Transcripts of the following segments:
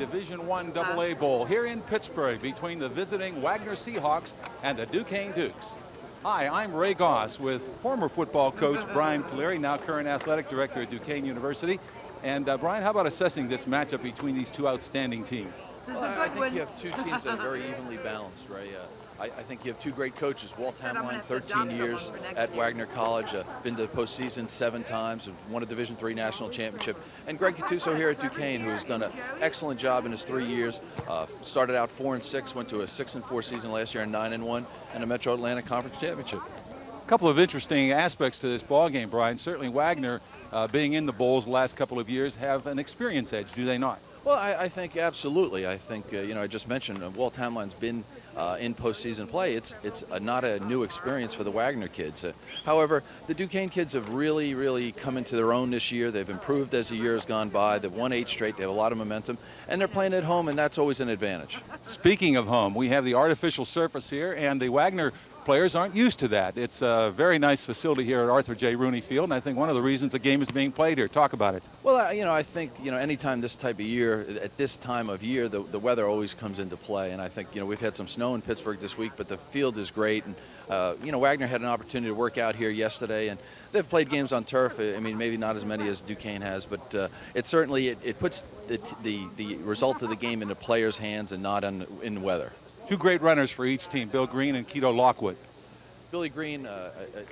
Division I AA Bowl here in Pittsburgh between the visiting Wagner Seahawks and the Duquesne Dukes. Hi, I'm Ray Goss with former football coach Brian Cleary, now current athletic director at Duquesne University. And Brian, how about assessing this matchup between these two outstanding teams? Well, I think you have two teams that are very evenly balanced, Ray. I think you have two great coaches. Walt Hamline, 13 years at Wagner College, been to the postseason 7 times, and won a Division III national championship. And Greg Gattuso here at Duquesne, who's done an excellent job in his 3 years. Started out 4-6, went to a 6-4 season last year and 9-1, and a Metro Atlantic Conference championship. A couple of interesting aspects to this ball game, Brian. Certainly Wagner, being in the bowls the last couple of years, have an experience edge, do they not? Well, I think absolutely. I think, I just mentioned Walt Hamline's been in postseason play. It's not a new experience for the Wagner kids. However, the Duquesne kids have really come into their own this year. They've improved as the year has gone by. They've won 8 straight. They have a lot of momentum, and they're playing at home, and that's always an advantage. Speaking of home, we have the artificial surface here, and the Wagner players aren't used to that. It's a very nice facility here at Arthur J. Rooney Field, and I think one of the reasons the game is being played here. Talk about it. Well, I think, anytime this type of year, at this time of year, the weather always comes into play, and I think, we've had some snow in Pittsburgh this week, but the field is great, and, Wagner had an opportunity to work out here yesterday, and they've played games on turf. I mean, maybe not as many as Duquesne has, but it certainly, it puts the result of the game into players' hands and not in weather. Two great runners for each team, Bill Green and Keto Lockwood. Billy Green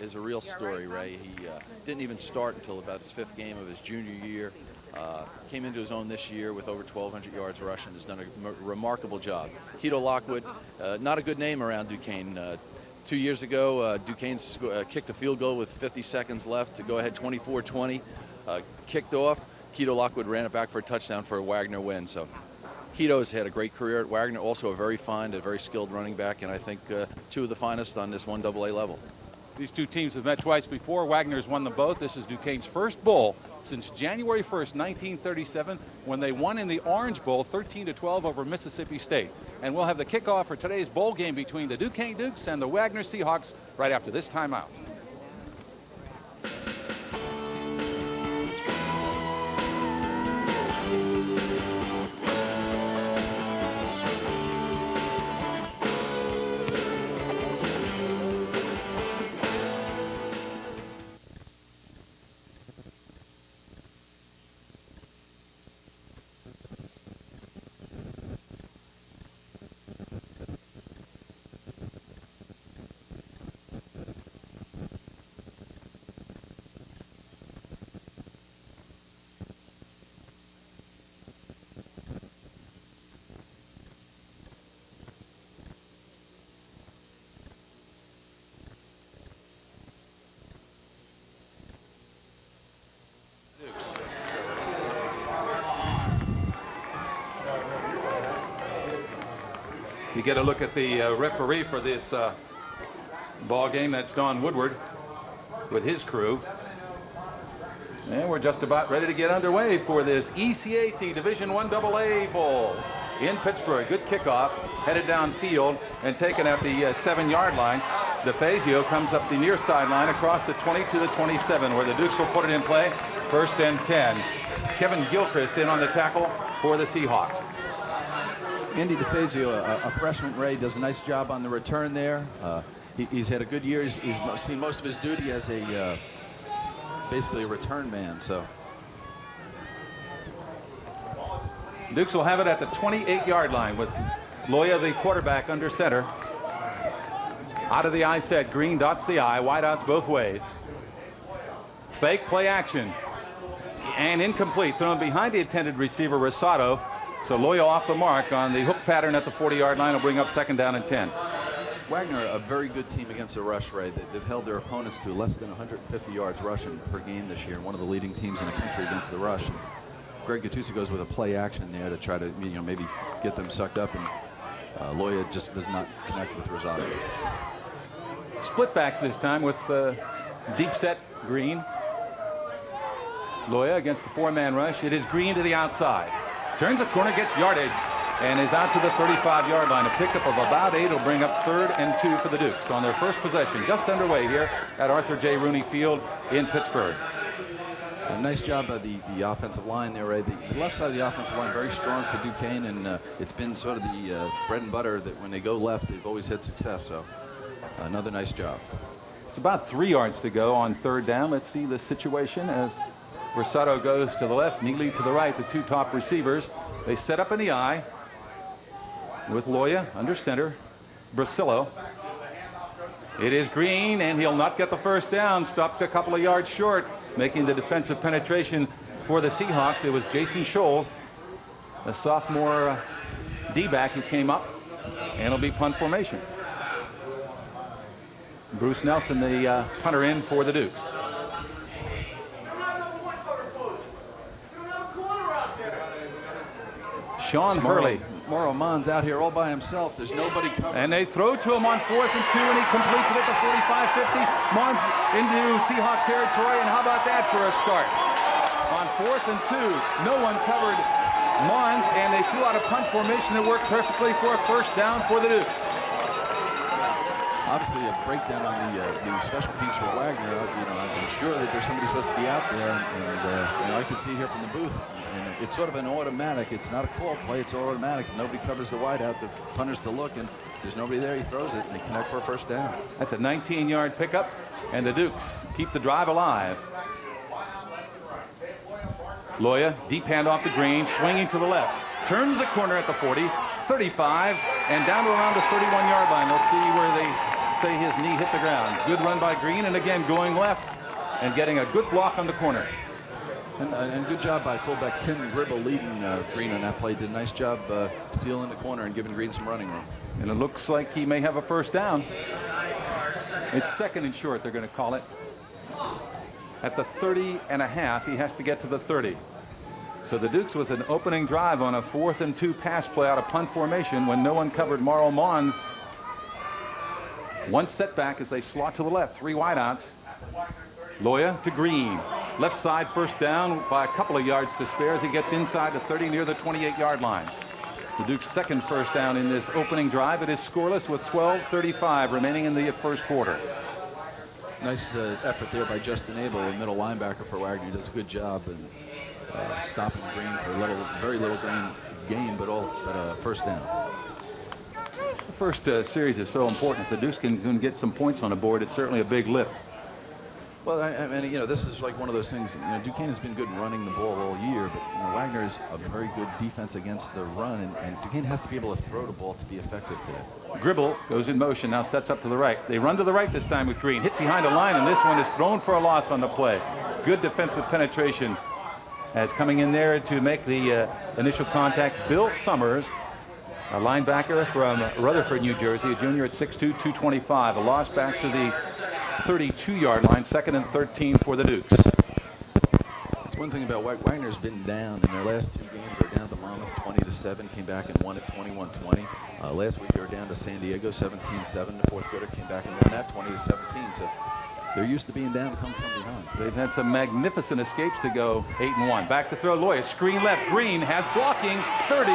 is a real story, Ray. He didn't even start until about his 5th game of his junior year. Came into his own this year with over 1,200 yards rushing. Has done a remarkable job. Keto Lockwood, not a good name around Duquesne. 2 years ago, Duquesne kicked a field goal with 50 seconds left to go ahead 24-20. Kicked off. Keto Lockwood ran it back for a touchdown for a Wagner win. So Keto's had a great career at Wagner, also a very skilled running back, and I think 2 of the finest on this 1AA level. These two teams have met twice before. Wagner's won them both. This is Duquesne's first bowl since January 1st, 1937, when they won in the Orange Bowl 13-12 over Mississippi State. And we'll have the kickoff for today's bowl game between the Duquesne Dukes and the Wagner Seahawks right after this timeout. You get a look at the referee for this ball game. That's Don Woodward with his crew. And we're just about ready to get underway for this ECAC Division I AA Bowl in Pittsburgh. Good kickoff, headed downfield and taken at the 7-yard line. DeFazio comes up the near sideline across the 20 to the 27, where the Dukes will put it in play. 1st and 10. Kevin Gilchrist in on the tackle for the Seahawks. Andy DeFazio, a freshman, Ray, does a nice job on the return there. He's had a good year. He's seen most of his duty as basically a return man. So Dukes will have it at the 28-yard line with Loya, the quarterback, under center. Out of the I set, Green dots the I, wide outs both ways. Fake play action. And incomplete, thrown behind the intended receiver, Rosado. So Loya off the mark on the hook pattern at the 40-yard line will bring up 2nd down and 10. Wagner, a very good team against the rush, Ray. They've held their opponents to less than 150 yards rushing per game this year, and one of the leading teams in the country against the rush. And Greg Gattuso goes with a play action there to try to, maybe get them sucked up, and Loya just does not connect with Rosado. Split backs this time with deep set Green. Loya against the 4-man rush. It is Green to the outside. Turns a corner, gets yardage, and is out to the 35-yard line. A pickup of about 8 will bring up 3rd and 2 for the Dukes on their first possession, just underway here at Arthur J. Rooney Field in Pittsburgh. A nice job by the offensive line there, Ray. The left side of the offensive line very strong for Duquesne, and it's been sort of the bread and butter that when they go left, they've always had success. So another nice job. It's about 3 yards to go on third down. Let's see the situation as Rosado goes to the left, Neely to the right, the 2 top receivers. They set up in the eye with Loya under center, Brasillo. It is Green, and he'll not get the first down. Stopped a couple of yards short, making the defensive penetration for the Seahawks. It was Jason Scholes, a sophomore D-back, who came up, and it'll be punt formation. Bruce Nelson, the punter, in for the Dukes. Sean Hurley. Morrow Mons out here all by himself. There's nobody coming. And they throw to him on 4th and 2, and he completes it at the 45-50. Mons into Seahawk territory, and how about that for a start? On 4th and 2, no one covered Mons, and they threw out a punt formation that worked perfectly for a first down for the Dukes. Obviously a breakdown on the special teams for Wagner. I'm sure that there's somebody supposed to be out there, and I can see here from the booth. And it's sort of an automatic. It's not a call play. It's automatic. Nobody covers the wideout. The punter's to look, and there's nobody there. He throws it, and they connect for a first down. That's a 19-yard pickup, and the Dukes keep the drive alive. Loya, deep handoff to Green, swinging to the left. Turns the corner at the 40, 35, and down to around the 31-yard line. We'll see where they say his knee hit the ground. Good run by Green, and again going left and getting a good block on the corner. And good job by fullback Tim Gribble leading Green on that play. Did a nice job sealing the corner and giving Green some running room. And it looks like he may have a first down. It's 2nd and short, they're going to call it. At the 30.5, he has to get to the 30. So the Dukes with an opening drive on a 4th and 2 pass play out of punt formation when no one covered Morrow Mons. One setback as they slot to the left, 3 wideouts. Loya to Green. Left side first down by a couple of yards to spare as he gets inside the 30 near the 28-yard line. The Dukes' 2nd first down in this opening drive. It is scoreless with 12:35 remaining in the first quarter. Nice effort there by Justin Abel, the middle linebacker for Wagner. He does a good job in stopping Green for very little gain, but first down. The first series is so important. If the Dukes can get some points on the board, it's certainly a big lift. Well, this is like one of those things. Duquesne has been good running the ball all year, but Wagner is a very good defense against the run, and Duquesne has to be able to throw the ball to be effective today. Gribble goes in motion, now sets up to the right. They run to the right this time with Green. Hit behind a line, and this one is thrown for a loss on the play. Good defensive penetration as coming in there to make the initial contact. Bill Summers, a linebacker from Rutherford, New Jersey, a junior at 6'2", 225. A loss back to the 32-yard line, 2nd and 13 for the Dukes. That's one thing about Wagner's been down in their last 2 games. They're down to Monmouth 20-7, came back and won at 21-20. Last week they were down to San Diego 17-7. The fourth quarter came back and won that 20-17. So they're used to being down to come from behind. They've had some magnificent escapes to go 8-1. Back to throw, Loya. Screen left. Green has blocking 30,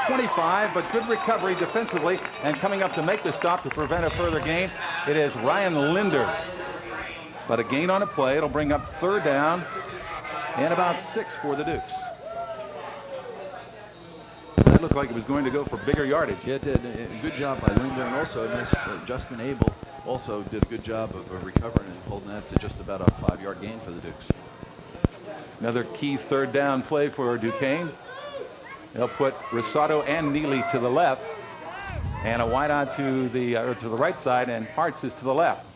25, but good recovery defensively. And coming up to make the stop to prevent a further gain, it is Ryan Linder. But a gain on a play. It'll bring up 3rd down and about 6 for the Dukes. That looked like it was going to go for bigger yardage. Yeah, it did. Good job by Linder, and also Justin Abel also did a good job of recovering and holding that to just about a 5-yard gain for the Dukes. Another key 3rd down play for Duquesne. They'll put Rosado and Neely to the left, and a wideout to the right side, and Hartz is to the left.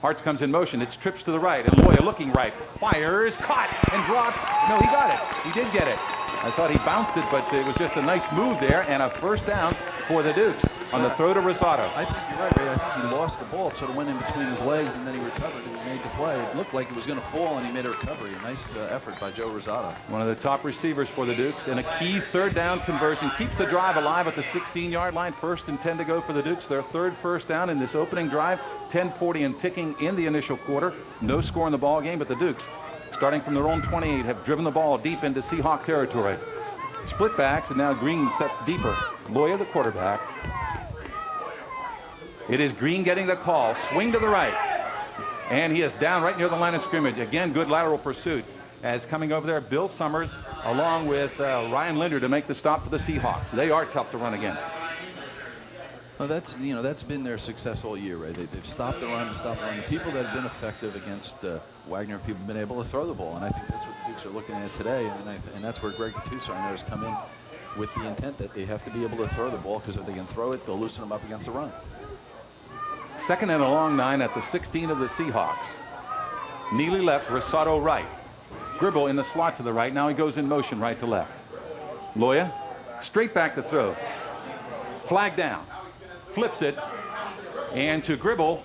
Hartz comes in motion. It's trips to the right, and Loya looking right. Fires, caught, and dropped. No, he got it. He did get it. I thought he bounced it, but it was just a nice move there, and a first down for the Dukes on the throw to Rosado. I think you're right, Ray. I think he lost the ball. It sort of went in between his legs, and then he recovered and he made the play. It looked like it was going to fall, and he made a recovery. A nice effort by Joe Rosado. One of the top receivers for the Dukes, and a key 3rd down conversion. Keeps the drive alive at the 16-yard line. 1st and 10 to go for the Dukes. Their 3rd first down in this opening drive. 10:40 and ticking in the initial quarter. No score in the ball game, but the Dukes, starting from their own 28, have driven the ball deep into Seahawk territory. Split backs, and now Green sets deeper. Loya, the quarterback. It is Green getting the call. Swing to the right. And he is down right near the line of scrimmage. Again, good lateral pursuit. as coming over there, Bill Summers, along with Ryan Linder to make the stop for the Seahawks. They are tough to run against. Well, that's been their success all year, right? They've stopped the run, stopped the run. The people that have been effective against Wagner, people have been able to throw the ball, and I think that's what the Dukes are looking at today, and that's where Greg Gattuso, I know, has come in with the intent that they have to be able to throw the ball, because if they can throw it, they'll loosen them up against the run. Second and a long 9 at the 16 of the Seahawks. Neely left, Rosado right. Gribble in the slot to the right. Now he goes in motion right to left. Loya straight back to throw. Flag down. Flips it. And to Gribble.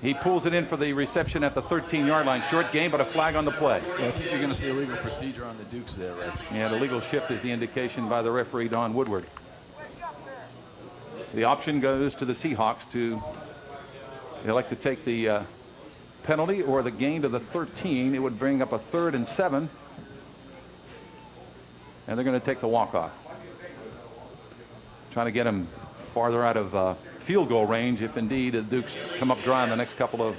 He pulls it in for the reception at the 13-yard line. Short game, but a flag on the play. Yeah, I think you're going to see a legal procedure on the Dukes there, right? Yeah, the legal shift is the indication by the referee, Don Woodward. The option goes to the Seahawks to elect to take the penalty or the gain to the 13. It would bring up a 3rd and 7. And they're going to take the walk-off. Trying to get him farther out of field goal range if indeed the Dukes come up dry on the next couple of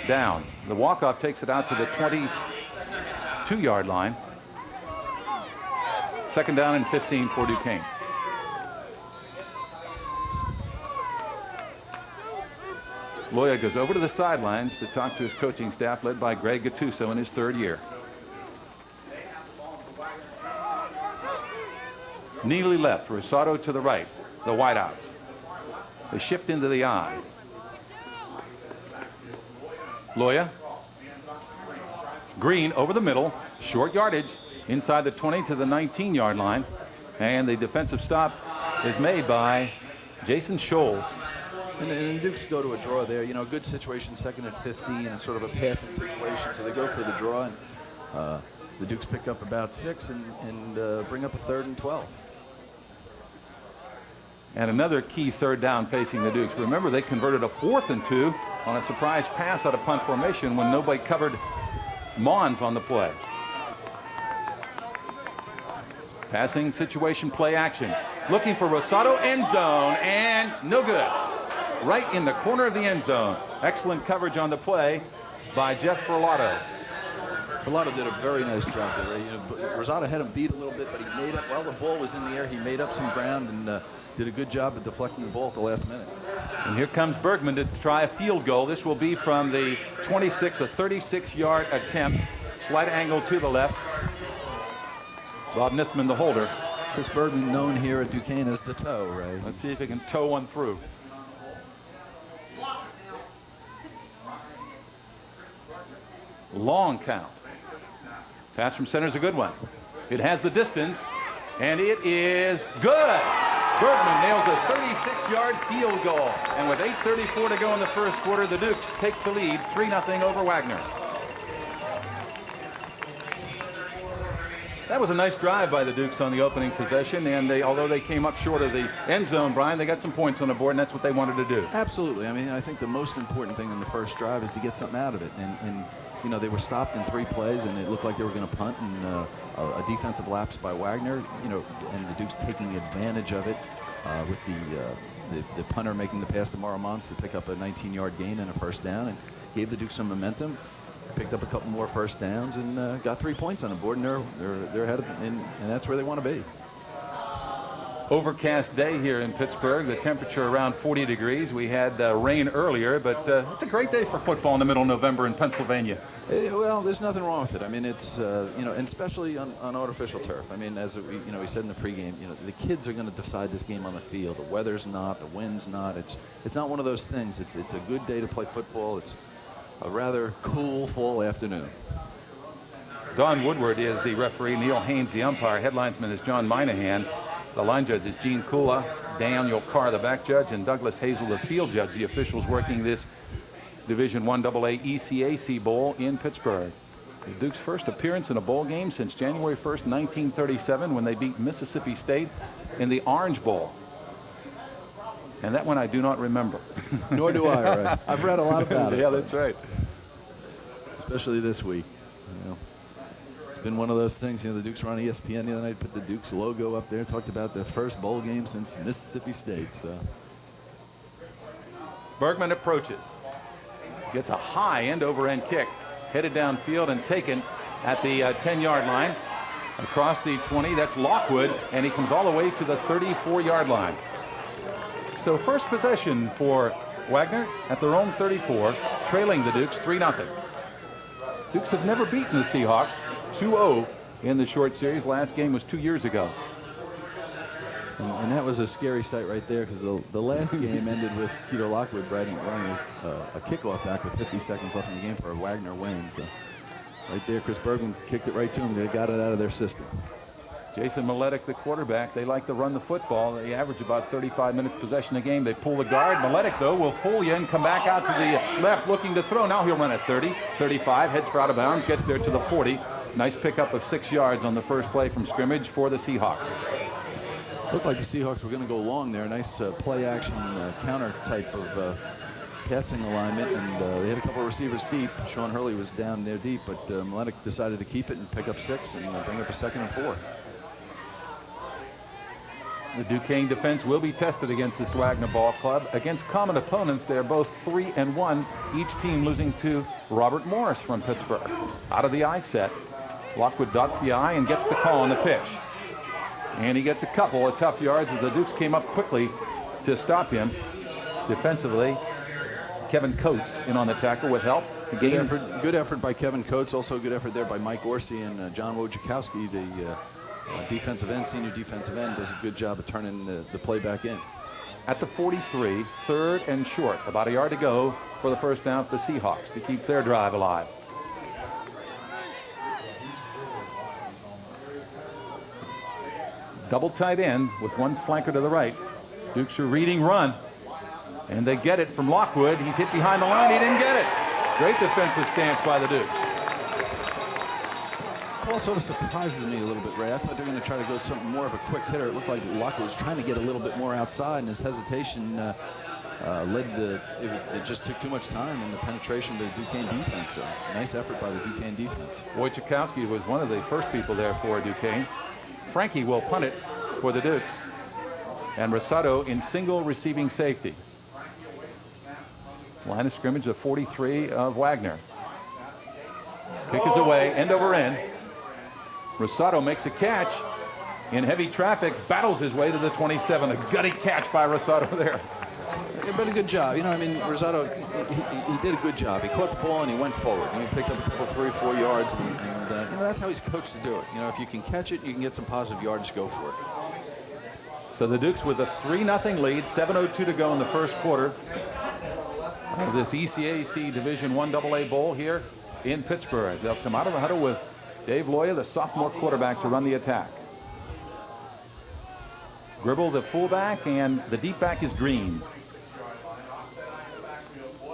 downs. The walk-off takes it out to the 22-yard line. Second down and 15 for Duquesne. Loya goes over to the sidelines to talk to his coaching staff, led by Greg Gattuso in his 3rd year. Neely left, Rosado to the right, the wideouts. They shift into the I. Loya. Green over the middle, short yardage, inside the 20 to the 19-yard line. And the defensive stop is made by Jason Scholes. And the Dukes go to a draw there. You know, good situation, 2nd and 15, and sort of a passing situation. So they go for the draw, and the Dukes pick up about 6 and bring up a 3rd and 12. And another key 3rd down facing the Dukes. Remember, they converted a 4th and 2 on a surprise pass out of punt formation when nobody covered Mons on the play. Passing situation, play action. Looking for Rosado, end zone, and no good. Right in the corner of the end zone. Excellent coverage on the play by Jeff Ferlato. Ferlato did a very nice job there. You know, Rosado had him beat a little bit, but he made up, while the ball was in the air, he made up some ground and did a good job of deflecting the ball at the last minute. And here comes Bergman to try a field goal. This will be from the 26, a 36-yard attempt. Slight angle to the left. Bob Nithman, the holder. Chris Bergman, known here at Duquesne as the toe, right? Let's see if he can toe one through. Long count. Pass from center is a good one. It has the distance, and it is good. Bergman nails a 36-yard field goal. And with 8:34 to go in the first quarter, the Dukes take the lead 3-0 over Wagner. That was a nice drive by the Dukes on the opening possession, and although they came up short of the end zone, Brian, they got some points on the board, and that's what they wanted to do. Absolutely. I mean, I think the most important thing in the first drive is to get something out of it. And you know, they were stopped in 3 plays, and it looked like they were going to punt, and a defensive lapse by Wagner, you know, and the Dukes taking advantage of it with the punter making the pass to Mauro Mons to pick up a 19-yard gain and a first down, and gave the Dukes some momentum. Picked up a couple more first downs and got 3 points on the board, and they're ahead of, and that's where they want to be. Overcast day here in Pittsburgh. The temperature around 40 degrees. We had rain earlier, but it's a great day for football in the middle of November in Pennsylvania. Well, there's nothing wrong with it. I mean, it's you know, and especially on artificial turf. I mean, as we said in the pregame, you know, the kids are going to decide this game on the field. The weather's not, the wind's not. It's not one of those things. It's a good day to play football. It's a rather cool fall afternoon. Don Woodward is the referee. Neil Haynes, the umpire. Headlinesman is John Minahan. The line judge is Gene Kula. Daniel Carr, the back judge, and Douglas Hazel, the field judge. The officials working this Division I AA ECAC Bowl in Pittsburgh. The Dukes' first appearance in a bowl game since January 1st, 1937, when they beat Mississippi State in the Orange Bowl. And that one I do not remember. Nor do I. Right? I've read a lot about it. Yeah, that's right. Especially this week. You know, it's been one of those things. You know, the Dukes were on ESPN the other night, put the Dukes logo up there, talked about their first bowl game since Mississippi State. So Bergman approaches. Gets a high end-over-end kick. Headed downfield and taken at the 10-yard line. Across the 20, that's Lockwood, and he comes all the way to the 34-yard line. So first possession for Wagner at their own 34, trailing the Dukes 3-0. Dukes have never beaten the Seahawks. 2-0 in the short series. Last game was 2 years ago. And that was a scary sight right there, because the last game ended with Peter Lockwood running a kickoff back with 50 seconds left in the game for a Wagner win. So right there, Chris Bergman kicked it right to him. They got it out of their system. Jason Miletic, the quarterback, they like to run the football. They average about 35 minutes possession a game. They pull the guard. Miletic, though, will pull you and come back out to the left looking to throw. Now he'll run at 30, 35, heads for out of bounds, gets there to the 40. Nice pickup of 6 yards on the first play from scrimmage for the Seahawks. Looked like the Seahawks were going to go long there. Nice play-action counter type of passing alignment, and they had a couple of receivers deep. Sean Hurley was down there deep, but Miletic decided to keep it and pick up 6 and bring up a 2nd and 4. The Duquesne defense will be tested against this Wagner ball club. Against common opponents, they're both 3-1, each team losing to Robert Morris from Pittsburgh. Out of the I set, Lockwood dots the I and gets the call on the pitch. And he gets a couple of tough yards as the Dukes came up quickly to stop him. Defensively, Kevin Coates in on the tackle with help. Good effort by Kevin Coates. Also a good effort there by Mike Orsi and John Wojciechowski, the defensive end, senior defensive end, does a good job of turning the play back in. At the 43, 3rd and short. About a yard to go for the first down for the Seahawks to keep their drive alive. Double tight end with one flanker to the right. Dukes are reading run. And they get it from Lockwood. He's hit behind the line. He didn't get it. Great defensive stance by the Dukes. Well, sort of surprises me a little bit, Ray. I thought they were going to try to go something more of a quick hitter. It looked like Lockwood was trying to get a little bit more outside, and his hesitation led to it just took too much time in the penetration of the Duquesne defense. So nice effort by the Duquesne defense. Wojciechowski was one of the first people there for Duquesne. Frankie will punt it for the Dukes. And Rosado in single receiving safety. Line of scrimmage, the 43 of Wagner. Kick is away, end over end. Rosado makes a catch in heavy traffic, battles his way to the 27. A gutty catch by Rosado there. But a good job. You know, I mean, Rosado, he did a good job. He caught the ball and he went forward. And he picked up a couple, 3 or 4 yards. And you know, that's how he's coached to do it. You know, if you can catch it, you can get some positive yardage, go for it. So the Dukes with a 3-0 lead, 7:02 to go in the first quarter of this ECAC Division I AA Bowl here in Pittsburgh. They'll come out of the huddle with Dave Loya, the sophomore quarterback, to run the attack. Gribble, the fullback, and the deep back is Green.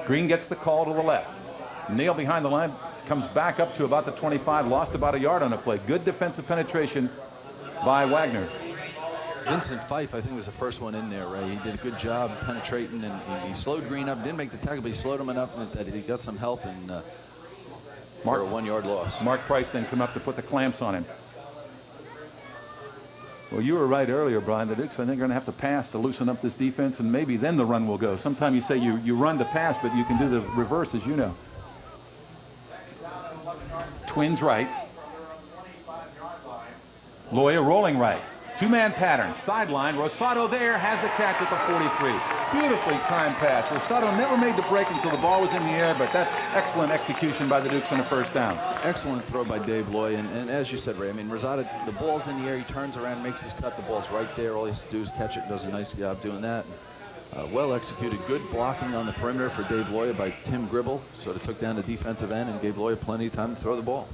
Green gets the call to the left. Neal behind the line comes back up to about the 25, lost about a yard on a play. Good defensive penetration by Wagner. Vincent Fife, I think, was the first one in there, Ray. He did a good job penetrating, and he slowed Green up. Didn't make the tackle, but he slowed him enough that he got some help and for a 1 yard loss. Mark Price then come up to put the clamps on him. Well, you were right earlier, Brian. The Dukes, I think, are going to have to pass to loosen up this defense, and maybe then the run will go. Sometimes you say you run to pass, but you can do the reverse, as you know. Twins right. Loya rolling right. Two-man pattern, sideline. Rosado there has the catch at the 43. Beautifully timed pass. Rosado never made the break until the ball was in the air, but that's excellent execution by the Dukes on a first down. Excellent throw by Dave Loy, and as you said, Ray, I mean, Rosado, the ball's in the air, he turns around, makes his cut, the ball's right there. All he has to do is catch it, does a nice job doing that. Well executed, good blocking on the perimeter for Dave Loy by Tim Gribble. Sort of took down the defensive end and gave Loy plenty of time to throw the ball.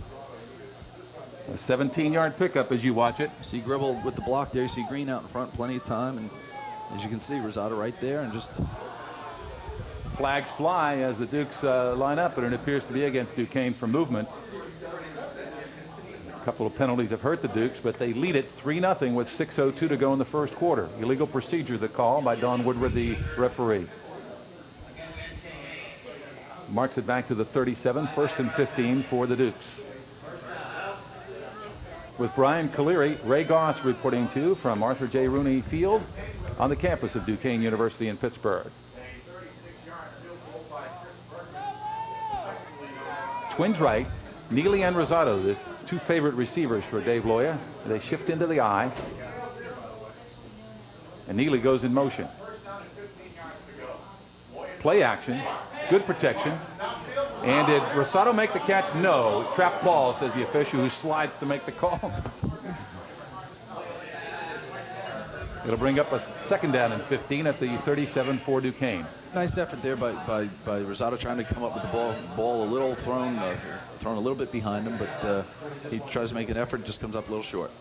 A 17-yard pickup as you watch it. See Gribble with the block there. You see Green out in front, plenty of time. And as you can see, Rosado right there. And just flags fly as the Dukes line up, and it appears to be against Duquesne for movement. A couple of penalties have hurt the Dukes, but they lead it 3-0 with 6:02 to go in the first quarter. Illegal procedure, the call by Don Woodward, the referee. Marks it back to the 37, 1st and 15 for the Dukes. With Brian Caleri, Ray Goss reporting to you from Arthur J. Rooney Field on the campus of Duquesne University in Pittsburgh. Twins right, Neely and Rosado, the two favorite receivers for Dave Loya. They shift into the eye. And Neely goes in motion. Play action. Good protection. And did Rosado make the catch? No. Trapped ball, says the official, who slides to make the call. It'll bring up a 2nd down and 15 at the 37 for Duquesne. Nice effort there by Rosado, trying to come up with the ball a little thrown a little bit behind him, but he tries to make an effort, just comes up a little short.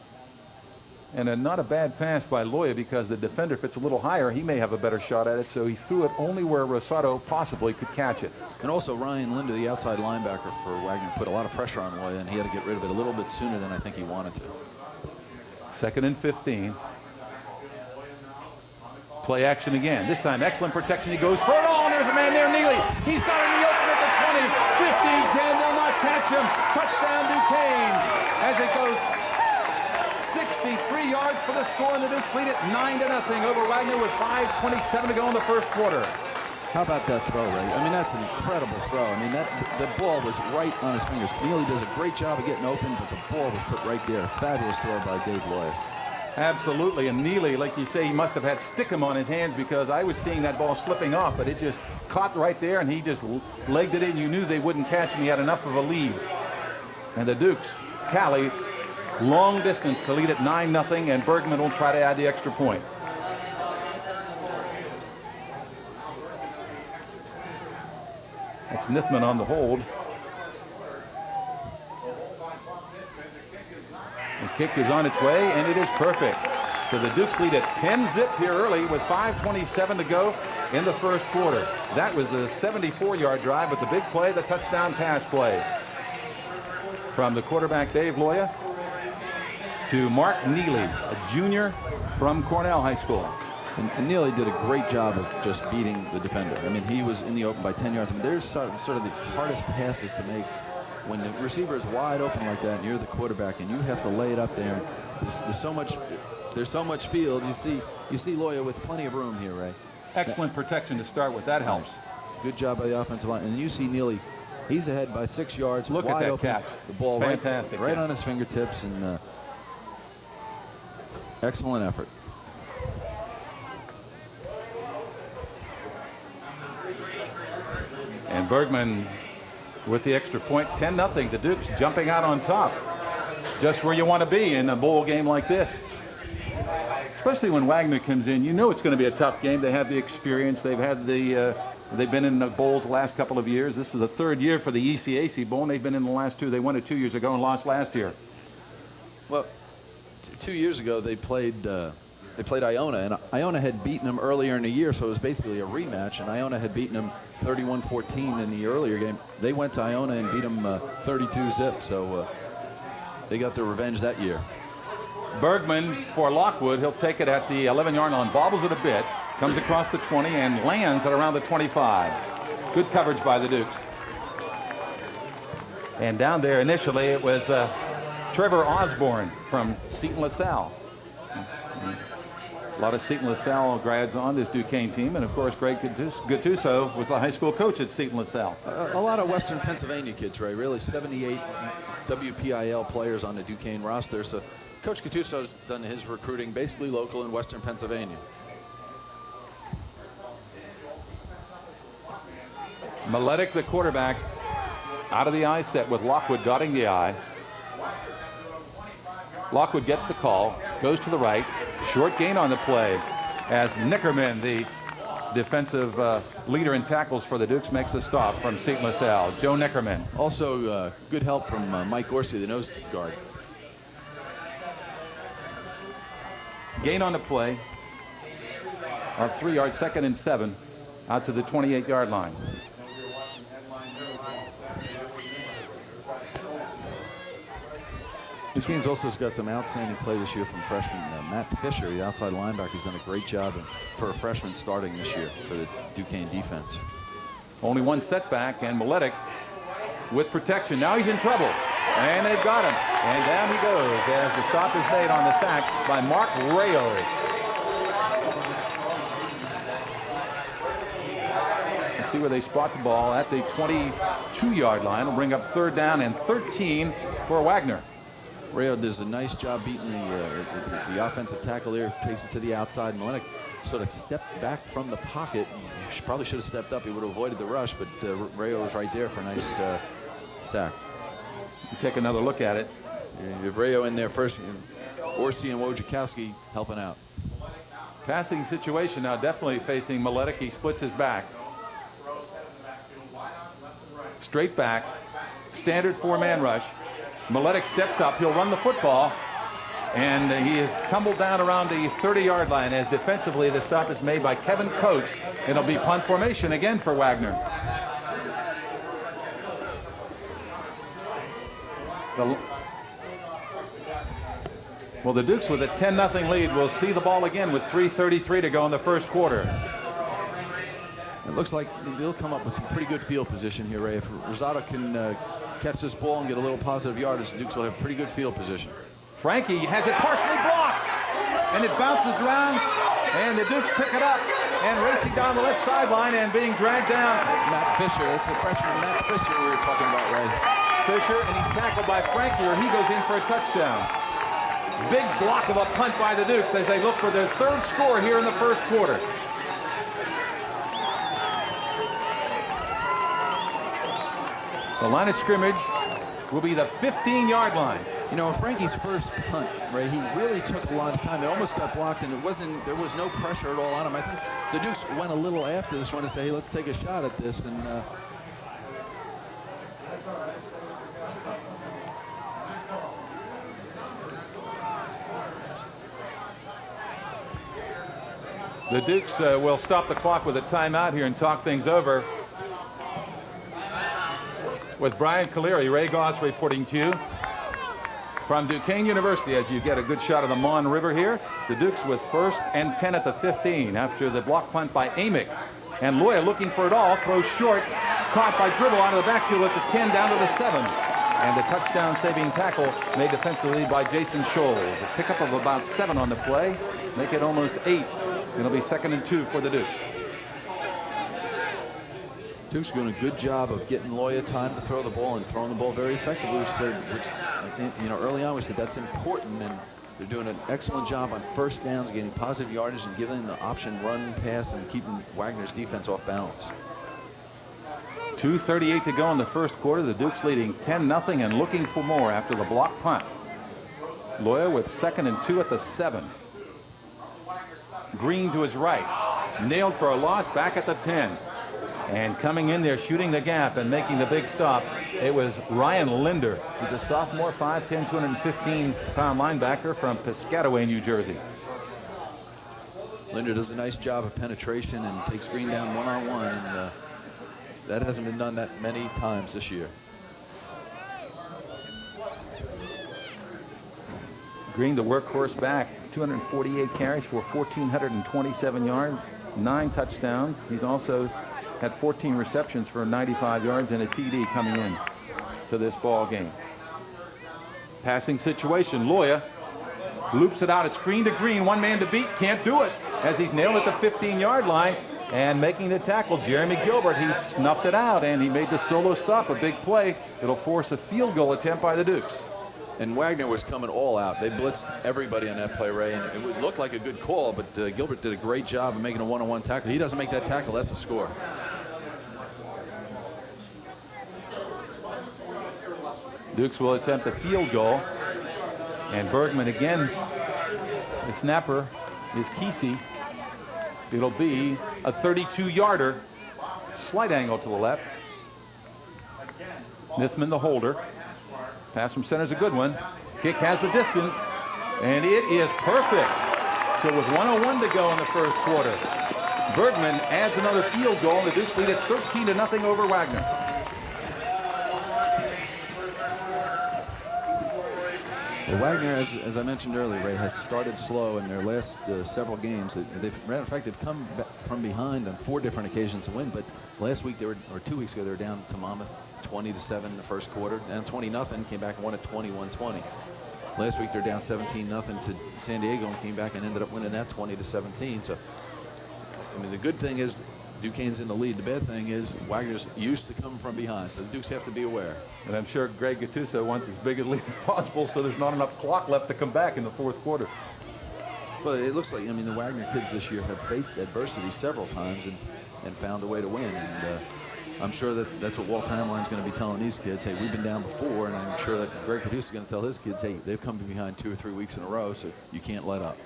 And not a bad pass by Loya, because the defender, if it's a little higher, he may have a better shot at it, so he threw it only where Rosado possibly could catch it. And also Ryan Linda, the outside linebacker for Wagner, put a lot of pressure on Loya, and he had to get rid of it a little bit sooner than I think he wanted to. 2nd and 15. Play action again. This time, excellent protection. He goes for it all, and there's a man there, Neely. He's got it in the open at the 20, 15, 10. They'll not catch him. Touchdown, Duquesne. As it goes 63 yards for the score, and the Dukes lead it 9-0 over Wagner with 5:27 to go in the first quarter. How about that throw, Ray? I mean, that's an incredible throw. I mean, the ball was right on his fingers. Neely does a great job of getting open, but the ball was put right there. Fabulous throw by Dave Loya. Absolutely, and Neely, like you say, he must have had stickum on his hands, because I was seeing that ball slipping off, but it just caught right there, and he just legged it in. You knew they wouldn't catch him. He had enough of a lead. And the Dukes tally long distance to lead at 9-0, and Bergman will try to add the extra point. That's Nithman on the hold. The kick is on its way, and it is perfect. So the Dukes lead at 10-zip here early with 5:27 to go in the first quarter. That was a 74-yard drive, but the big play, the touchdown pass play from the quarterback Dave Loya to Mark Neely, a junior from Cornell High School. And Neely did a great job of just beating the defender. I mean, he was in the open by 10 yards. I mean, there's sort of the hardest passes to make when the receiver is wide open like that, and you're the quarterback, and you have to lay it up there. There's so much field. You see Loya with plenty of room here, Ray. Excellent protection to start with. That helps. Good job by the offensive line. And you see Neely, he's ahead by 6 yards. Look wide at that open, catch. the ball Fantastic right catch. on his fingertips, and excellent effort. And Bergman with the extra point, 10-0. The Dukes jumping out on top. Just where you want to be in a bowl game like this. Especially when Wagner comes in, you know it's going to be a tough game. They have the experience. They've been in the bowls the last couple of years. This is the 3rd year for the ECAC bowl, and they've been in the last 2. They won it 2 years ago and lost last year. Well, 2 years ago they played Iona, and Iona had beaten them earlier in the year, so it was basically a rematch. And Iona had beaten them 31-14 in the earlier game. They went to Iona and beat them 32-zip, so they got their revenge that year. Bergman for Lockwood. He'll take it at the 11-yard line, bobbles it a bit, comes across the 20, and lands at around the 25. Good coverage by the Dukes. And down there initially it was Trevor Osborne from Seton LaSalle. A lot of Seton LaSalle grads on this Duquesne team, and of course Greg Gattuso was the high school coach at Seton LaSalle. A lot of Western Pennsylvania kids, Ray. Really 78 WPIL players on the Duquesne roster. So Coach Gattuso's done his recruiting basically local in Western Pennsylvania. Miletic, the quarterback, out of the eye set with Lockwood dotting the eye. Lockwood gets the call, goes to the right, short gain on the play as Nickerman, the defensive leader in tackles for the Dukes, makes the stop from Seton LaSalle. Joe Nickerman. Also good help from Mike Orsi, the nose guard. Gain on the play of 3 yards, 2nd and 7, out to the 28-yard line. Duquesne's also got some outstanding play this year from freshman Matt Fisher, the outside linebacker. He's done a great job for a freshman starting this year for the Duquesne defense. Only one setback, and Miletic with protection. Now he's in trouble, and they've got him. And down he goes as the stop is made on the sack by Mark Rayo. Let's see where they spot the ball at the 22 32-yard line. Will bring up 3rd down and 13 for Wagner. Rayo does a nice job beating the offensive tackle here, takes it to the outside. Maletic sort of stepped back from the pocket. She probably should have stepped up. He would have avoided the rush, but Rayo was right there for a nice sack. You take another look at it. You have Rayo in there first. Orsi and Wojciechowski helping out. Passing situation now definitely facing Maletic. He splits his back. Straight back. Standard 4-man rush. Maletic steps up. He'll run the football. And he is tumbled down around the 30-yard line as defensively the stop is made by Kevin Coates. It'll be punt formation again for Wagner. Well, the Dukes with a 10-0 lead will see the ball again with 3:33 to go in the first quarter. It looks like they'll come up with some pretty good field position here, Ray. If Rosado can catch this ball and get a little positive yardage, the Dukes will have pretty good field position. Frankie has it partially blocked, and it bounces around, and the Dukes pick it up, and racing down the left sideline and being dragged down. It's Matt Fisher. It's the freshman Matt Fisher we were talking about, Ray. Fisher, and he's tackled by Frankie, or he goes in for a touchdown. Big block of a punt by the Dukes as they look for their 3rd score here in the first quarter. The line of scrimmage will be the 15-yard line. You know, Frankie's first punt, Ray, he really took a lot of time. It almost got blocked, and there was no pressure at all on him. I think the Dukes went a little after this one to say, hey, let's take a shot at this. And the Dukes will stop the clock with a timeout here and talk things over. With Brian Caleri, Ray Goss reporting to you from Duquesne University as you get a good shot of the Mon River here. The Dukes with 1st and 10 at the 15 after the block punt by Amick. And Loya looking for it all, throws short, caught by dribble out of the backfield at the 10 down to the 7. And the touchdown saving tackle made defensively by Jason Scholes. A pickup of about 7 on the play, make it almost 8. It'll be 2nd and 2 for the Dukes. Duke's doing a good job of getting Loya time to throw the ball and throwing the ball very effectively. Which you know, early on we said that's important, and they're doing an excellent job on 1st downs, getting positive yardage and giving the option run, pass, and keeping Wagner's defense off balance. 2:38 to go in the first quarter. The Dukes leading 10-0 and looking for more after the block punt. Loya with 2nd and 2 at the 7. Green to his right. Nailed for a loss back at the 10. And coming in there, shooting the gap and making the big stop, it was Ryan Linder. He's a sophomore, 5'10", 215-pound linebacker from Piscataway, New Jersey. Linder does a nice job of penetration and takes Green down one-on-one, and that hasn't been done that many times this year. Green, the workhorse back, 248 carries for 1,427 yards, 9 touchdowns. He's also had 14 receptions for 95 yards and a TD coming in to this ball game. Passing situation, Loya loops it out, a screen to Green, 1 man to beat, can't do it as he's nailed at the 15-yard line and making the tackle, Jeremy Gilbert. He snuffed it out and he made the solo stop, a big play. It'll force a field goal attempt by the Dukes. And Wagner was coming all out. They blitzed everybody on that play, Ray, and it looked like a good call, but Gilbert did a great job of making a one-on-one tackle. He doesn't make that tackle, that's a score. Dukes will attempt a field goal. And Bergman again, the snapper is Kesey. It'll be a 32-yarder, slight angle to the left. Smithman the holder. Pass from center is a good one. Kick has the distance, and it is perfect. So with 1:01 to go in the first quarter, Bergman adds another field goal, and the Dukes lead at 13-0 over Wagner. Well, Wagner, as I mentioned earlier, Ray, has started slow in their last several games. Matter of fact, they've come back from behind on 4 different occasions to win, but last week or 2 weeks ago, they were down to Monmouth 20-7 in the first quarter, down 20-0, came back and won at 21-20. Last week they're down 17-0 to San Diego and came back and ended up winning that 20-17. So, I mean, the good thing is Duquesne's in the lead. The bad thing is Wagner's used to coming from behind, so the Dukes have to be aware. And I'm sure Greg Gattuso wants as big a lead as possible, so there's not enough clock left to come back in the fourth quarter. Well, it looks like, I mean, the Wagner kids this year have faced adversity several times and found a way to win. And I'm sure that's what Walt Hamline's going to be telling these kids. Hey, we've been down before, and I'm sure that Greg Gattuso is going to tell his kids, hey, they've come behind 2 or 3 weeks in a row, so you can't let up.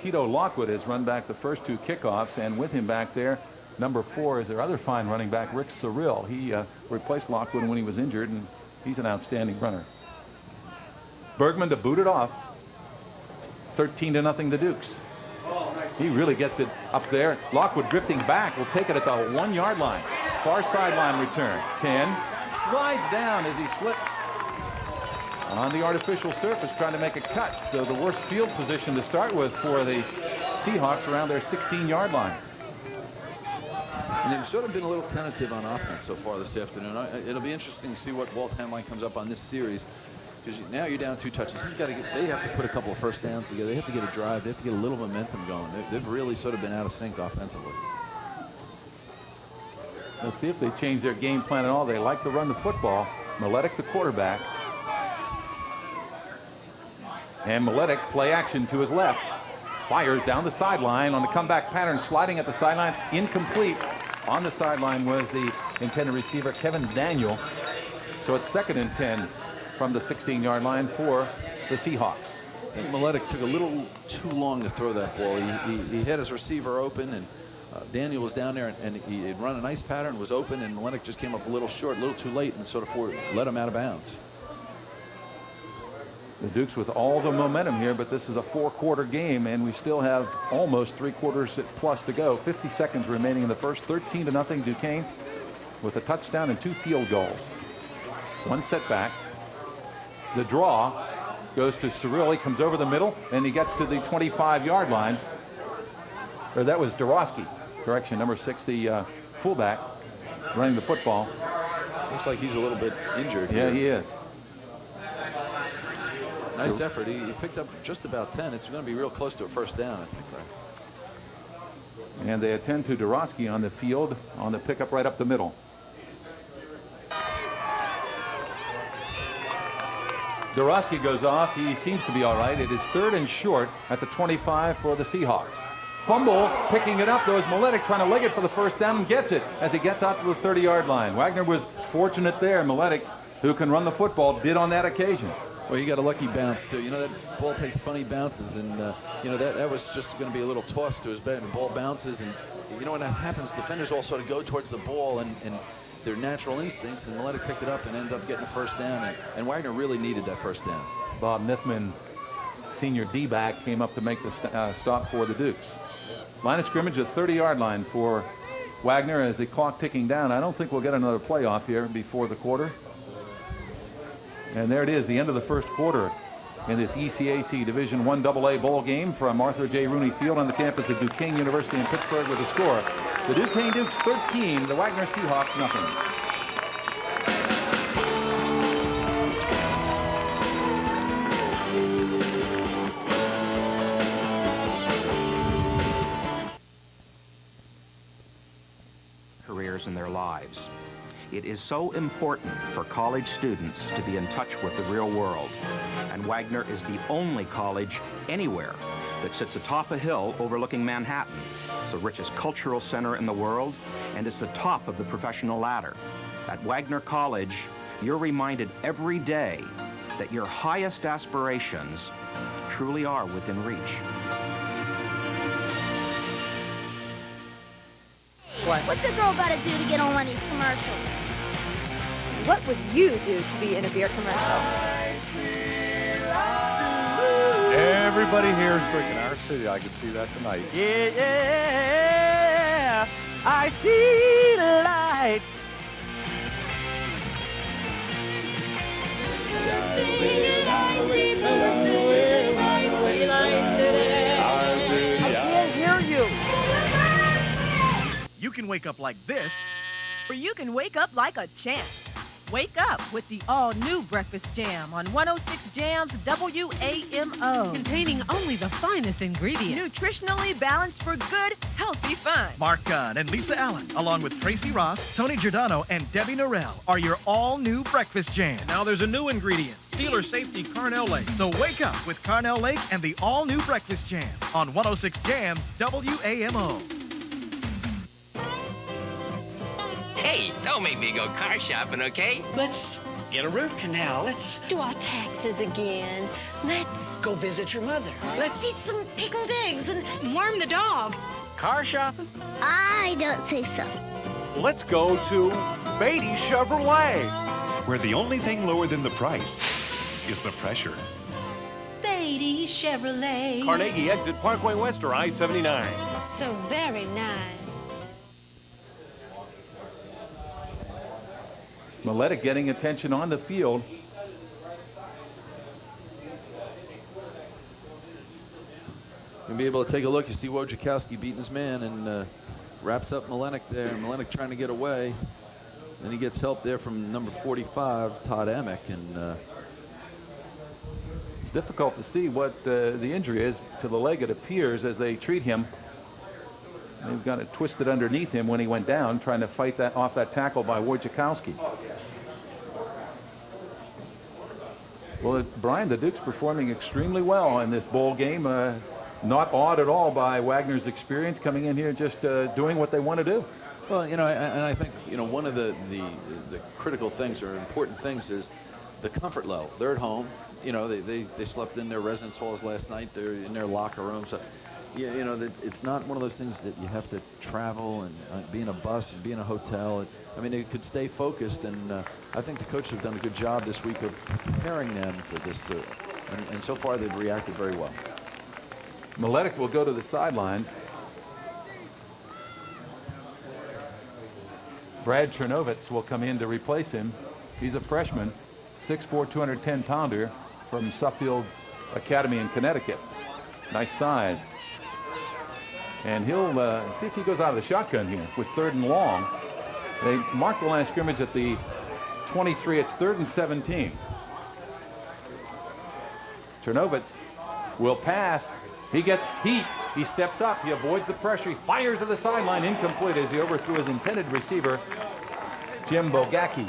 Keto Lockwood has run back the first 2 kickoffs, and with him back there, number 4 is their other fine running back, Rick Cyril. He replaced Lockwood when he was injured, and he's an outstanding runner. Bergman to boot it off. 13-0 the Dukes. He really gets it up there. Lockwood drifting back will take it at the 1-yard line. Far sideline return. 10. Slides down as he slips on the artificial surface trying to make a cut. So the worst field position to start with for the Seahawks around their 16-yard line. And they've sort of been a little tentative on offense so far this afternoon. It'll be interesting to see what Walt Hamline comes up on this series. Because now you're down 2 touches. They have to put a couple of first downs together. They have to get a drive. They have to get a little momentum going. They've really sort of been out of sync offensively. Let's see if they change their game plan at all. They like to run the football. Miletic, the quarterback. And Miletic, play action to his left. Fires down the sideline on the comeback pattern, sliding at the sideline. Incomplete. On the sideline was the intended receiver, Kevin Daniel. So it's 2nd and 10. From the 16-yard line for the Seahawks. I think Miletic took a little too long to throw that ball. He had his receiver open, and Daniel was down there, and he had run a nice pattern, was open, and Miletic just came up a little short, a little too late, and sort of let him out of bounds. The Dukes with all the momentum here, but this is a 4-quarter game, and we still have almost 3 quarters plus to go. 50 seconds remaining in the first. 13-0 Duquesne with a touchdown and 2 field goals. 1 setback. The draw goes to Cyril. He comes over the middle, and he gets to the 25-yard line. Or that was Dorosky. Correction, number 6, the fullback, running the football. Looks like he's a little bit injured Yeah, here. he is. Nice effort. He picked up just about 10. It's going to be real close to a first down, I think, right? And they attend to Dorosky on the field on the pickup right up the middle. Dorosky goes off. He seems to be all right. It is 3rd and short at the 25 for the Seahawks. Fumble, picking it up, though, is Miletic trying to leg it for the first down and gets it as he gets out to the 30-yard line. Wagner was fortunate there. Miletic, who can run the football, did on that occasion. Well, he got a lucky bounce, too. You know, that ball takes funny bounces, and, you know, that was just going to be a little toss to his back. The ball bounces, and, you know, when that happens, defenders all sort of go towards the ball and their natural instincts, and Miletic picked it up and ended up getting a first down, and Wagner really needed that first down. Bob Nithman, senior D-back, came up to make the stop for the Dukes. Line of scrimmage, a 30-yard line for Wagner as the clock ticking down. I don't think we'll get another playoff here before the quarter. And there it is, the end of the first quarter in this ECAC Division I AA bowl game from Arthur J. Rooney Field on the campus of Duquesne University in Pittsburgh with a score. The Duquesne Dukes 13, the Wagner Seahawks nothing. Careers in their lives. It is so important for college students to be in touch with the real world. And Wagner is the only college anywhere that sits atop a hill overlooking Manhattan. It's the richest cultural center in the world, and it's the top of the professional ladder. At Wagner College, you're reminded every day that your highest aspirations truly are within reach. What's a girl got to do to get on one of these commercials? What would you do to be in a beer commercial? Everybody here is drinking our city. I can see that tonight. Yeah, I see the light. I can't hear you. You can wake up like this, or you can wake up like a champ. Wake up with the all-new Breakfast Jam on 106 Jams WAMO. Containing only the finest ingredients. Nutritionally balanced for good, healthy fun. Mark Gunn and Lisa Allen, along with Tracy Ross, Tony Giordano, and Debbie Norrell, are your all-new breakfast jam. Now there's a new ingredient, Steeler Safety Carnell Lake. So wake up with Carnell Lake and the all-new breakfast jam on 106 Jam WAMO. Hey, don't make me go car shopping, okay? Let's get a root canal. Let's do our taxes again. Let's go visit your mother. Let's eat some pickled eggs and warm the dog. Car shopping? I don't say so. Let's go to Beatty Chevrolet, where the only thing lower than the price is the pressure. Beatty Chevrolet. Carnegie exit Parkway West or I-79. So very nice. Mileta getting attention on the field. You'll be able to take a look. You see Wojciechowski beating his man and wraps up Malenik there. Malenik trying to get away. Then he gets help there from number 45, Todd Emick. And it's difficult to see what the injury is to the leg, it appears, as they treat him. They've got it twisted underneath him when he went down, trying to fight that off that tackle by Wojciechowski. Well, Brian, the Duke's performing extremely well in this bowl game. Not awed at all by Wagner's experience coming in here, just doing what they want to do. Well, you know, and I think, you know, one of the critical things or important things is the comfort level. They're at home. You know, they slept in their residence halls last night. They're in their locker room. So, you know, it's not one of those things that you have to travel and be in a bus and be in a hotel. I mean, they could stay focused, and I think the coaches have done a good job this week of preparing them for this, and so far they've reacted very well. Maletic will go to the sidelines. Brad Chernovitz will come in to replace him. He's a freshman, 6'4", 210-pounder from Suffield Academy in Connecticut. Nice size. And he'll see if he goes out of the shotgun here with 3rd and long. They mark the line of scrimmage at the 23. It's 3rd and 17. Chernovitz will pass. He gets heat. He steps up. He avoids the pressure. He fires to the sideline. Incomplete as he overthrew his intended receiver, Jim Bogacki.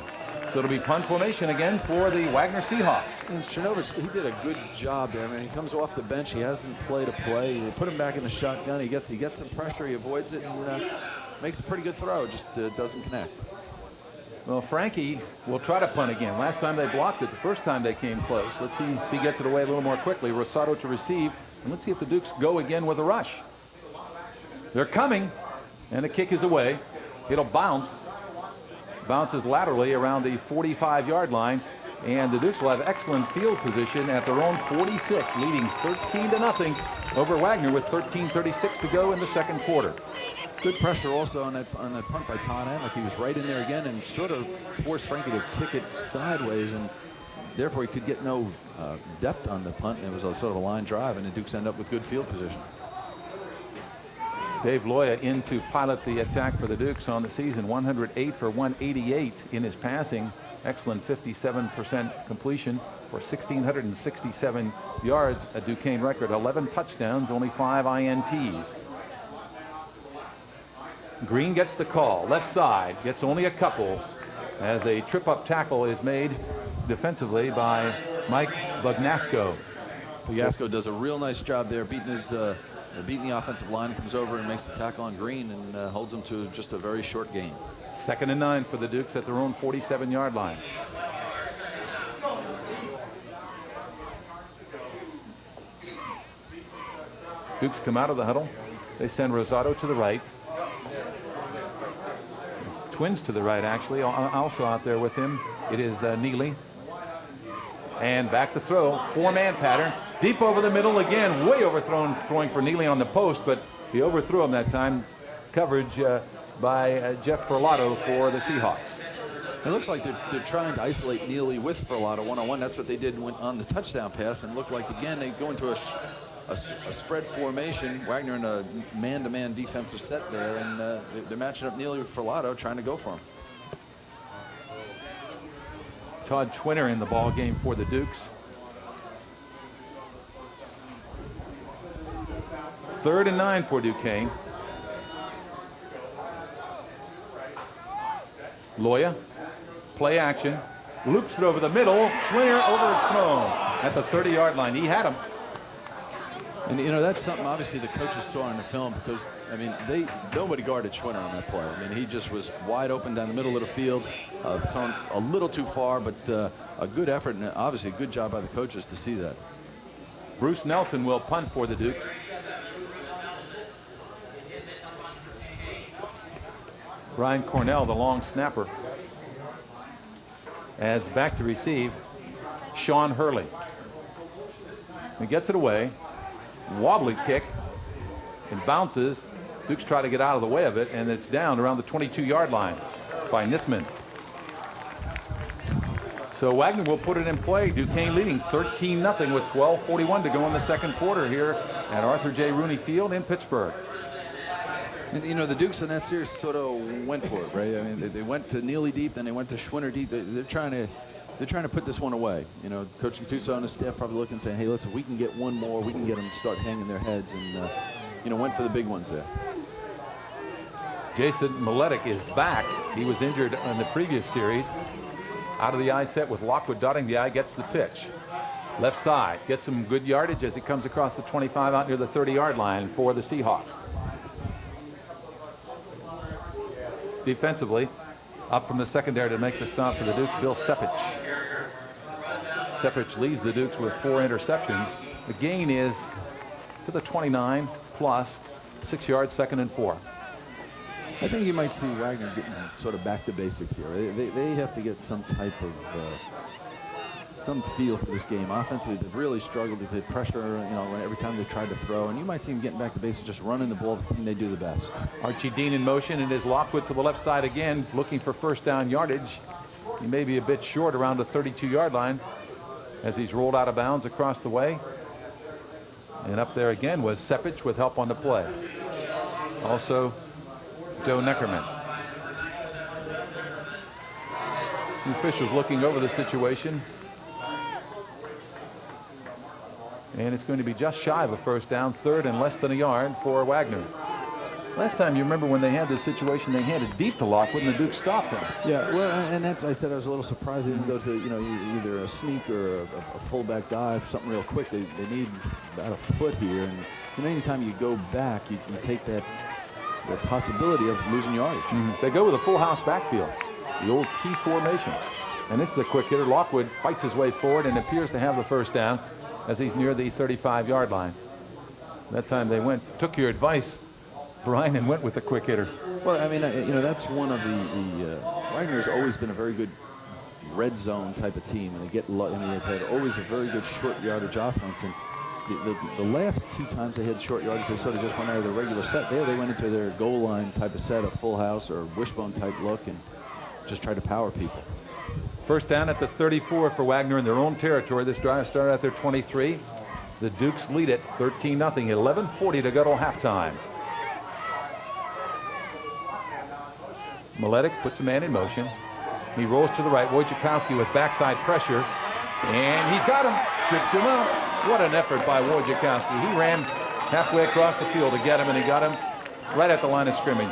So it'll be punt formation again for the Wagner Seahawks. And Chernovitz, he did a good job there. I mean, he comes off the bench. He hasn't played a play. They put him back in the shotgun. He gets some pressure. He avoids it and makes a pretty good throw. Just doesn't connect. Well, Frankie will try to punt again. Last time they blocked it. The first time they came close. Let's see if he gets it away a little more quickly. Rosado to receive. And let's see if the Dukes go again with a rush. They're coming. And the kick is away. It'll bounce. Bounces laterally around the 45-yard line. And the Dukes will have excellent field position at their own 46, leading 13-0 over Wagner with 13:36 to go in the second quarter. Good pressure also on that punt by Todd Amick. He was right in there again and sort of forced Frankie to kick it sideways, and therefore he could get no depth on the punt. And it was a sort of a line drive, and the Dukes end up with good field position. Dave Loya in to pilot the attack for the Dukes on the season. 108 for 188 in his passing. Excellent 57% completion for 1,667 yards, a Duquesne record. 11 touchdowns, only 5 INTs. Green gets the call. Left side, gets only a couple as a trip-up tackle is made defensively by Mike Bugnasco. Bugnasco does a real nice job there, beating the offensive line, comes over and makes the tackle on Green and holds him to just a very short gain. 2nd and 9 for the Dukes at their own 47-yard line. Dukes come out of the huddle. They send Rosado to the right. Twins to the right, actually, also out there with him. It is Neely. And back to throw. 4-man pattern. Deep over the middle again. Way overthrown, throwing for Neely on the post, but he overthrew him that time. Coverage by Jeff Ferlato for the Seahawks. It looks like they're trying to isolate Neely with Ferlato one-on-one. That's what they did on the touchdown pass, and looked like, again, they go into a spread formation. Wagner in a man-to-man defensive set there, and they're matching up Neely with Ferlato, trying to go for him. Todd Twinner in the ball game for the Dukes. 3rd and 9 for Duquesne. Loya, play action, loops it over the middle. Schwinner overthrown at the 30-yard line. He had him. And you know, that's something obviously the coaches saw in the film, because I mean, nobody guarded Schwinner on that play. I mean, he just was wide open down the middle of the field, thrown a little too far, but a good effort, and obviously a good job by the coaches to see that. Bruce Nelson will punt for the Dukes. Brian Cornell, the long snapper, as back to receive Sean Hurley. He gets it away. Wobbly kick. It bounces. Dukes try to get out of the way of it, and it's down around the 22-yard line by Nithman. So Wagner will put it in play. Duquesne leading 13-0 with 12:41 to go in the second quarter here at Arthur J. Rooney Field in Pittsburgh. And you know, the Dukes in that series sort of went for it, right? I mean, they went to Neely deep, then they went to Schwinner deep. They're trying to put this one away. You know, Coach Gattuso and his staff probably looking and saying, hey, listen, if we can get one more, we can get them to start hanging their heads, and you know, went for the big ones there. Jason Miletic is back. He was injured in the previous series. Out of the eye set with Lockwood dotting the eye, gets the pitch. Left side, gets some good yardage as he comes across the 25 out near the 30-yard line for the Seahawks. Defensively, up from the secondary to make the stop for the Dukes, Bill Sepich. Sepich leads the Dukes with 4 interceptions. The gain is to the 29 plus 6 yards, 2nd and 4. I think you might see Wagner getting sort of back to basics here. They have to get some type of some feel for this game. Offensively, they've really struggled. They've had pressure, you know, every time they've tried to throw. And you might see them getting back to basics, just running the ball, the thing they do the best. Archie Dean in motion, and is Lockwood to the left side again, looking for first down yardage. He may be a bit short around the 32-yard line as he's rolled out of bounds across the way. And up there again was Sepich with help on the play. Also, Joe Neckerman. The officials looking over the situation. And it's going to be just shy of a first down, 3rd and less than a yard for Wagner. Last time, you remember when they had this situation, they handed deep to Lockwood and the Dukes stopped him. Yeah, well, and that's, I said I was a little surprised they didn't go to, you know, either a sneak or a fullback dive, something real quick. They need about a foot here. And you know, anytime you go back, you take that the possibility of losing yardage. They go with a full house backfield, the old T formation. And this is a quick hitter. Lockwood fights his way forward and appears to have the first down as he's near the 35-yard line. That time they took your advice, Brian, and went with the quick hitter. Well, I mean, you know, that's one of the Wagner's always been a very good red zone type of team, and they get, I mean, they've had always a very good short yardage offense. And the last 2 times they had short yardage, they sort of just went out of their regular set. There they went into their goal line type of set, a full house or wishbone type look, and just tried to power people. First down at the 34 for Wagner in their own territory. This drive started at their 23. The Dukes lead it 13-0, 11:40 to go till halftime. Miletic puts a man in motion. He rolls to the right. Wojciechowski with backside pressure, and he's got him. Trips him up. What an effort by Wojciechowski. He ran halfway across the field to get him, and he got him right at the line of scrimmage.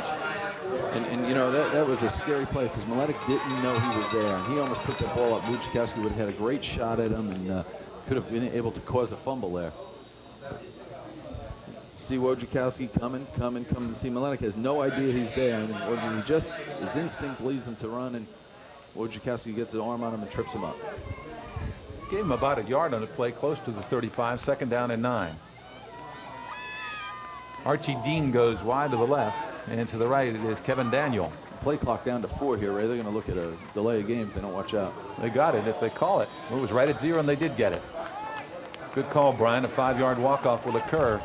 And you know, that was a scary play because Miletic didn't know he was there, and he almost put that ball up. Wojciechowski would have had a great shot at him and could have been able to cause a fumble there. See Wojciechowski coming. See Miletic has no idea he's there, and he just, his instinct leads him to run, and Wojciechowski gets his arm on him and trips him up. Gave him about a yard on the play, close to the 35, 2nd down and 9. Archie Dean goes wide to the left, and to the right it is Kevin Daniel. Play clock down to 4 here, Ray. They're going to look at a delay of game if they don't watch out. They got it if they call it. Well, it was right at 0, and they did get it. Good call, Brian. A 5-yard walk-off will occur.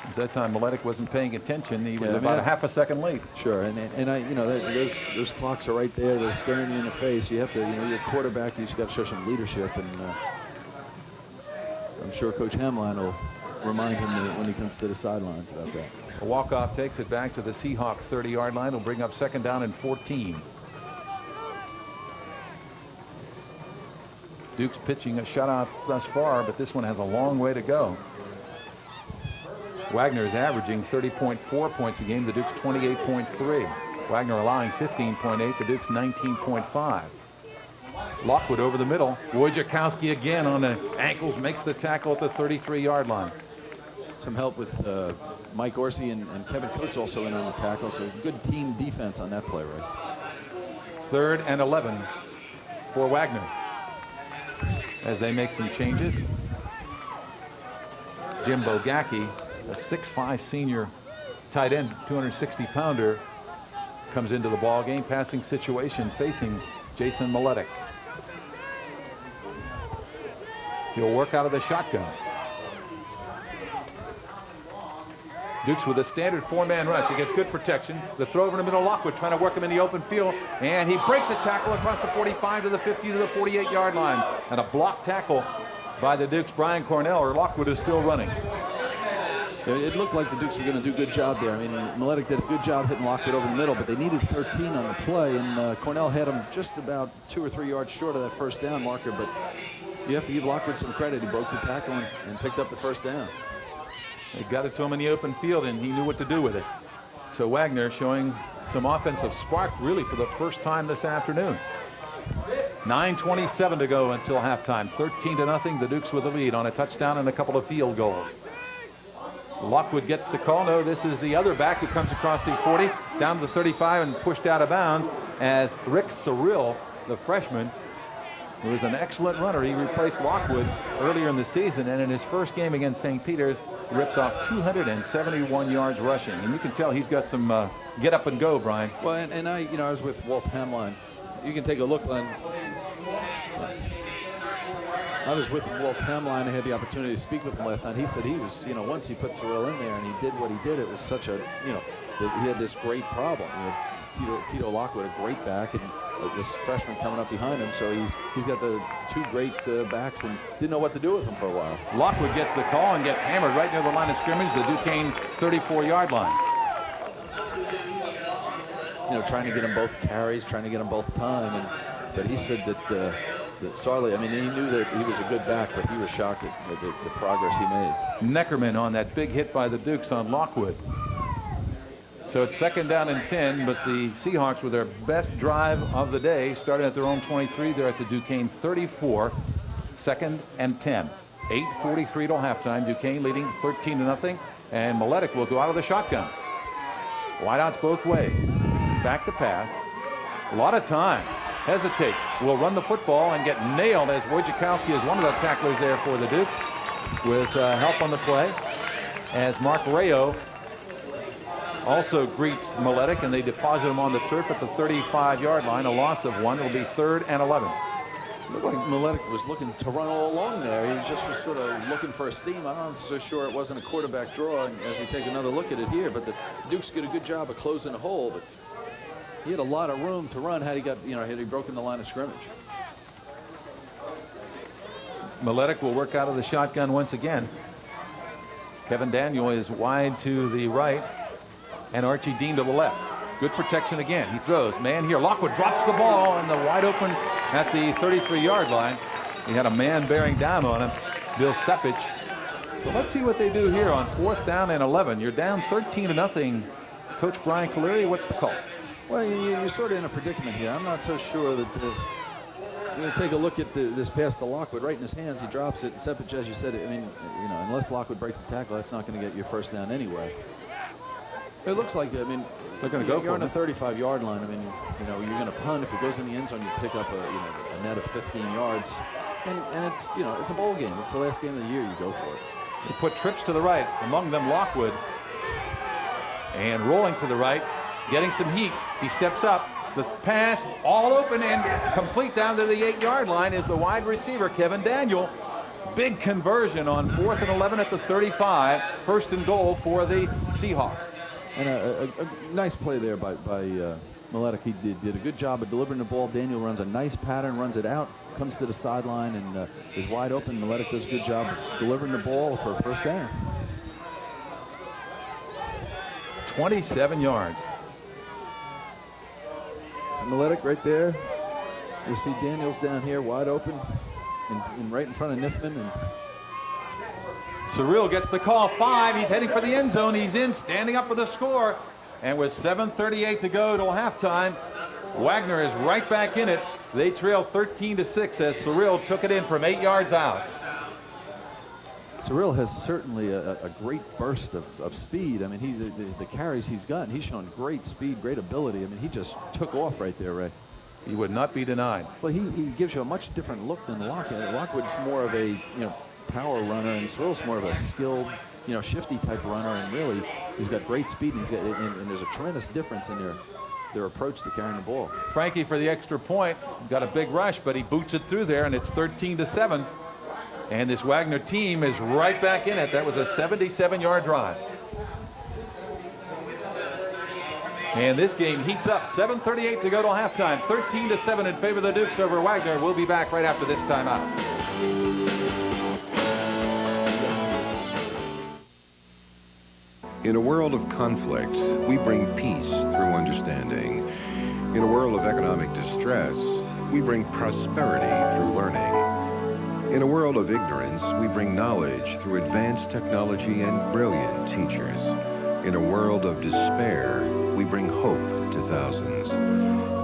At that time, Miletic wasn't paying attention. He was about a half a second late. Sure, and I, you know, those clocks are right there. They're staring you in the face. You have to, you know, you're a quarterback. You just got to show some leadership, and I'm sure Coach Hamline will remind him when he comes to the sidelines about that. A walk-off takes it back to the Seahawk 30-yard line. Will bring up 2nd down and 14. Dukes pitching a shutout thus far, but this one has a long way to go. Wagner is averaging 30.4 points a game. The Dukes 28.3. Wagner allowing 15.8, the Dukes 19.5. Lockwood over the middle. Wojciechowski again on the ankles, makes the tackle at the 33-yard line. Some help with Mike Orsi and Kevin Coates also in on the tackle, so good team defense on that play, right? 3rd and 11 for Wagner as they make some changes. Jim Bogacki, a 6'5" senior tight end, 260-pounder, comes into the ball game. Passing situation facing Jason Miletic. He'll work out of the shotgun. Dukes with a standard 4-man rush. He gets good protection. The throw over the middle, Lockwood trying to work him in the open field, and he breaks a tackle across the 45 to the 50 to the 48-yard line. And a block tackle by the Dukes' Brian Cornell, or Lockwood is still running. It looked like the Dukes were going to do a good job there. I mean, Miletic did a good job hitting Lockwood over the middle, but they needed 13 on the play, and Cornell had him just about 2 or 3 yards short of that first down marker, but you have to give Lockwood some credit. He broke the tackle and picked up the first down. They got it to him in the open field, and he knew what to do with it. So Wagner showing some offensive spark really for the first time this afternoon. 9:27 to go until halftime. 13-0. The Dukes with the lead on a touchdown and a couple of field goals. Lockwood gets the call. No, this is the other back who comes across the 40, down to the 35 and pushed out of bounds as Rick Cyril, the freshman, who is an excellent runner. He replaced Lockwood earlier in the season, and in his first game against St. Peter's, ripped off 271 yards rushing. And you can tell he's got some get up and go, Brian. Well, and I was with Walt Hamline. You can take a look on. I was with Walt Hamline. I had the opportunity to speak with him last night. He said he was, once he put Cyril in there and he did what he did, it was such a, he had this great problem. Tito Lockwood, a great back, and this freshman coming up behind him. So he's got the 2 great backs and didn't know what to do with them for a while. Lockwood gets the call and gets hammered right near the line of scrimmage, the Duquesne 34-yard line. Trying to get them both carries, trying to get them both time, but he said that Sarley, he knew that he was a good back, but he was shocked at the progress he made. Neckerman on that big hit by the Dukes on Lockwood. So it's 2nd down and 10, but the Seahawks with their best drive of the day, starting at their own 23. They're at the Duquesne 34, 2nd and 10. 8:43 till halftime. Duquesne leading 13-0, and Miletic will go out of the shotgun. Wideouts both ways. Back to pass. A lot of time. Hesitate. Will run the football and get nailed as Wojciechowski is one of the tacklers there for the Dukes with help on the play. As Mark Rayo also greets Miletic, and they deposit him on the turf at the 35-yard line. A loss of 1. It'll be 3rd and 11. Looked like Miletic was looking to run all along there. He just was sort of looking for a seam. I'm not so sure it wasn't a quarterback draw as we take another look at it here, but the Dukes did a good job of closing the hole, but he had a lot of room to run had he got, had he broken the line of scrimmage. Miletic will work out of the shotgun once again. Kevin Daniel is wide to the right, and Archie Dean to the left. Good protection again. He throws. Man here. Lockwood drops the ball, and the wide open at the 33-yard line. He had a man bearing down on him, Bill Sepich. So let's see what they do here on 4th down and 11. You're down 13-0. Coach Brian Caleri, what's the call? Well, you're sort of in a predicament here. I'm not so sure that you're going to take a look at this pass to Lockwood. Right in his hands, he drops it. Sepich, as you said, unless Lockwood breaks the tackle, that's not going to get your first down anyway. It looks like, they're going to go. You're on a 35-yard line. You're going to punt. If it goes in the end zone, you pick up a net of 15 yards. And it's, it's a bowl game. It's the last game of the year. You go for it. They put trips to the right, among them Lockwood. And rolling to the right, getting some heat. He steps up. The pass all open and complete down to the 8-yard line is the wide receiver, Kevin Daniel. Big conversion on 4th and 11 at the 35. 1st and goal for the Seahawks. And a nice play there by Miletic. He did a good job of delivering the ball. Daniel runs a nice pattern, runs it out, comes to the sideline, and is wide open. Miletic does a good job of delivering the ball for a first down. 27 yards. So Miletic right there. You see Daniels down here wide open and right in front of Niffman. And Cyril gets the call. 5. He's heading for the end zone. He's in, standing up for the score. And with 7:38 to go till halftime, Wagner is right back in it. They trail 13-6 as Cyril took it in from 8 yards out. Cyril has certainly a great burst of speed. I mean, the carries he's gotten, he's shown great speed, great ability. I mean, he just took off right there, Ray. He would not be denied. Well, he gives you a much different look than Lockwood. Lockwood's more of a power runner, and Cyril's more of a skilled, shifty type runner. And really, he's got great speed, and there's a tremendous difference in their approach to carrying the ball. Frankie for the extra point, got a big rush, but he boots it through there, and it's 13-7. And this Wagner team is right back in it. That was a 77-yard drive. And this game heats up. 7:38 to go till halftime. 13-7 in favor of the Dukes over Wagner. We'll be back right after this timeout. In a world of conflict, we bring peace through understanding. In a world of economic distress, we bring prosperity through learning. In a world of ignorance, we bring knowledge through advanced technology and brilliant teachers. In a world of despair, we bring hope to thousands.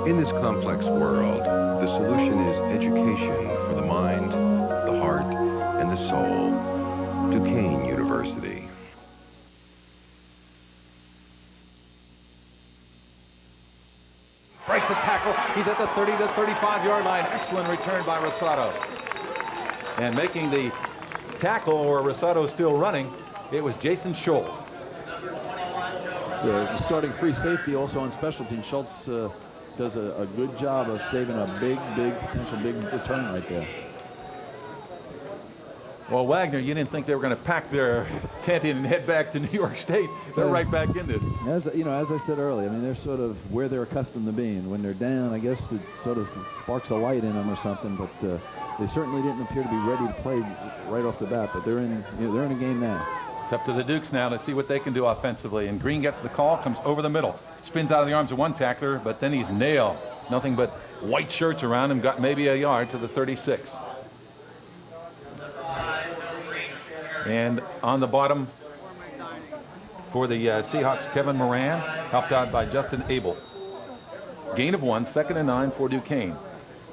In this complex world, the solution is education for the mind, the heart, and the soul. Duquesne University. Breaks a tackle. He's at the 30 to 35-yard line. Excellent return by Rosado. And making the tackle, or Rosado still running, it was Jason Schultz. The starting free safety also on special teams. Schultz does a good job of saving a potential big return right there. Well, Wagner, you didn't think they were going to pack their tent in and head back to New York State. They're right back in this. As I said earlier, I mean, they're sort of where they're accustomed to being. When they're down, I guess it sort of sparks a light in them or something. But they certainly didn't appear to be ready to play right off the bat. But they're in a game now. It's up to the Dukes now to see what they can do offensively. And Green gets the call, comes over the middle, spins out of the arms of one tackler, but then he's nailed. Nothing but white shirts around him, got maybe a yard to the 36. And on the bottom for the Seahawks, Kevin Moran, helped out by Justin Abel. Gain of 1, 2nd and 9 for Duquesne.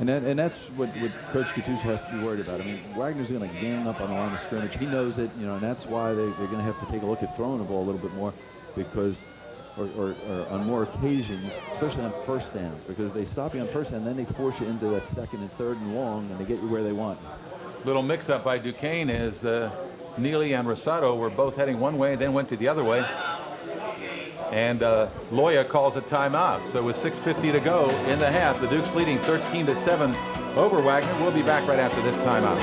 And that's what Coach Gattuso has to be worried about. I mean, Wagner's going to gang up on the line of scrimmage. He knows it, and that's why they're going to have to take a look at throwing the ball a little bit more, because, or on more occasions, especially on first downs, because if they stop you on first down, then they force you into that 2nd and 3rd and long, and they get you where they want. Little mix-up by Duquesne is Neely and Rosado were both heading one way, then went to the other way. And Loya calls a timeout. So with 6:50 to go in the half, the Dukes leading 13-7 over Wagner. We'll be back right after this timeout.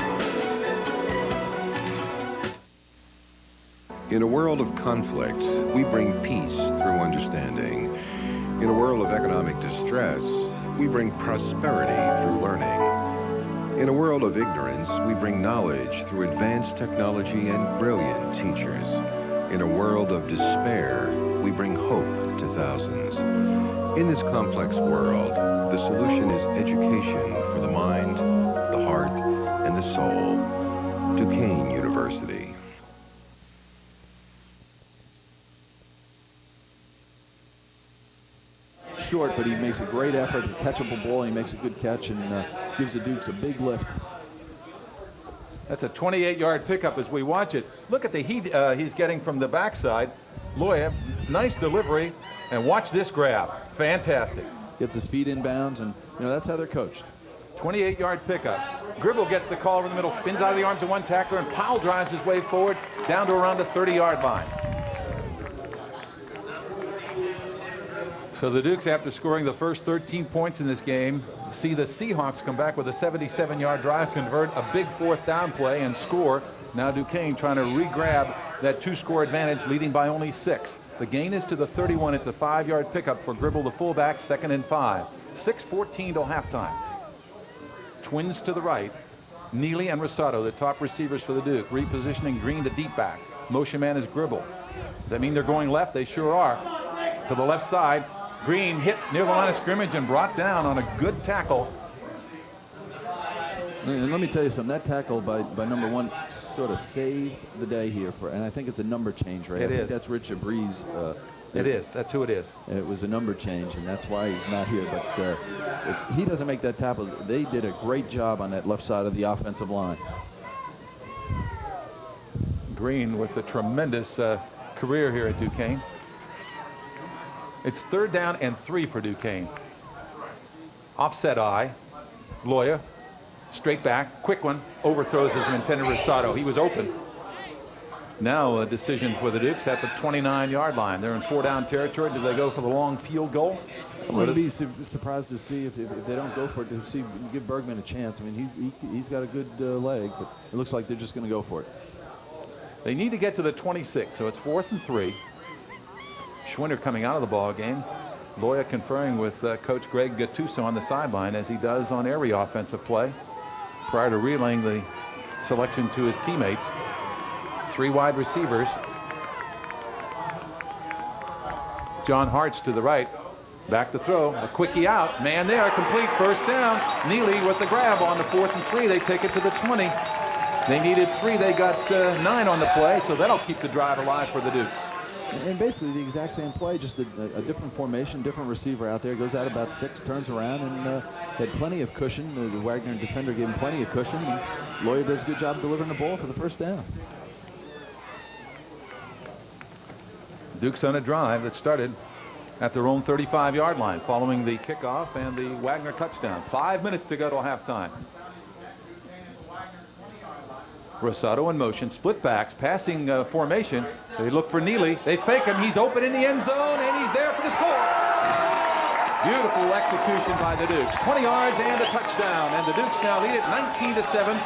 In a world of conflict, we bring peace through understanding. In a world of economic distress, we bring prosperity through learning. In a world of ignorance, we bring knowledge through advanced technology and brilliant teachers. In a world of despair, we bring hope to thousands. In this complex world, the solution is education for the mind, the heart, and the soul. Duquesne University. Short, but he makes a great effort, a catchable ball, and he makes a good catch and gives the Dukes a big lift. That's a 28-yard pickup as we watch it. Look at the heat he's getting from the backside. Loya, nice delivery, and watch this grab. Fantastic. Gets his feet in bounds, and that's how they're coached. 28-yard pickup. Gribble gets the call over the middle, spins out of the arms of one tackler, and Powell drives his way forward down to around the 30-yard line. So the Dukes, after scoring the first 13 points in this game, see the Seahawks come back with a 77-yard drive, convert a big 4th down play, and score. Now Duquesne trying to re-grab that 2-score advantage, leading by only 6. The gain is to the 31. It's a 5-yard pickup for Gribble, the fullback, 2nd and 5. 6:14 till halftime. Twins to the right. Neely and Rosado, the top receivers for the Duke. Repositioning Green, the deep back. Motion man is Gribble. Does that mean they're going left? They sure are. To the left side. Green hit near the line of scrimmage and brought down on a good tackle. And let me tell you something. That tackle by number 1 sort of saved the day here and I think it's a number change, right? It I think is. that's Rich Abri's It is. That's who it is. It was a number change, and that's why he's not here. But if he doesn't make that tackle, they did a great job on that left side of the offensive line. Green with a tremendous career here at Duquesne. It's 3rd down and 3 for Duquesne. Offset eye. Loya, straight back, quick one, overthrows his intended Rosado. He was open. Now a decision for the Dukes at the 29-yard line. They're in 4-down territory. Do they go for the long field goal? I wouldn't be surprised to see if they don't go for it, to see, give Bergman a chance. I mean, he's got a good leg, but it looks like they're just going to go for it. They need to get to the 26, so it's 4th and 3. Schwinner coming out of the ball game. Loya conferring with Coach Greg Gattuso on the sideline, as he does on every offensive play, prior to relaying the selection to his teammates. 3 wide receivers. John Hart's to the right. Back to throw. A quickie out. Man there. Complete. First down. Neely with the grab on the 4th and 3. They take it to the 20. They needed 3. They got 9 on the play, so that'll keep the drive alive for the Dukes. And basically the exact same play, just a different formation, different receiver out there. Goes out about 6, turns around, and had plenty of cushion. The Wagner defender gave him plenty of cushion. And Loya does a good job delivering the ball for the first down. Dukes on a drive that started at their own 35-yard line following the kickoff and the Wagner touchdown. 5 minutes to go till halftime. Rosado in motion, split backs, passing formation. They look for Neely. They fake him. He's open in the end zone, and he's there for the score. Beautiful execution by the Dukes. 20 yards and a touchdown, and the Dukes now lead it 19-7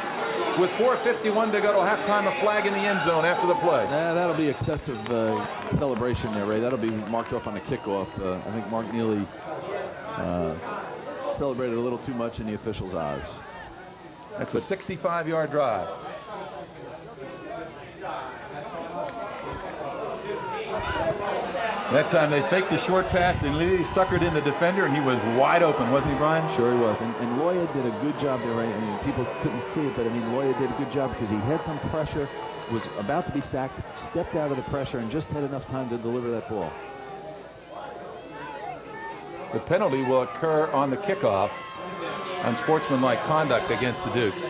with 4:51 to go to halftime. A flag in the end zone after the play. That'll be excessive celebration there, Ray. That'll be marked off on the kickoff. I think Mark Neely celebrated a little too much in the officials' eyes. That's a 65-yard drive. That time they faked the short pass, and Lee suckered in the defender, and he was wide open, wasn't he, Brian? Sure he was. And Loya did a good job there, right? I mean, people couldn't see it, but I mean, Loya did a good job because he had some pressure, was about to be sacked, stepped out of the pressure, and just had enough time to deliver that ball. The penalty will occur on the kickoff on sportsmanlike conduct against the Dukes.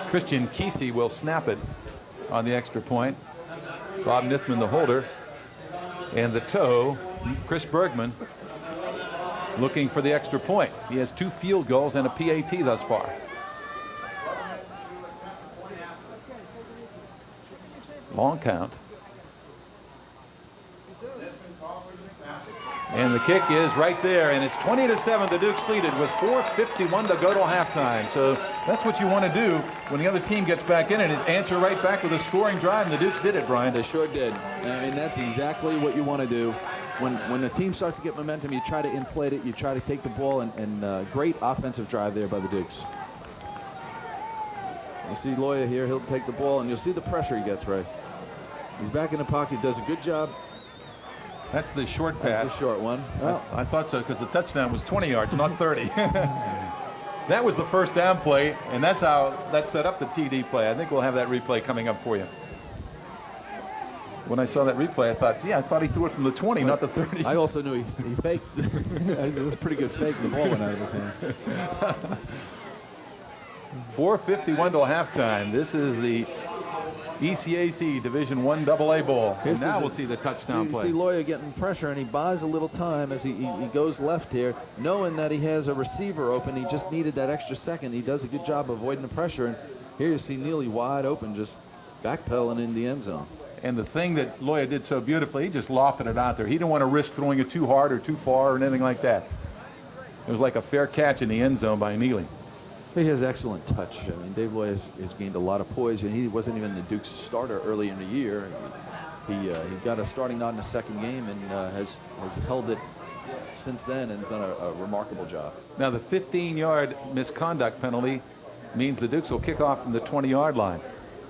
Christian Kesey will snap it on the extra point. Bob Nithman, the holder. And the toe, Chris Bergman, looking for the extra point. He has 2 field goals and a PAT thus far. Long count. And the kick is right there, and it's 20-7. The Dukes lead it with 4:51 to go till halftime. So that's what you want to do when the other team gets back in it, is answer right back with a scoring drive, and the Dukes did it, Brian. They sure did. And that's exactly what you want to do. When the team starts to get momentum, you try to inflate it, you try to take the ball, and great offensive drive there by the Dukes. You see Loya here, he'll take the ball, and you'll see the pressure he gets, Ray. He's back in the pocket, does a good job. That's the short pass. That's the short one. Well, I thought so, because the touchdown was 20 yards, not 30. That was the first down play, and that's how that set up the TD play. I think we'll have that replay coming up for you. When I saw that replay, I thought, yeah, I thought he threw it from the 20, not the 30. I also knew he faked. It was a pretty good fake. The ball went out of his hand. 4:51 till halftime. This is the ECAC Division I AA ball. And now we'll see the touchdown play. See Loya getting pressure, and he buys a little time as he goes left here, knowing that he has a receiver open. He just needed that extra second. He does a good job avoiding the pressure, and here you see Neely wide open, just backpedaling in the end zone. And the thing that Loya did so beautifully, he just lofted it out there. He didn't want to risk throwing it too hard or too far or anything like that. It was like a fair catch in the end zone by Neely. He has excellent touch. I mean, Dave Loya has gained a lot of poise, and he wasn't even the Dukes starter early in the year. He got a starting nod in the second game and has held it since then and done a remarkable job. Now the 15-yard misconduct penalty means the Dukes will kick off from the 20-yard line.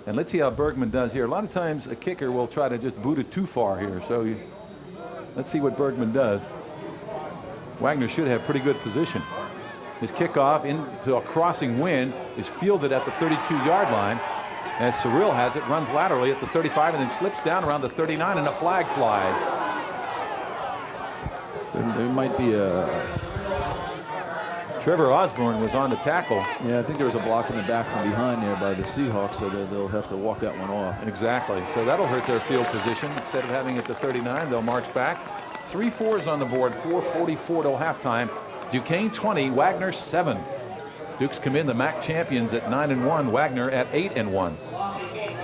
And let's see how Bergman does here. A lot of times a kicker will try to just boot it too far here. So let's see what Bergman does. Wagner should have pretty good position. His kickoff into a crossing wind is fielded at the 32-yard line. As Cyril has it, runs laterally at the 35 and then slips down around the 39, and a flag flies. There might be a... Trevor Osborne was on the tackle. Yeah, I think there was a block in the back from behind there by the Seahawks, so they'll have to walk that one off. Exactly. So that'll hurt their field position. Instead of having it to 39, they'll march back. 3 4s on the board, 4:44 till halftime. Duquesne 20, Wagner 7. Dukes come in the MAC champions at 9-1, Wagner at 8-1.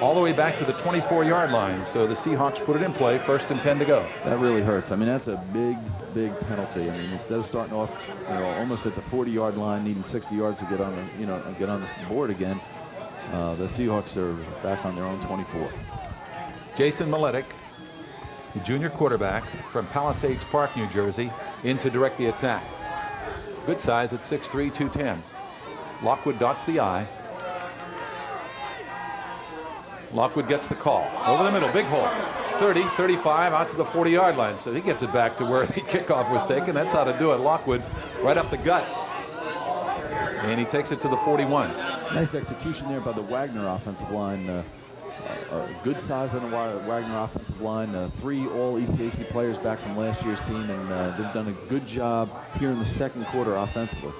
All the way back to the 24-yard line. So the Seahawks put it in play, 1st and 10 to go. That really hurts. I mean, that's a big penalty. I mean, instead of starting off, almost at the 40-yard line, needing 60 yards to get on the, get on the board again, the Seahawks are back on their own 24. Jason Miletic, the junior quarterback from Palisades Park, New Jersey, in to direct the attack. Good size at 6'3", 210. Lockwood dots the I. Lockwood gets the call. Over the middle, big hole. 30, 35, out to the 40-yard line. So he gets it back to where the kickoff was taken. That's how to do it. Lockwood right up the gut. And he takes it to the 41. Nice execution there by the Wagner offensive line. Good size on the Wagner offensive line. 3 all ECAC players back from last year's team, and they've done a good job here in the second quarter offensively.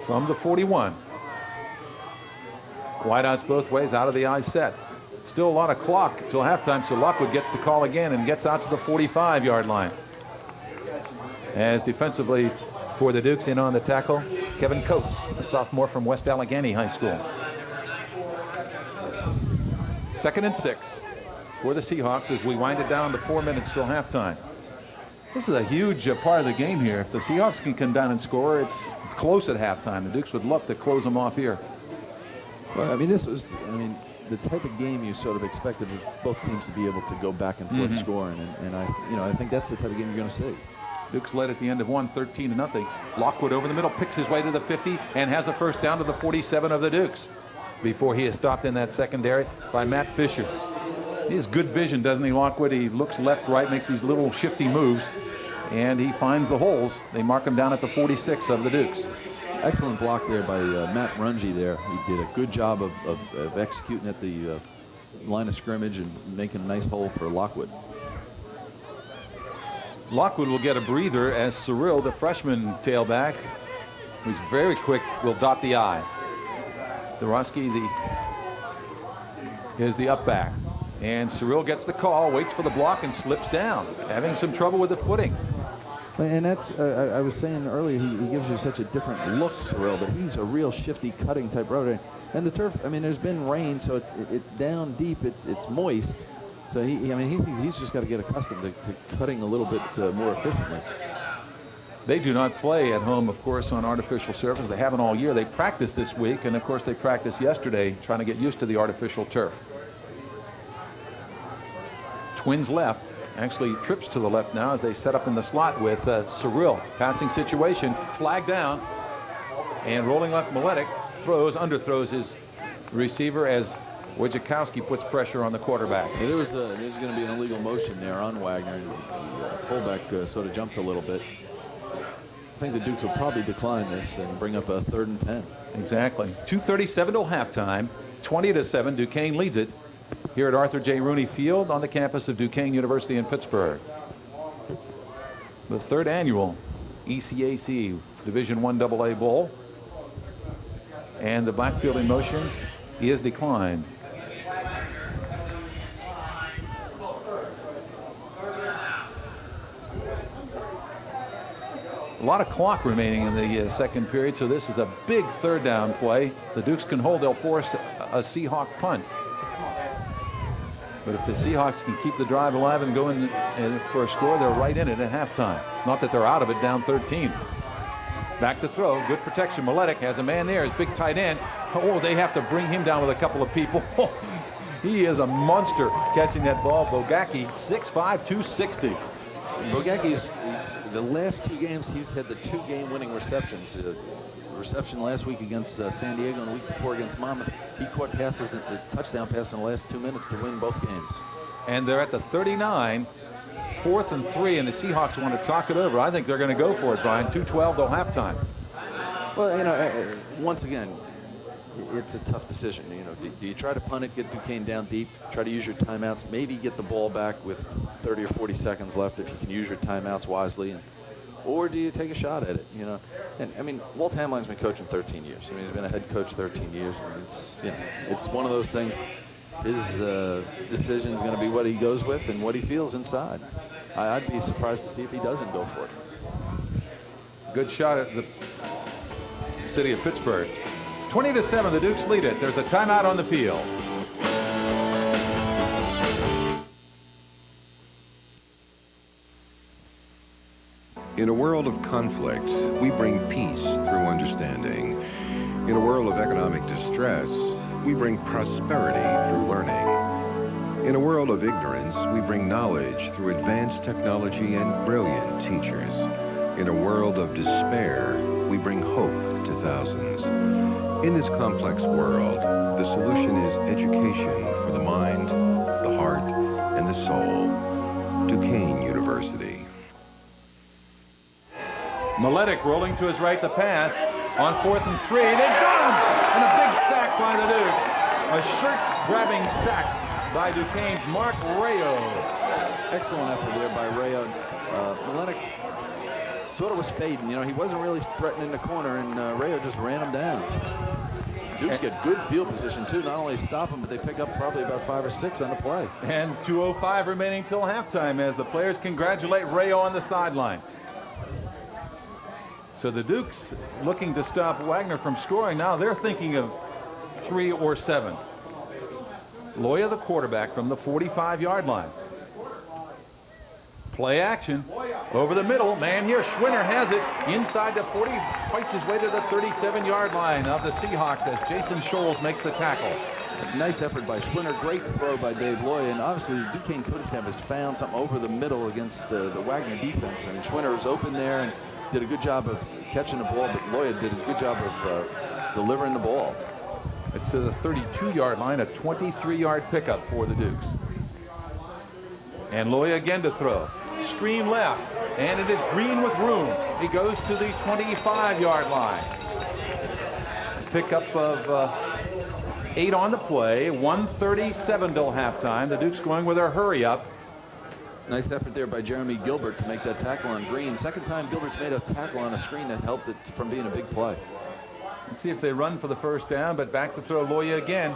From the 41. Wideouts both ways, out of the I set. Still a lot of clock till halftime, so Lockwood gets the call again and gets out to the 45-yard line. As defensively for the Dukes, in on the tackle, Kevin Coates, a sophomore from West Allegheny High School. 2nd and 6 for the Seahawks as we wind it down to 4 minutes till halftime. This is a huge part of the game here. If the Seahawks can come down and score, it's close at halftime. The Dukes would love to close them off here. Well, I mean, this was, the type of game you sort of expected both teams to be able to go back and forth scoring, and I think that's the type of game you're going to see. Dukes led at the end of one, 13-0. Lockwood over the middle, picks his way to the 50, and has a first down to the 47 of the Dukes before he is stopped in that secondary by Matt Fisher. He has good vision, doesn't he, Lockwood? He looks left, right, makes these little shifty moves, and he finds the holes. They mark him down at the 46 of the Dukes. Excellent block there by Matt Runge there. He did a good job of executing at the line of scrimmage and making a nice hole for Lockwood. Lockwood will get a breather as Cyril, the freshman tailback, who's very quick, will dot the I. Dorosky is the up back. And Cyril gets the call, waits for the block, and slips down, having some trouble with the footing. And that's, I was saying earlier, he gives you such a different look, Cyril, but he's a real shifty cutting type road. And the turf, I mean, there's been rain, so it's down deep, it's moist. So he's just got to get accustomed to cutting a little bit more efficiently. They do not play at home, of course, on artificial surface. They haven't all year. They practiced this week, and of course they practiced yesterday trying to get used to the artificial turf. Twins left, actually trips to the left now as they set up in the slot with Cyril. Passing situation, flag down, and rolling off Miletic, underthrows his receiver as Wojciechowski puts pressure on the quarterback. Yeah, there's going to be an illegal motion there on Wagner. The fullback sort of jumped a little bit. I think the Dukes will probably decline this and bring up a 3rd and 10. Exactly. 2:37 till halftime. 20-7. Duquesne leads it here at Arthur J. Rooney Field on the campus of Duquesne University in Pittsburgh. The 3rd annual ECAC Division I AA Bowl. And the backfield in motion is declined. A lot of clock remaining in the second period, so this is a big 3rd down play. The Dukes can hold, they'll force a Seahawk punt. But if the Seahawks can keep the drive alive and go in for a score, they're right in it at halftime. Not that they're out of it, down 13. Back to throw, good protection. Miletic has a man there, his big tight end. Oh, they have to bring him down with a couple of people. He is a monster catching that ball. Bogacki, 6'5", 260. Bogacki's, the last 2 games, he's had the 2 game-winning receptions. Reception last week against San Diego and the week before against Monmouth. He caught passes, the touchdown pass in the last 2 minutes to win both games. And they're at the 39, 4th and 3, and the Seahawks want to talk it over. I think they're going to go for it, Brian. 2:12 till halftime. Well, once again, it's a tough decision. You know, do you try to punt it, get Duquesne down deep, try to use your timeouts, maybe get the ball back with 30 or 40 seconds left if you can use your timeouts wisely, or do you take a shot at it? You know, and I mean, Walt Hamline's been coaching 13 years. I mean, he's been a head coach 13 years, and it's, you know, it's one of those things. His decision is going to be what he goes with and what he feels inside. I'd be surprised to see if he doesn't go for it. Good shot at the city of Pittsburgh. 20-7, the Dukes lead it. There's a timeout on the field. In a world of conflict, we bring peace through understanding. In a world of economic distress, we bring prosperity through learning. In a world of ignorance, we bring knowledge through advanced technology and brilliant teachers. In a world of despair, we bring hope to thousands. In this complex world, the solution is education for the mind, the heart, and the soul. Duquesne University. Miletic rolling to his right, the pass on 4th and 3. They got him! And a big sack by the Dukes. A shirt-grabbing sack by Duquesne's Mark Rayo. Excellent effort there by Rayo. Miletic sort of was fading. You know, he wasn't really threatening the corner, and Rayo just ran him down. Dukes get good field position, too. Not only stop him, but they pick up probably about 5 or 6 on the play. And 2:05 remaining till halftime as the players congratulate Rayo on the sideline. So the Dukes looking to stop Wagner from scoring. Now they're thinking of 3 or 7. Loya, the quarterback, from the 45-yard line. Play action over the middle. Man here, Schwinner has it inside the 40, fights his way to the 37-yard line of the Seahawks as Jason Scholes makes the tackle. Nice effort by Schwinner. Great throw by Dave Loya. And obviously, the Duquesne coaching staff has found something over the middle against the Wagner defense. I mean, Schwinner was open there and did a good job of catching the ball, but Loya did a good job of delivering the ball. It's to the 32-yard line, a 23-yard pickup for the Dukes. And Loya again to throw. Screen left, and it is Green with room. He goes to the 25-yard line. Pickup of 8 on the play, 1:37 till halftime. The Dukes going with a hurry up. Nice effort there by Jeremy Gilbert to make that tackle on Green. Second time Gilbert's made a tackle on a screen that helped it from being a big play. Let's see if they run for the first down, but back to throw Loya again.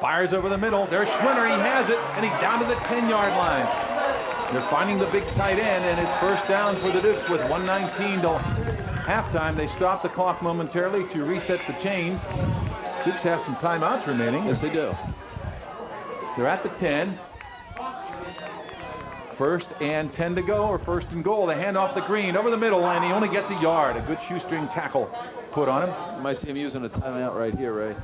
Fires over the middle. There's Schwinner. He has it, and he's down to the 10-yard line. They're finding the big tight end, and it's first down for the Dukes with 1:19 till halftime. They stop the clock momentarily to reset the chains. Dukes have some timeouts remaining. Yes, they do. They're at the 10. First and 10 to go, or first and goal. They hand off the Green over the middle, and he only gets a yard. A good shoestring tackle put on him. You might see him using a timeout right here, Ray.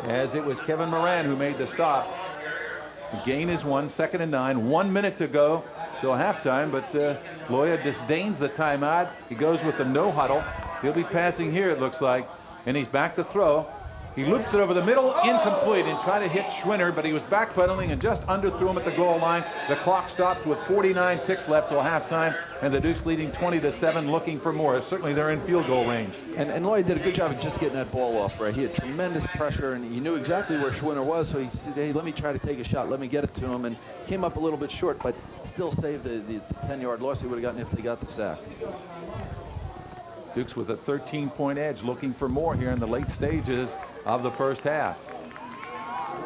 As it was Kevin Moran who made the stop. The gain is 1, 2nd and 9. 1 minute to go till halftime, but Loya disdains the timeout. He goes with the no huddle. He'll be passing here, it looks like, and he's back to throw. He loops it over the middle, incomplete, and tried to hit Schwinner, but he was backpedaling and just underthrew him at the goal line. The clock stopped with 49 ticks left till halftime, and the Dukes leading 20-7, looking for more. Certainly they're in field goal range. And Loya did a good job of just getting that ball off, Ray. He had tremendous pressure, and he knew exactly where Schwinner was, so he said, hey, let me try to take a shot, let me get it to him, and came up a little bit short, but still saved the 10-yard loss he would have gotten if they got the sack. Dukes with a 13-point edge, looking for more here in the late stages of the first half.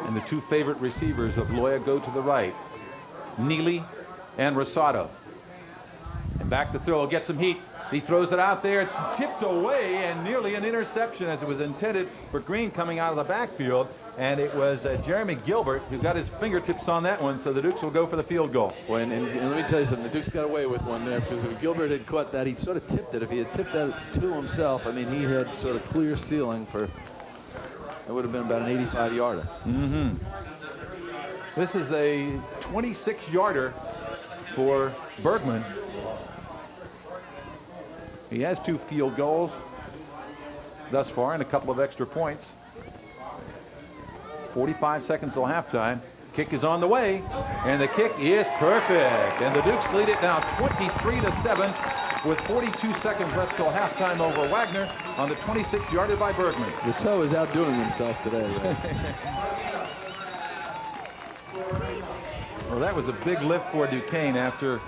And the two favorite receivers of Loya go to the right, Neely and Rosado. And back to throw, gets some heat. He throws it out there. It's tipped away and nearly an interception as it was intended for Green coming out of the backfield. And it was Jeremy Gilbert who got his fingertips on that one, so the Dukes will go for the field goal. Well, and let me tell you something, the Dukes got away with one there, because if Gilbert had caught that, he sort of tipped it. If he had tipped that to himself, I mean, he had sort of clear ceiling for, it would have been about an 85-yarder. This is a 26-yarder for Bergman. He has 2 field goals thus far and a couple of extra points. 45 seconds till halftime. Kick is on the way, and the kick is perfect. And the Dukes lead it now 23-7 with 42 seconds left till halftime over Wagner on the 26-yarder by Bergman. The toe is outdoing himself today. Well, that was a big lift for Duquesne after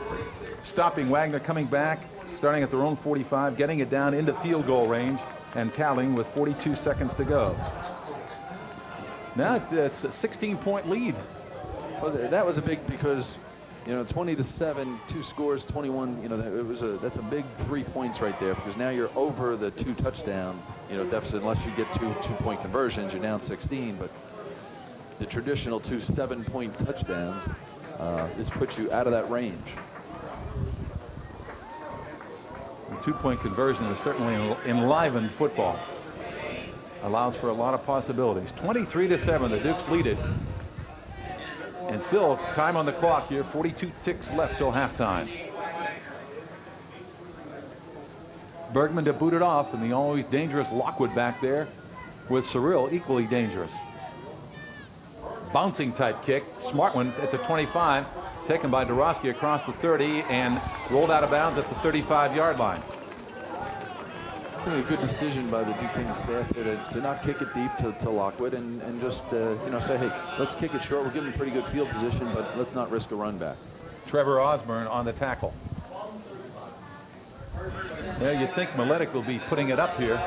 stopping Wagner, coming back, starting at their own 45, getting it down into field goal range, and tallying with 42 seconds to go. Now it's a 16-point lead. Well, that was a big, because, you know, 20-7, 2 scores, 21. You know, that's a big 3 points right there, because now you're over the 2 touchdown, you know, deficit. Unless you get two-point conversions, you're down 16. But the traditional 2 7-point touchdowns, this puts you out of that range. The 2-point conversion has certainly enlivened football. Allows for a lot of possibilities. 23-7, the Dukes lead it. And still time on the clock here, 42 ticks left till halftime. Bergman to boot it off, and the always dangerous Lockwood back there with Cyril, equally dangerous. Bouncing type kick, smart one at the 25, taken by Dorosky across the 30 and rolled out of bounds at the 35-yard line. I think a good decision by the Duquesne staff to not kick it deep to Lockwood and just you know, say, hey, let's kick it short. We're giving them pretty good field position, but let's not risk a run back. Trevor Osborne on the tackle. There, you'd think Miletic will be putting it up here.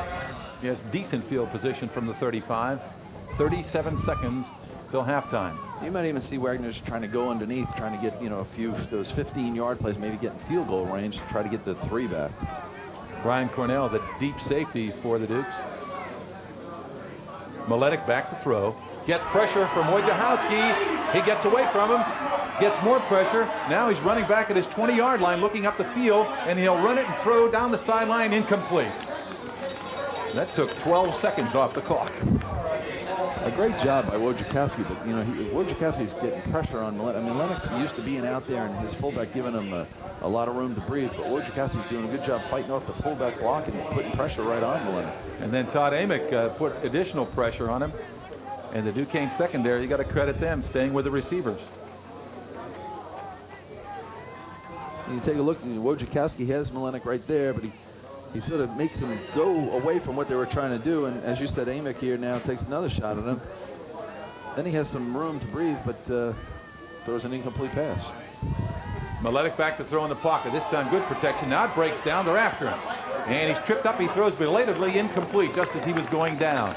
He has decent field position from the 35. 37 seconds till halftime. You might even see Wagner's trying to go underneath, trying to get, you know, a few those 15-yard plays, maybe get in field goal range to try to get the 3 back. Brian Cornell, the deep safety for the Dukes. Miletic back to throw. Gets pressure from Wojciechowski. He gets away from him. Gets more pressure. Now he's running back at his 20-yard line, looking up the field, and he'll run it and throw down the sideline, incomplete. That took 12 seconds off the clock. A great job by Wojciechowski, but, you know, Wojciechowski's getting pressure on Miletic. I mean, Lennox used to being out there and his fullback giving him a lot of room to breathe, but Wojciechowski's doing a good job fighting off the fullback block and putting pressure right on Miletic. And then Todd Amick put additional pressure on him. And the Duquesne secondary, you got to credit them staying with the receivers. You take a look, Wojciechowski has Miletic right there, but he sort of makes him go away from what they were trying to do. And as you said, Amick here now takes another shot at him. Then he has some room to breathe, but throws an incomplete pass. Miletic back to throw in the pocket. This time good protection. Now it breaks down. They're after him. And he's tripped up. He throws belatedly incomplete just as he was going down.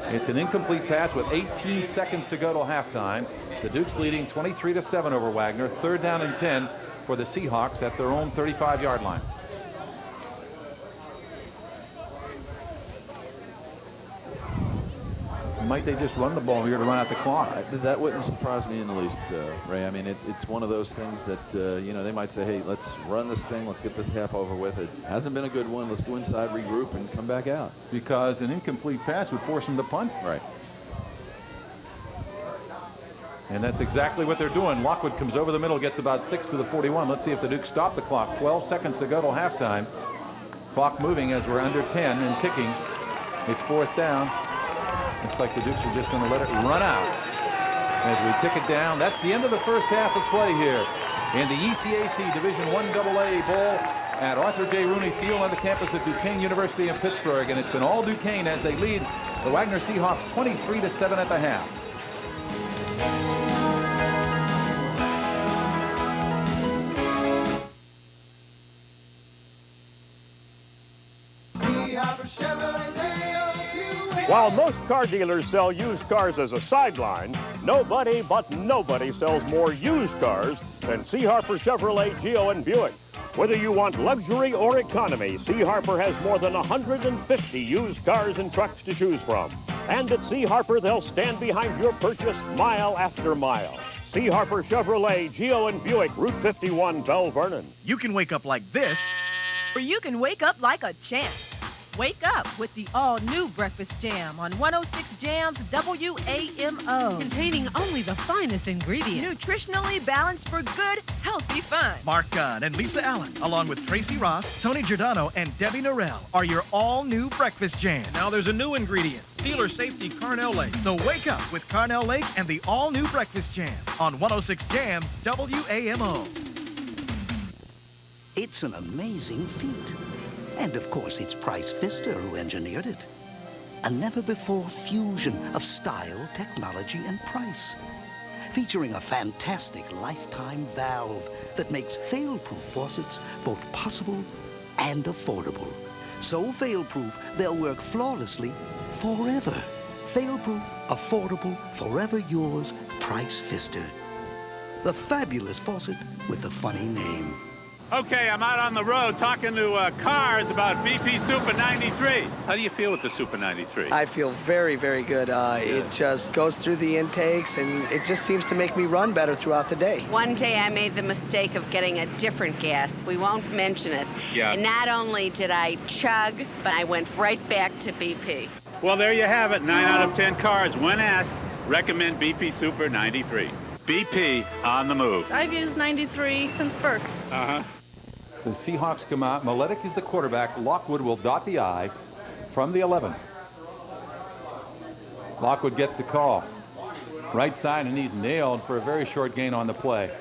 It's an incomplete pass with 18 seconds to go till halftime. The Dukes leading 23-7 over Wagner. 3rd down and 10 for the Seahawks at their own 35-yard line. Might they just run the ball here to run out the clock? That wouldn't surprise me in the least, Ray. I mean, it's one of those things that, you know, they might say, hey, let's run this thing. Let's get this half over with. It hasn't been a good one. Let's go inside, regroup, and come back out. Because an incomplete pass would force them to punt. Right. And that's exactly what they're doing. Lockwood comes over the middle, gets about 6 to the 41. Let's see if the Dukes stop the clock. 12 seconds to go till halftime. Clock moving as we're under 10 and ticking. It's 4th down. Looks like the Dukes are just going to let it run out as we tick it down. That's the end of the first half of play here in the ECAC Division I AA Bowl at Arthur J. Rooney Field on the campus of Duquesne University in Pittsburgh. And it's been all Duquesne as they lead the Wagner Seahawks 23-7 at the half. While most car dealers sell used cars as a sideline, nobody sells more used cars than C. Harper Chevrolet, Geo, and Buick. Whether you want luxury or economy, C. Harper has more than 150 used cars and trucks to choose from. And at C. Harper, they'll stand behind your purchase mile after mile. C. Harper Chevrolet, Geo, and Buick, Route 51, Bell Vernon. You can wake up like this, or you can wake up like a champ. Wake up with the all-new Breakfast Jam on 106 Jam's WAMO. Containing only the finest ingredients. Nutritionally balanced for good, healthy fun. Mark Gunn and Lisa Allen, along with Tracy Ross, Tony Giordano, and Debbie Norrell, are your all-new Breakfast Jam. Now there's a new ingredient. Dealer safety Carnell Lake. So wake up with Carnell Lake and the all-new Breakfast Jam on 106 Jams WAMO. It's an amazing feat. And of course, it's Price Pfister who engineered it. A never-before fusion of style, technology, and price. Featuring a fantastic lifetime valve that makes fail-proof faucets both possible and affordable. So fail-proof, they'll work flawlessly forever. Fail-proof, affordable, forever yours, Price Pfister. The fabulous faucet with the funny name. Okay, I'm out on the road talking to cars about BP Super 93. How do you feel with the Super 93? I feel very, very good. It just goes through the intakes, and it just seems to make me run better throughout the day. One day I made the mistake of getting a different gas. We won't mention it. Yeah. And not only did I chug, but I went right back to BP. Well, there you have it. 9 out of 10 cars, when asked, recommend BP Super 93. BP on the move. I've used 93 since birth. Uh-huh. The Seahawks come out. Miletic is the quarterback. Lockwood will dot the I from the 11. Lockwood gets the call. Right side, and he's nailed for a very short gain on the play.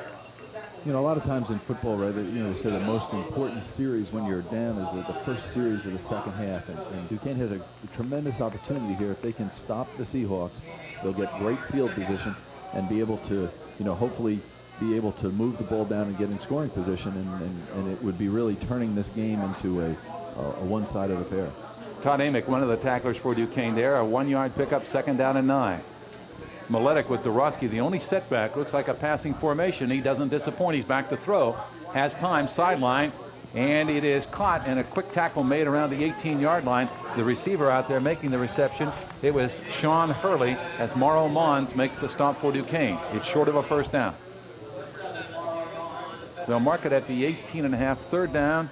You know, a lot of times in football, right, they say the most important series when you're down is the first series of the second half. And Duquesne has a tremendous opportunity here. If they can stop the Seahawks, they'll get great field position and be able to, hopefully be able to move the ball down and get in scoring position, and it would be really turning this game into a one-sided affair. Todd Amick, one of the tacklers for Duquesne there, a 1-yard pickup, 2nd down and 9. Miletic with Dorosky, the only setback, looks like a passing formation. He doesn't disappoint. He's back to throw, has time, sideline, and it is caught, and a quick tackle made around the 18-yard line. The receiver out there making the reception, it was Sean Hurley, as Mauro Mons makes the stop for Duquesne. It's short of a first down. They'll mark it at the 18.5, 3rd down,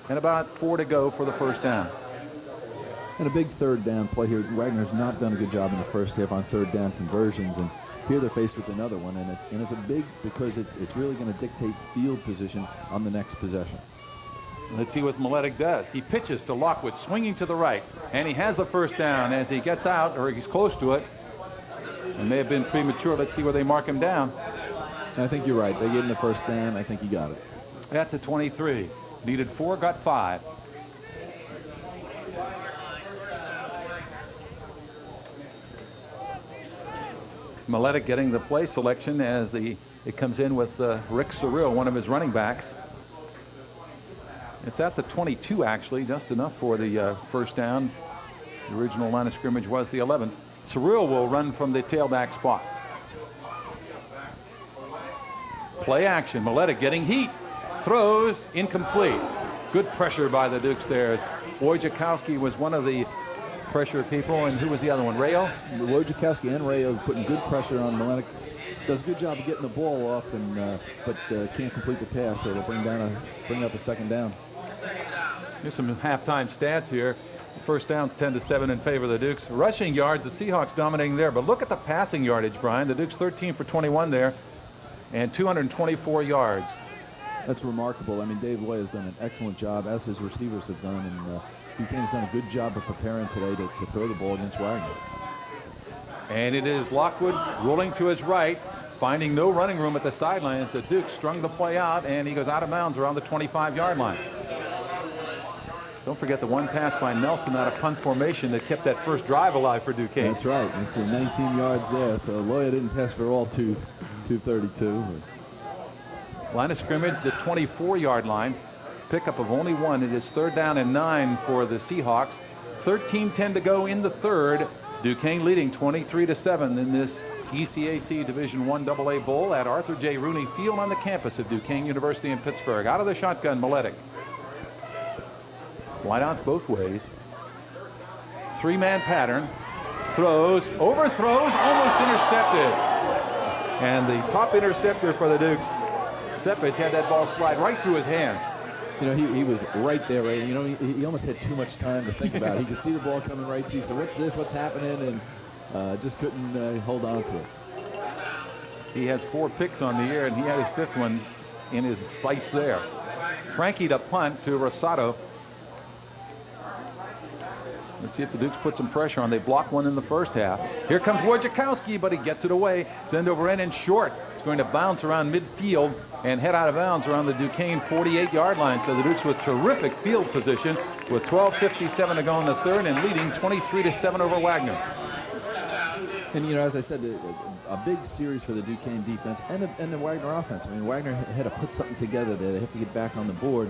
and about 4 to go for the first down. And a big 3rd down play here. Wagner's not done a good job in the first half on 3rd down conversions, and here they're faced with another one, and it's a big, because it's really going to dictate field position on the next possession. Let's see what Miletic does. He pitches to Lockwood, swinging to the right, and he has the first down as he gets out, or he's close to it. It may have been premature. Let's see where they mark him down. I think you're right. They gave him the first down. I think he got it. At the 23. Needed 4, got 5. Miletic getting the play selection as it comes in with Rick Surreal, one of his running backs. It's at the 22, actually, just enough for the first down. The original line of scrimmage was the 11. Surreal will run from the tailback spot. Play action. Miletic getting heat. Throws incomplete. Good pressure by the Dukes there. Wojciechowski was one of the pressure people, and who was the other one? Rayo? Wojciechowski and Rayo putting good pressure on Miletic. Does a good job of getting the ball off, but can't complete the pass, so they'll bring up a 2nd down. Here's some halftime stats here. First down 10-7 in favor of the Dukes. Rushing yards, the Seahawks dominating there, but look at the passing yardage, Brian. The Dukes 13 for 21 there, and 224 yards. That's remarkable. I mean, Dave Loy has done an excellent job, as his receivers have done, and Duquesne has done a good job of preparing today to throw the ball against Wagner. And it is Lockwood rolling to his right, finding no running room at the sideline as the Dukes strung the play out, and he goes out of bounds around the 25-yard line. Don't forget the one pass by Nelson out of punt formation that kept that first drive alive for Duquesne. That's right. It's 19 yards there, so Loya didn't pass for all 232. Line of scrimmage, the 24-yard line. Pickup of only 1. It is 3rd down and 9 for the Seahawks. 13-10 to go in the 3rd. Duquesne leading 23-7 in this ECAC Division I AA Bowl at Arthur J. Rooney Field on the campus of Duquesne University in Pittsburgh. Out of the shotgun, Miletic. Wideouts both ways. 3-man pattern. Throws, overthrows, almost intercepted. And the top interceptor for the Dukes, Sepich, had that ball slide right through his hands. You know, he was right there, right? You know, he almost had too much time to think about it. He could see the ball coming right to you. So what's this? What's happening? And just couldn't hold on to it. He has 4 picks on the year, and he had his 5th one in his sights there. Frankie to punt to Rosado. Let's see if the Dukes put some pressure on. They blocked one in the first half. Here comes Wojciechowski, but he gets it away. Send over in and short. It's going to bounce around midfield and head out of bounds around the Duquesne 48-yard line. So the Dukes with terrific field position with 12:57 to go in the third and leading 23-7 over Wagner. And, you know, as I said, a big series for the Duquesne defense and the Wagner offense. I mean, Wagner had to put something together there. They have to get back on the board.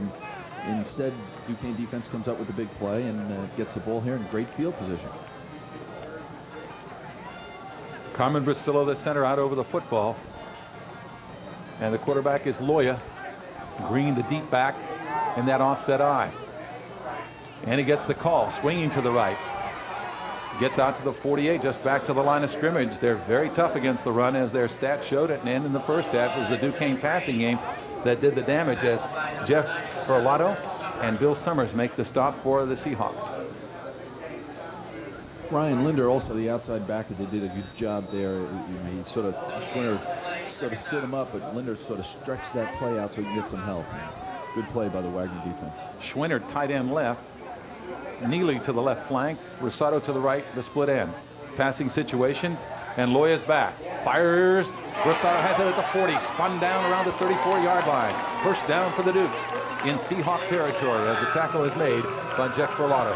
And instead, Duquesne defense comes up with a big play and gets the ball here in great field position. Carmen Brasillo, the center, out over the football. And the quarterback is Loya. Green, the deep back, in that offset eye. And he gets the call, swinging to the right. Gets out to the 48, just back to the line of scrimmage. They're very tough against the run, as their stats showed at an end in the first half. It was the Duquesne passing game that did the damage, as Jeff Perlato and Bill Summers make the stop for the Seahawks. Ryan Linder, also the outside backer, they did a good job there. He sort of, Schwinner sort of stood him up, but Linder sort of stretched that play out so he can get some help. Good play by the Wagner defense. Schwinner, tight end left. Neely to the left flank. Rosado to the right, the split end. Passing situation, and Loya's back. Fires. Rosado has it at the 40. Spun down around the 34-yard line. First down for the Dukes in Seahawk territory as the tackle is made by Jeff Perlato.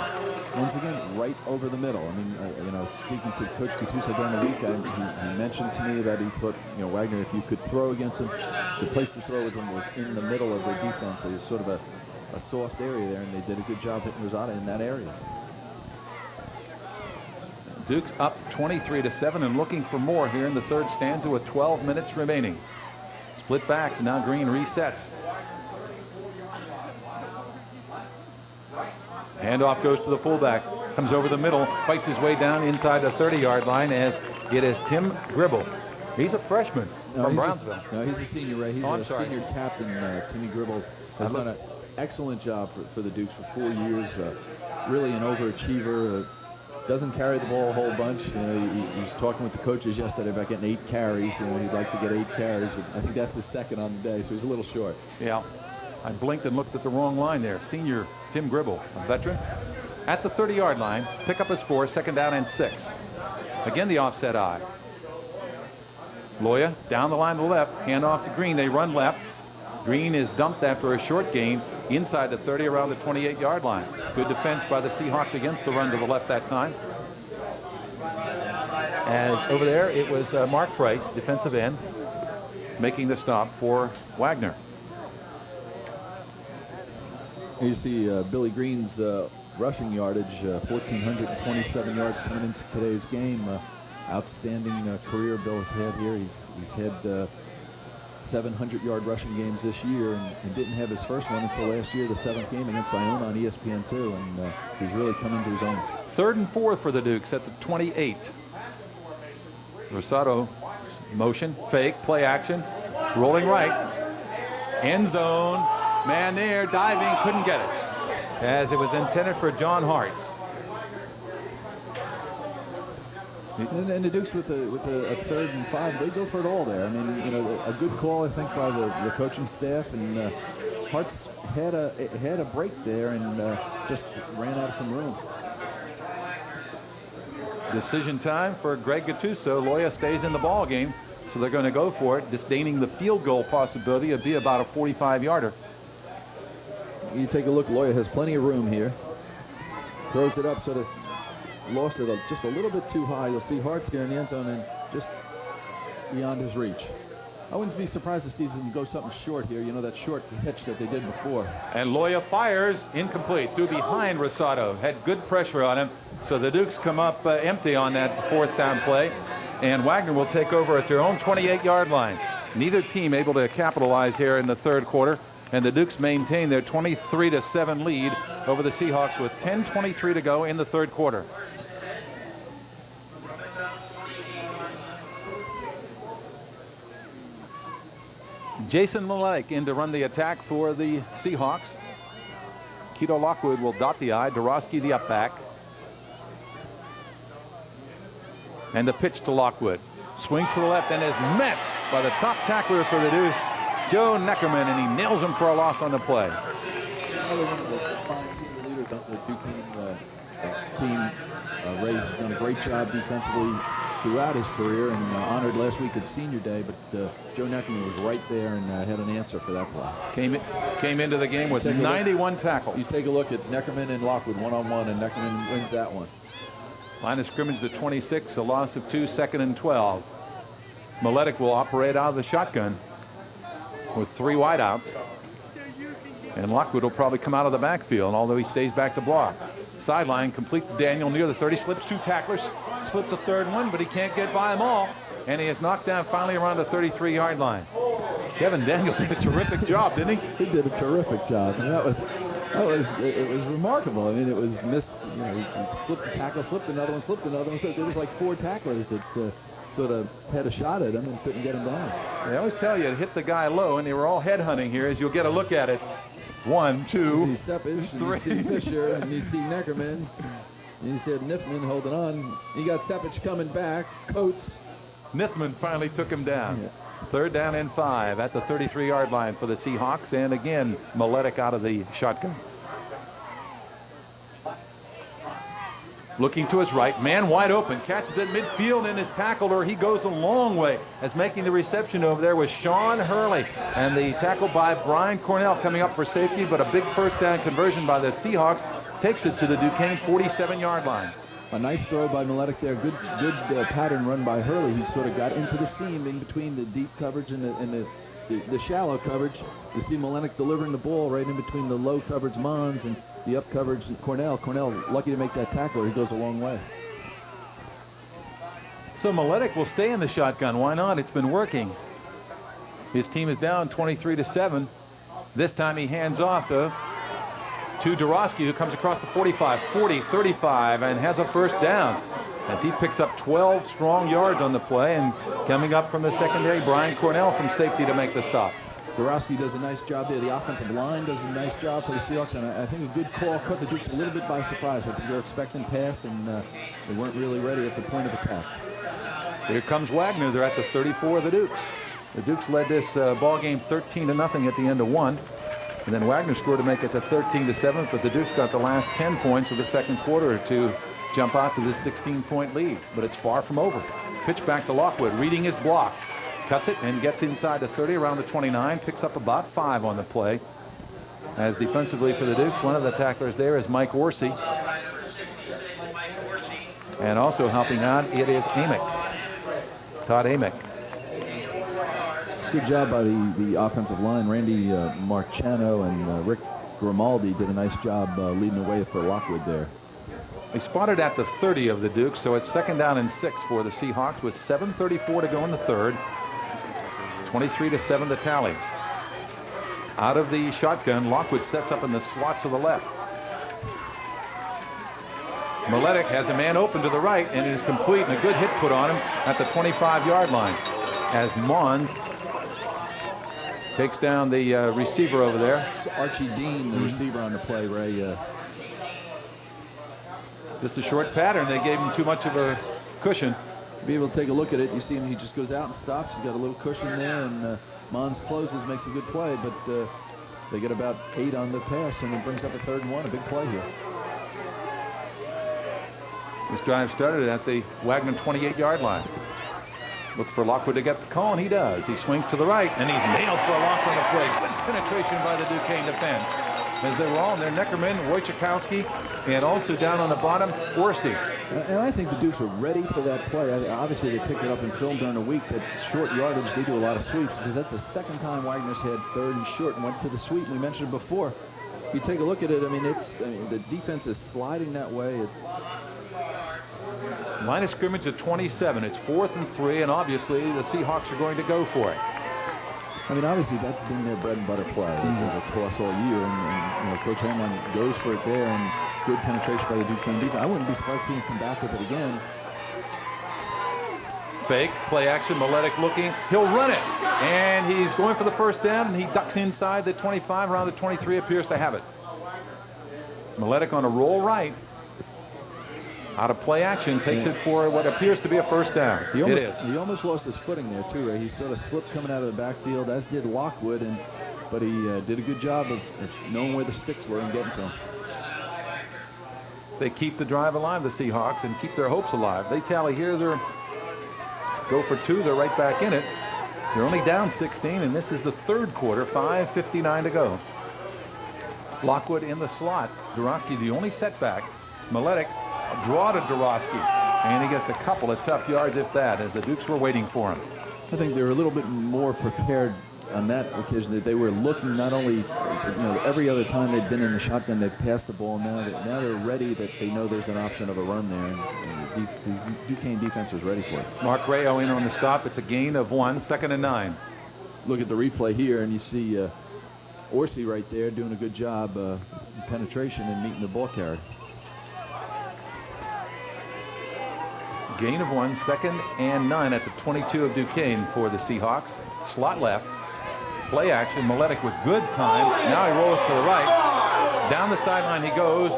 Once again, right over the middle. I mean, you know, speaking to Coach Gattuso during the week, he mentioned to me that he thought, you know, Wagner, if you could throw against him, the place to throw with him was in the middle of their defense. It was sort of a soft area there, and they did a good job hitting Rosado in that area. Dukes up 23-7 and looking for more here in the third stanza with 12 minutes remaining. Split backs, now Green resets. Handoff goes to the fullback. Comes over the middle, fights his way down inside the 30-yard line as it is Tim Gribble. He's a freshman from Brownsville. No, he's a senior, Ray. He's a senior captain. Timmy Gribble has done an excellent job for the Dukes for 4 years. Really an overachiever. Doesn't carry the ball a whole bunch. You know, he's talking with the coaches yesterday about getting 8 carries. You know, he'd like to get 8 carries, but I think that's his second on the day, so he's a little short. Yeah, I blinked and looked at the wrong line there. Senior Tim Gribble, a veteran, at the 30-yard line. Pick up a score, second down and 6. Again, the offset eye. Loya down the line to the left, hand off to Green. They run left. Green is dumped after a short gain inside the 30 around the 28-yard line. Good defense by the Seahawks against the run to the left that time. And over there, it was Mark Price, defensive end, making the stop for Wagner. Here you see Billy Green's rushing yardage, 1,427 yards coming into today's game. Outstanding career Bill has had here. He's had 700-yard rushing games this year and didn't have his first one until last year, the 7th game against Iona on ESPN2, and he's really come into his own. 3rd and 4 for the Dukes at the 28. Rosado motion, fake, play action, rolling right, end zone, man there, diving, couldn't get it, as it was intended for John Hartz. And the Dukes with a 3rd and 5, they go for it all there. I mean, you know, a good call, I think, by the coaching staff, and Hartz had a break there and just ran out of some room. Decision time for Greg Gattuso. Loya stays in the ball game, so they're going to go for it, disdaining the field goal possibility. It'd be about a 45-yarder. You take a look. Loya has plenty of room here. Throws it up, sort of lost it just a little bit too high. You'll see Hartz here in the end zone and just beyond his reach. I wouldn't be surprised to see them go something short here. You know, that short hitch that they did before. And Loya fires, incomplete, threw behind Rosado. Had good pressure on him, so the Dukes come up empty on that 4th down play, and Wagner will take over at their own 28-yard line. Neither team able to capitalize here in the 3rd quarter, and the Dukes maintain their 23-7 lead over the Seahawks with 10:23 to go in the 3rd quarter. Jason Malek in to run the attack for the Seahawks. Keto Lockwood will dot the I. Dorosky the up back. And the pitch to Lockwood. Swings to the left and is met by the top tackler for the Deuce, Joe Neckerman, and he nails him for a loss on the play. Another one of the fine senior leaders of the Duquesne team. Ray's done a great job defensively throughout his career, and honored last week at Senior Day, but Joe Neckerman was right there and had an answer for that play. Came into the game with 91 tackles. You take a look, it's Neckerman and Lockwood one-on-one, and Neckerman wins that one. Line of scrimmage to 26, a loss of 2, 2nd and 12. Miletic will operate out of the shotgun with 3 wideouts. And Lockwood will probably come out of the backfield, although he stays back to block. Sideline complete to Daniel near the 30, slips 2 tacklers, slips a 3rd one, but he can't get by them all. And he is knocked down finally around the 33-yard line. Kevin Daniel did a terrific job, didn't he? He did a terrific job. And it was remarkable. I mean, it was missed. You know, he slipped a tackle, slipped another one, slipped another one. So there was like 4 tacklers that sort of had a shot at him and couldn't get him down. They always tell you to hit the guy low, and they were all headhunting here, as you'll get a look at it. 1, 2, you see Seppage, 3. you see Fisher, and you see Neckerman. And you said Nithman holding on. You got Seppage coming back. Coates. Nithman finally took him down. Yeah. 3rd down and 5 at the 33-yard line for the Seahawks. And again, Miletic out of the shotgun. Looking to his right, man wide open, catches it midfield and is tackled, or he goes a long way, as making the reception over there was Sean Hurley. And the tackle by Brian Cornell coming up for safety, but a big 1st down conversion by the Seahawks takes it to the Duquesne 47-yard line. A nice throw by Miletic there. Good pattern run by Hurley. He sort of got into the seam in between the deep coverage and the shallow coverage. You see Miletic delivering the ball right in between the low coverage Mons and the up coverage Cornell. Cornell lucky to make that tackle. He goes a long way. So Miletic will stay in the shotgun. Why not? It's been working. His team is down 23-7. This time he hands off to Dorosky, who comes across the 45, 40, 35, and has a 1st down as he picks up 12 strong yards on the play. And coming up from the secondary, Brian Cornell from safety to make the stop. Dorosky does a nice job there. The offensive line does a nice job for the Seahawks, and I think a good call caught the Dukes a little bit by surprise. I think they were expecting pass, and they weren't really ready at the point of attack. Here comes Wagner. They're at the 34 of the Dukes. The Dukes led this ball game 13-0 at the end of 1. And then Wagner scored to make it to 13-7, but the Dukes got the last 10 points of the 2nd quarter to jump out to this 16-point lead. But it's far from over. Pitch back to Lockwood, reading his block. Cuts it and gets inside the 30, around the 29, picks up about 5 on the play. As defensively for the Dukes, one of the tacklers there is Mike Orsi. And also helping out, it is Amick. Todd Amick. Good job by the offensive line. Randy Marciano and Rick Grimaldi did a nice job leading the way for Lockwood there. They spotted at the 30 of the Dukes, so it's 2nd down and 6 for the Seahawks with 7:34 to go in the 3rd. 23-7 the tally. Out of the shotgun, Lockwood sets up in the slot to the left. Miletic has a man open to the right, and it is complete, and a good hit put on him at the 25-yard line as Mons takes down the receiver over there. It's Archie Dean, the receiver on the play, Ray. Just a short pattern. They gave him too much of a cushion. Be able to take a look at it. You see him, he just goes out and stops. He's got a little cushion there, and Mons closes, makes a good play, but they get about 8 on the pass, and it brings up a 3rd and 1, a big play here. This drive started at the Wagner 28-yard line. Look for Lockwood to get the call, and he does. He swings to the right, and he's nailed for a loss on the play. Good penetration by the Duquesne defense. As they were all in there, Neckerman, Wojciechowski, and also down on the bottom, Orsi. And I think the Dukes are ready for that play. Obviously, they picked it up in film during the week. That short yardage, they do a lot of sweeps, because that's the 2nd time Wagner's had 3rd and short and went to the sweep. We mentioned it before. You take a look at it, I mean, the defense is sliding that way. Line of scrimmage at 27. It's 4th and 3, and obviously the Seahawks are going to go for it. I mean, obviously that's been their bread and butter play for us all year, and you know, Coach Hamlin goes for it there, and good penetration by the Duquesne defense. I wouldn't be surprised to see him come back with it again. Fake, play action, Miletic looking, he'll run it, and he's going for the 1st down, and he ducks inside the 25, around the 23, appears to have it. Miletic on a roll right. Out of play action, takes it for what appears to be a 1st down. He almost lost his footing there too, Ray. He sort of slipped coming out of the backfield, as did Lockwood, but he did a good job of knowing where the sticks were and getting to him. they keep the drive alive, the Seahawks, and keep their hopes alive. They tally here, they're go for 2, they're right back in it. They're only down 16, and this is the third quarter, 5:59 to go. Lockwood in the slot. Dorosky the only setback. Miletic draw to Dorosky, and he gets a couple of tough yards, if that, as the Dukes were waiting for him. I think they were a little bit more prepared on that occasion. That they were looking not only, every other time they'd been in the shotgun, they've passed the ball. Now they're ready, that they know there's an option of a run there, and the Duquesne defense was ready for it. Mark Rayo in on the stop. It's a gain of 1, 2nd and 9. Look at the replay here, and you see Orsi right there doing a good job penetration and meeting the ball carrier. Gain of 1, 2nd and 9 at the 22 of Duquesne for the Seahawks. Slot left. Play action. Miletic with good time. Now he rolls to the right. Down the sideline he goes.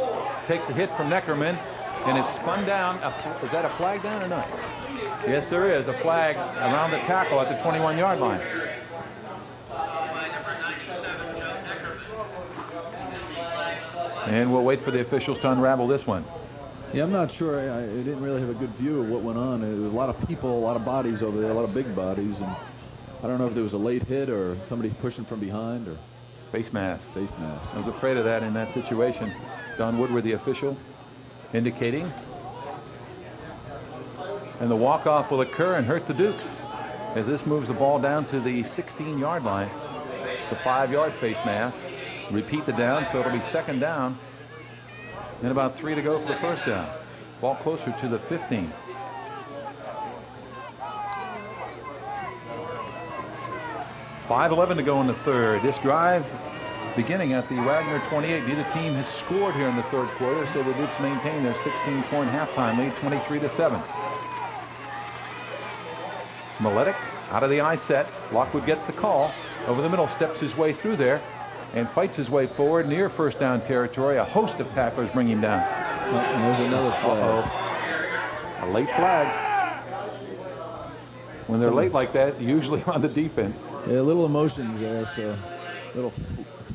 Takes a hit from Neckerman and is spun down. Is that a flag down or not? Yes, there is a flag around the tackle at the 21-yard line. And we'll wait for the officials to unravel this one. Yeah, I'm not sure. I didn't really have a good view of what went on. There was a lot of people, a lot of bodies over there, a lot of big bodies, and I don't know if there was a late hit or somebody pushing from behind or face mask. Face mask. I was afraid of that in that situation. Don Woodward, the official, indicating. And the walk-off will occur and hurt the Dukes as this moves the ball down to the 16-yard line. It's a 5-yard face mask. Repeat the down, so it'll be 2nd down. And about 3 to go for the first down. Ball closer to the 15. .5:11 to go in the third. This drive beginning at the Wagner 28. Neither team has scored here in the third quarter, so the Dukes maintain their 16-point halftime lead, 23-7. Miletic out of the I set. Lockwood gets the call. Over the middle, steps his way through there and fights his way forward near first down territory. A host of tacklers bring him down. And there's another flag. A late flag. When they're late like that, usually on the defense. Yeah, little emotions there, so little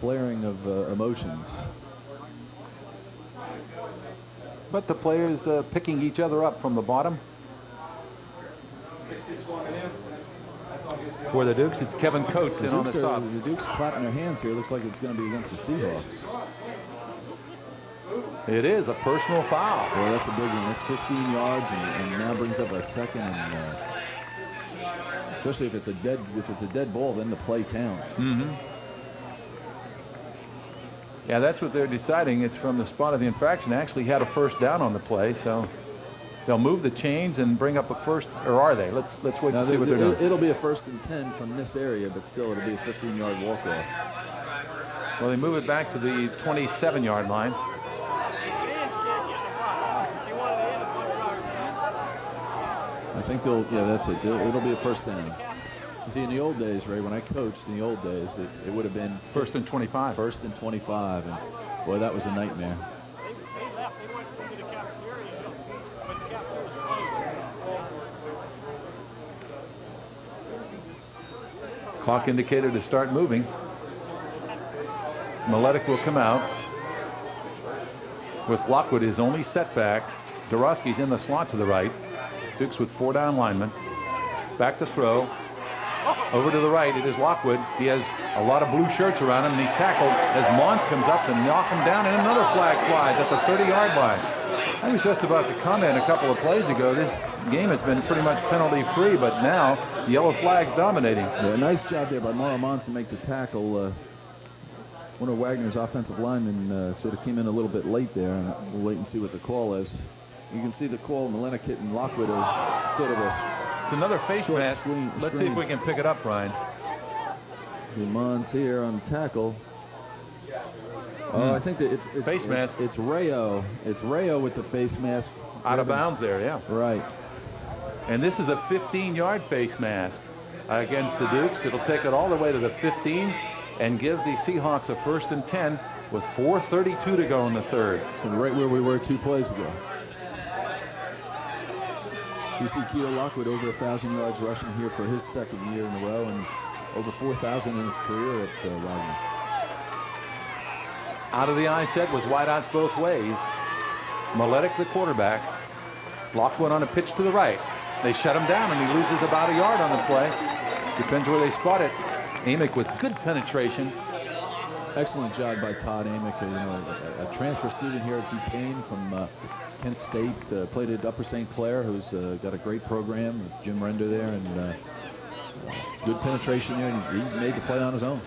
flaring of emotions. But the players picking each other up from the bottom. For the Dukes, it's Kevin Coates in on the top. The Dukes clapping their hands here. Looks like it's going to be against the Seahawks. It is a personal foul. Well, that's a big one. That's 15 yards, and now brings up a 2nd, and especially if it's a dead ball, then the play counts. Mm-hmm. Yeah, that's what they're deciding. It's from the spot of the infraction. Actually had a first down on the play, so they'll move the chains and bring up a first, or are they? Let's wait to see what they're doing. It'll be a 1st and 10 from this area, but still it'll be a 15-yard walk-off. Well, they move it back to the 27-yard line. I think that's it. It'll be a 1st down. You see, in the old days, Ray, when I coached in the old days, it would have been 1st and 25. 1st and 25, and boy, that was a nightmare. Clock indicator to start moving. Miletic will come out with Lockwood his only setback. Dorosky's in the slot to the right. Dukes with 4 down linemen. Back to throw. Over to the right, it is Lockwood. He has a lot of blue shirts around him, and he's tackled as Mons comes up and knocks him down, and another flag flies at the 30-yard line. I was just about to comment a couple of plays ago. This game has been pretty much penalty-free, but now the yellow flag's dominating. Yeah, nice job there by Mauro Mons to make the tackle. One of Wagner's offensive linemen sort of came in a little bit late there, and we'll wait and see what the call is. You can see the call. Miletic and Lockwood are sort of a It's another face mask. Let's see if we can pick it up, Brian. Mons here on the tackle. Oh, I think that it's face mask. It's Rayo. It's Rayo with the face mask. Out of bounds there, yeah. Right. And this is a 15-yard face mask against the Dukes. It'll take it all the way to the 15 and give the Seahawks a 1st and 10 with 4:32 to go in the third. So right where we were 2 plays ago. You see Keto Lockwood over 1,000 yards rushing here for his 2nd year in a row, and over 4,000 in his career at Wagner. Out of the I set with wideouts both ways. Maletic, the quarterback, blocked one on a pitch to the right. They shut him down, and he loses about a yard on the play. Depends where they spot it. Amick with good penetration. Excellent job by Todd Amick, a transfer student here at Duquesne from Kent State, played at Upper St. Clair, who's got a great program with Jim Render there, and good penetration there, and he made the play on his own.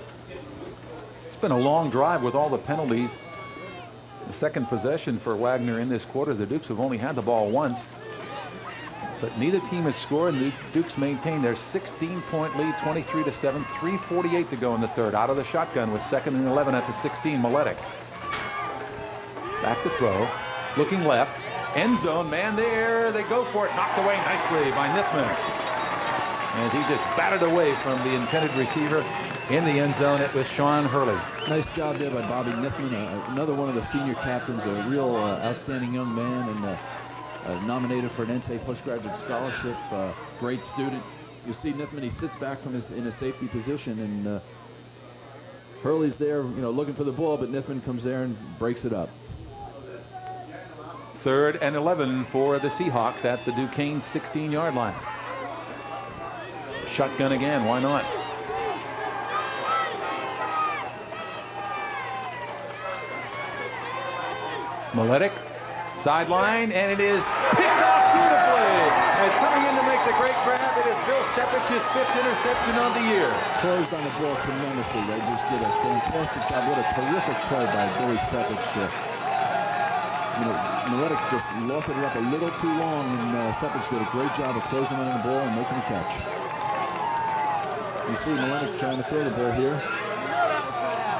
It's been a long drive with all the penalties. The second possession for Wagner in this quarter. The Dukes have only had the ball once, but neither team has scored, and the Dukes maintain their 16-point lead, 23-7, 3:48 to go in the third. Out of the shotgun with 2nd and 11 at the 16, Maletic. Back to throw, looking left, end zone, man there, they go for it, knocked away nicely by Nithman. And he just batted away from the intended receiver in the end zone. It was Sean Hurley. Nice job there by Bobby Nithman, another one of the senior captains, a real outstanding young man, and nominated for an NCAA postgraduate scholarship. Great student. You see Nithman, he sits back from in a safety position, and Hurley's there, looking for the ball, but Nithman comes there and breaks it up. 3rd and 11 for the Seahawks at the Duquesne 16-yard line. Shotgun again, why not? Maletic, sideline, and it is picked off beautifully. And coming in to make the great grab, it is Bill Sepich's 5th interception of the year. Closed on the ball tremendously. They just did a fantastic job. What a terrific play by Billy Sepich. Maletic just lofted it up a little too long, and Sepich did a great job of closing on the ball and making the catch. You see Maletic trying to throw the ball here.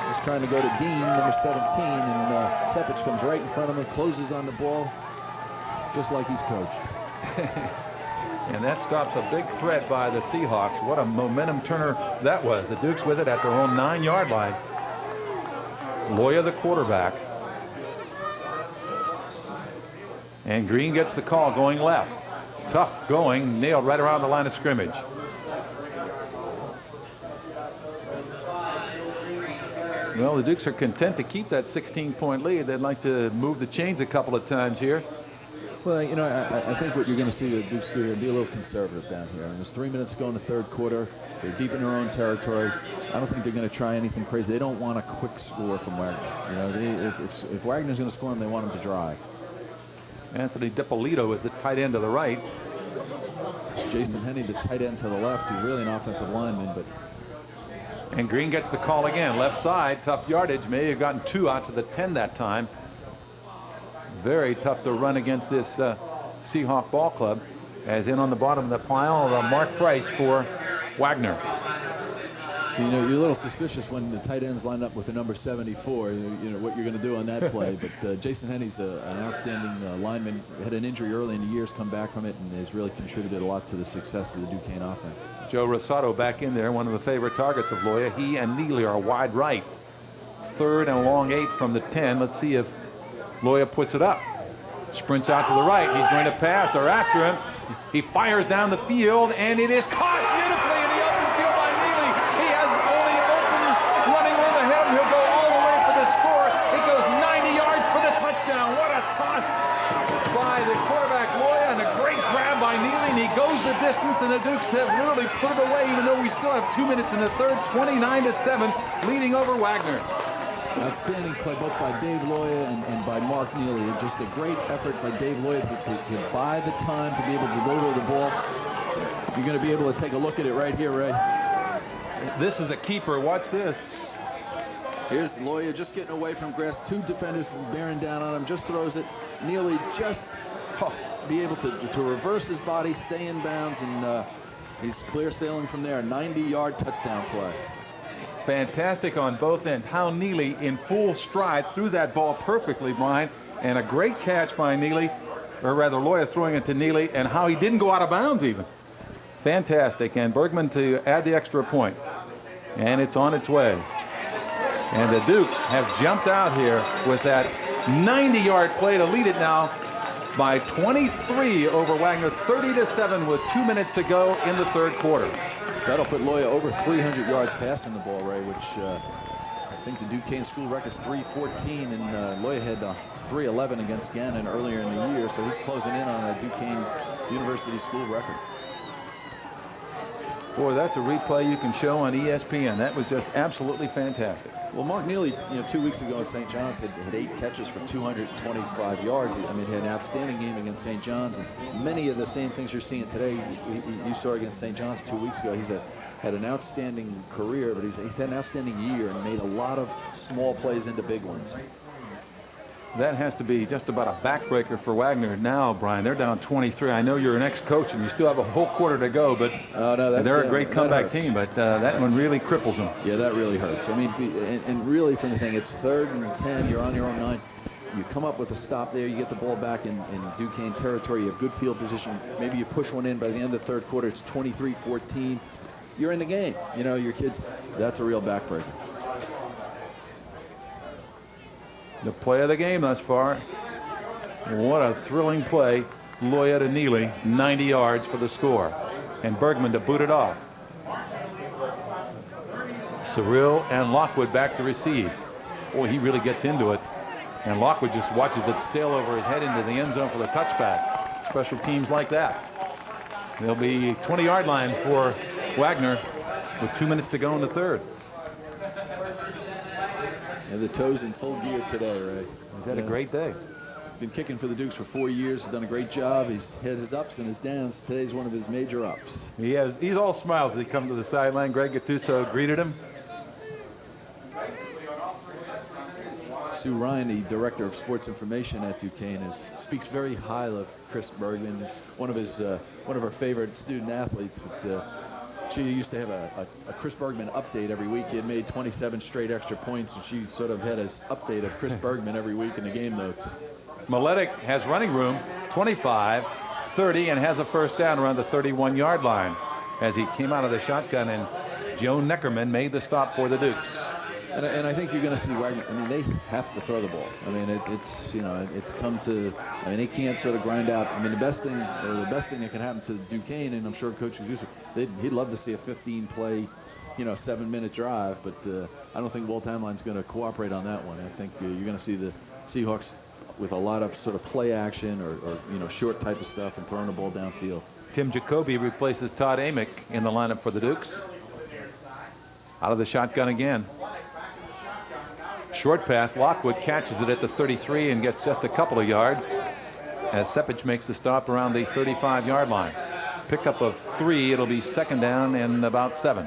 He's trying to go to Dean, number 17, and Sepich comes right in front of him, closes on the ball, just like he's coached. And that stops a big threat by the Seahawks. What a momentum turner that was. The Dukes with it at their own 9-yard line. Loya, the quarterback. And Green gets the call going left. Tough going, nailed right around the line of scrimmage. Well, the Dukes are content to keep that 16-point lead. They'd like to move the chains a couple of times here. Well, I think what you're going to see the Dukes do, be a little conservative down here. And there's 3 minutes to go in the third quarter. They're deep in their own territory. I don't think they're going to try anything crazy. They don't want a quick score from Wagner. If Wagner's going to score them, they want him to drive. Anthony DiPolito is the tight end to the right. Jason Henney, the tight end to the left, who's really an offensive lineman, but. And Green gets the call again. Left side, tough yardage. May have gotten 2 out to the 10 that time. Very tough to run against this Seahawk ball club. As in on the bottom of the pile, Mark Price for Wagner. You're a little suspicious when the tight ends line up with the number 74. What you're going to do on that play. But Jason Henney's an outstanding lineman. Had an injury early in the years, come back from it, and has really contributed a lot to the success of the Duquesne offense. Joe Rosado back in there, one of the favorite targets of Loya. He and Neely are wide right. 3rd and a long 8 from the 10. Let's see if Loya puts it up. Sprints out to the right. He's going to pass. They're after him. He fires down the field, and it is caught beautifully in the open field by Neely. He has only open running room ahead of him. He'll go all the way for the score. It goes 90 yards for the touchdown. What a toss by the quarterback Loya, and a great grab by Neely, and he goes the distance, and the Dukes have literally put it away, even though we still have 2 minutes in the third, 29-7, leading over Wagner. Outstanding play both by Dave Loya and by Mark Neely. Just a great effort by Dave Loya to buy the time to be able to deliver the ball. You're going to be able to take a look at it right here, Ray. This is a keeper. Watch this. Here's Loya just getting away from grass. 2 defenders bearing down on him. Just throws it. Neely just be able to reverse his body, stay in bounds, and he's clear sailing from there. 90-yard touchdown play. Fantastic on both ends. How Neely in full stride threw that ball perfectly, Brian, and a great catch by Neely, or rather Loya throwing it to Neely, and how he didn't go out of bounds even. Fantastic. And Bergman to add the extra point. And it's on its way. And the Dukes have jumped out here with that 90-yard play to lead it now by 23 over Wagner, 30-7 with 2 minutes to go in the third quarter. That'll put Loya over 300 yards passing the ball, Ray, which I think the Duquesne school record's 314, and Loya had 23-11 against Gannon earlier in the year, so he's closing in on a Duquesne University school record. Boy, that's a replay you can show on ESPN. That was just absolutely fantastic. Well, Mark Neely, 2 weeks ago at St. John's had 8 catches for 225 yards. I mean, he had an outstanding game against St. John's, and many of the same things you're seeing today, you saw against St. John's 2 weeks ago. He's had an outstanding career, but he's had an outstanding year and made a lot of small plays into big ones. That has to be just about a backbreaker for Wagner now, Brian. They're down 23. I know you're an ex-coach and you still have a whole quarter to go, but they're a great comeback team, but that one really cripples them. Yeah, that really hurts. I mean, and really from the thing, it's 3rd and 10. You're on your own 9. You come up with a stop there. You get the ball back in Duquesne territory. You have good field position. Maybe you push one in. By the end of the 3rd quarter, it's 23-14. You're in the game. Your kids, that's a real backbreaker. The play of the game thus far. What a thrilling play. Loya to Neely, 90 yards for the score. And Bergman to boot it off. Cyril and Lockwood back to receive. Boy, he really gets into it. And Lockwood just watches it sail over his head into the end zone for the touchback. Special teams like that. There'll be 20-yard line for Wagner with 2 minutes to go in the 3rd. And the toes in full gear today, Ray. He's had a great day. He's been kicking for the Dukes for 4 years. He's done a great job. He's had his ups and his downs. Today's one of his major ups. He's all smiles as he comes to the sideline. Greg Gattuso greeted him. Sue Ryan, the director of sports information at Duquesne, speaks very highly of Chris Bergman, one of her favorite student athletes. But, she used to have a Chris Bergman update every week. He had made 27 straight extra points, and she sort of had his update of Chris Bergman every week in the game notes. Maletic has running room, 25, 30, and has a first down around the 31-yard line as he came out of the shotgun, and Joe Neckerman made the stop for the Dukes. And I think you're going to see Wagner. I mean, they have to throw the ball. I mean, it's come to. I mean, they can't sort of grind out. I mean, the best thing that can happen to Duquesne, and I'm sure Coach Gattuso, he'd love to see a 15-play, 7-minute drive. But I don't think Walt Hamline's going to cooperate on that one. I think you're going to see the Seahawks with a lot of sort of play action or short type of stuff and throwing the ball downfield. Tim Jacoby replaces Todd Amick in the lineup for the Dukes. Out of the shotgun again. Short pass. Lockwood catches it at the 33 and gets just a couple of yards as Sepich makes the stop around the 35-yard line. Pickup of 3. It'll be 2nd down and about 7.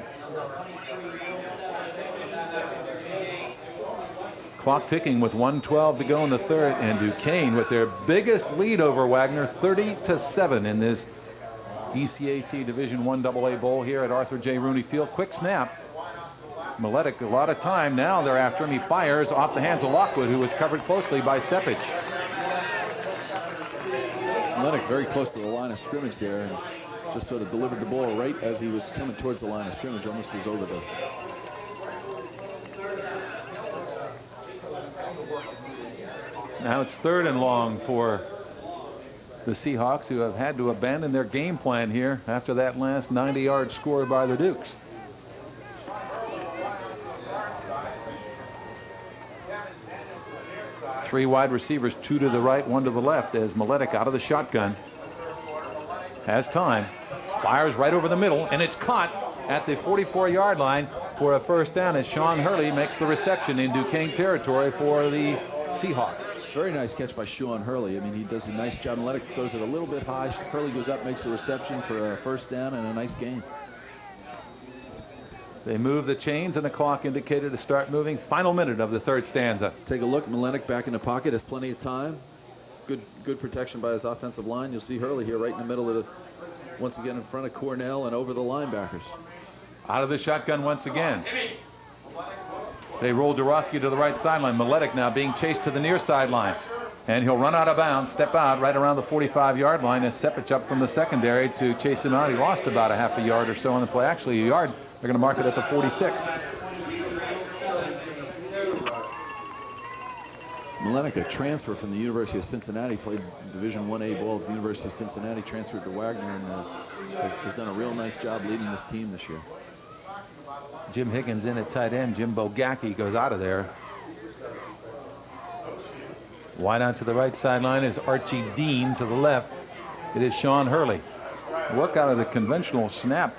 Clock ticking with 1:12 to go in the 3rd, and Duquesne with their biggest lead over Wagner, 30-7 in this ECAC Division I AA Bowl here at Arthur J. Rooney Field. Quick snap. Maletic, a lot of time. Now they're after him. He fires off the hands of Lockwood, who was covered closely by Sepich. Maletic very close to the line of scrimmage there, and just sort of delivered the ball right as he was coming towards the line of scrimmage. Almost was over the. Now it's 3rd and long for the Seahawks, who have had to abandon their game plan here after that last 90-yard score by the Dukes. Three wide receivers, 2 to the right, 1 to the left, as Maletic out of the shotgun has time, fires right over the middle, and it's caught at the 44-yard line for a first down as Sean Hurley makes the reception in Duquesne territory for the Seahawks. Very nice catch by Sean Hurley. I mean, he does a nice job. Maletic throws it a little bit high. Hurley goes up, makes a reception for a first down and a nice gain. They move the chains, and the clock indicated to start moving. Final minute of the 3rd stanza. Take a look. Maletic back in the pocket, has plenty of time. Good protection by his offensive line. You'll see Hurley here right in the middle of once again in front of Cornell and over the linebackers. Out of the shotgun once again. They roll Dorosky to the right sideline. Maletic now being chased to the near sideline. And he'll run out of bounds, step out right around the 45-yard line as Sepich up from the secondary to chase him out. He lost about a half a yard or so on the play. Actually, a yard. They're going to mark it at the 46. Maletic, a transfer from the University of Cincinnati, played Division I-A ball at the University of Cincinnati, transferred to Wagner, and has done a real nice job leading this team this year. Jim Higgins in at tight end. Jim Bogacki goes out of there. Wide out to the right sideline is Archie Dean. To the left, it is Sean Hurley. Work out of the conventional snap,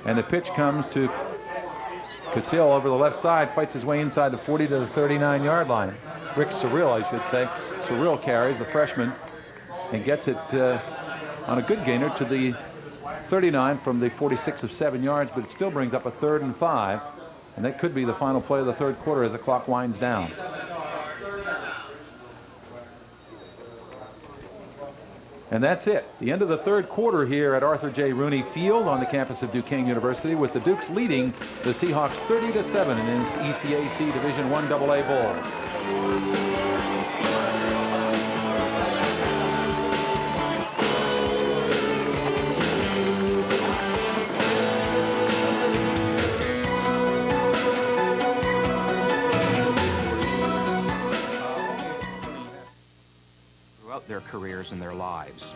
and the pitch comes to Casil over the left side, fights his way inside the 40 to the 39-yard line. Rick Cyril, I should say. Cyril carries, the freshman, and gets it on a good gainer to the 39 from the 46 of 7 yards, but it still brings up a 3rd and 5, and that could be the final play of the third quarter as the clock winds down. And that's it. The end of the third quarter here at Arthur J. Rooney Field on the campus of Duquesne University, with the Dukes leading the Seahawks 30-7 in this ECAC Division I AA Bowl. Their careers and their lives.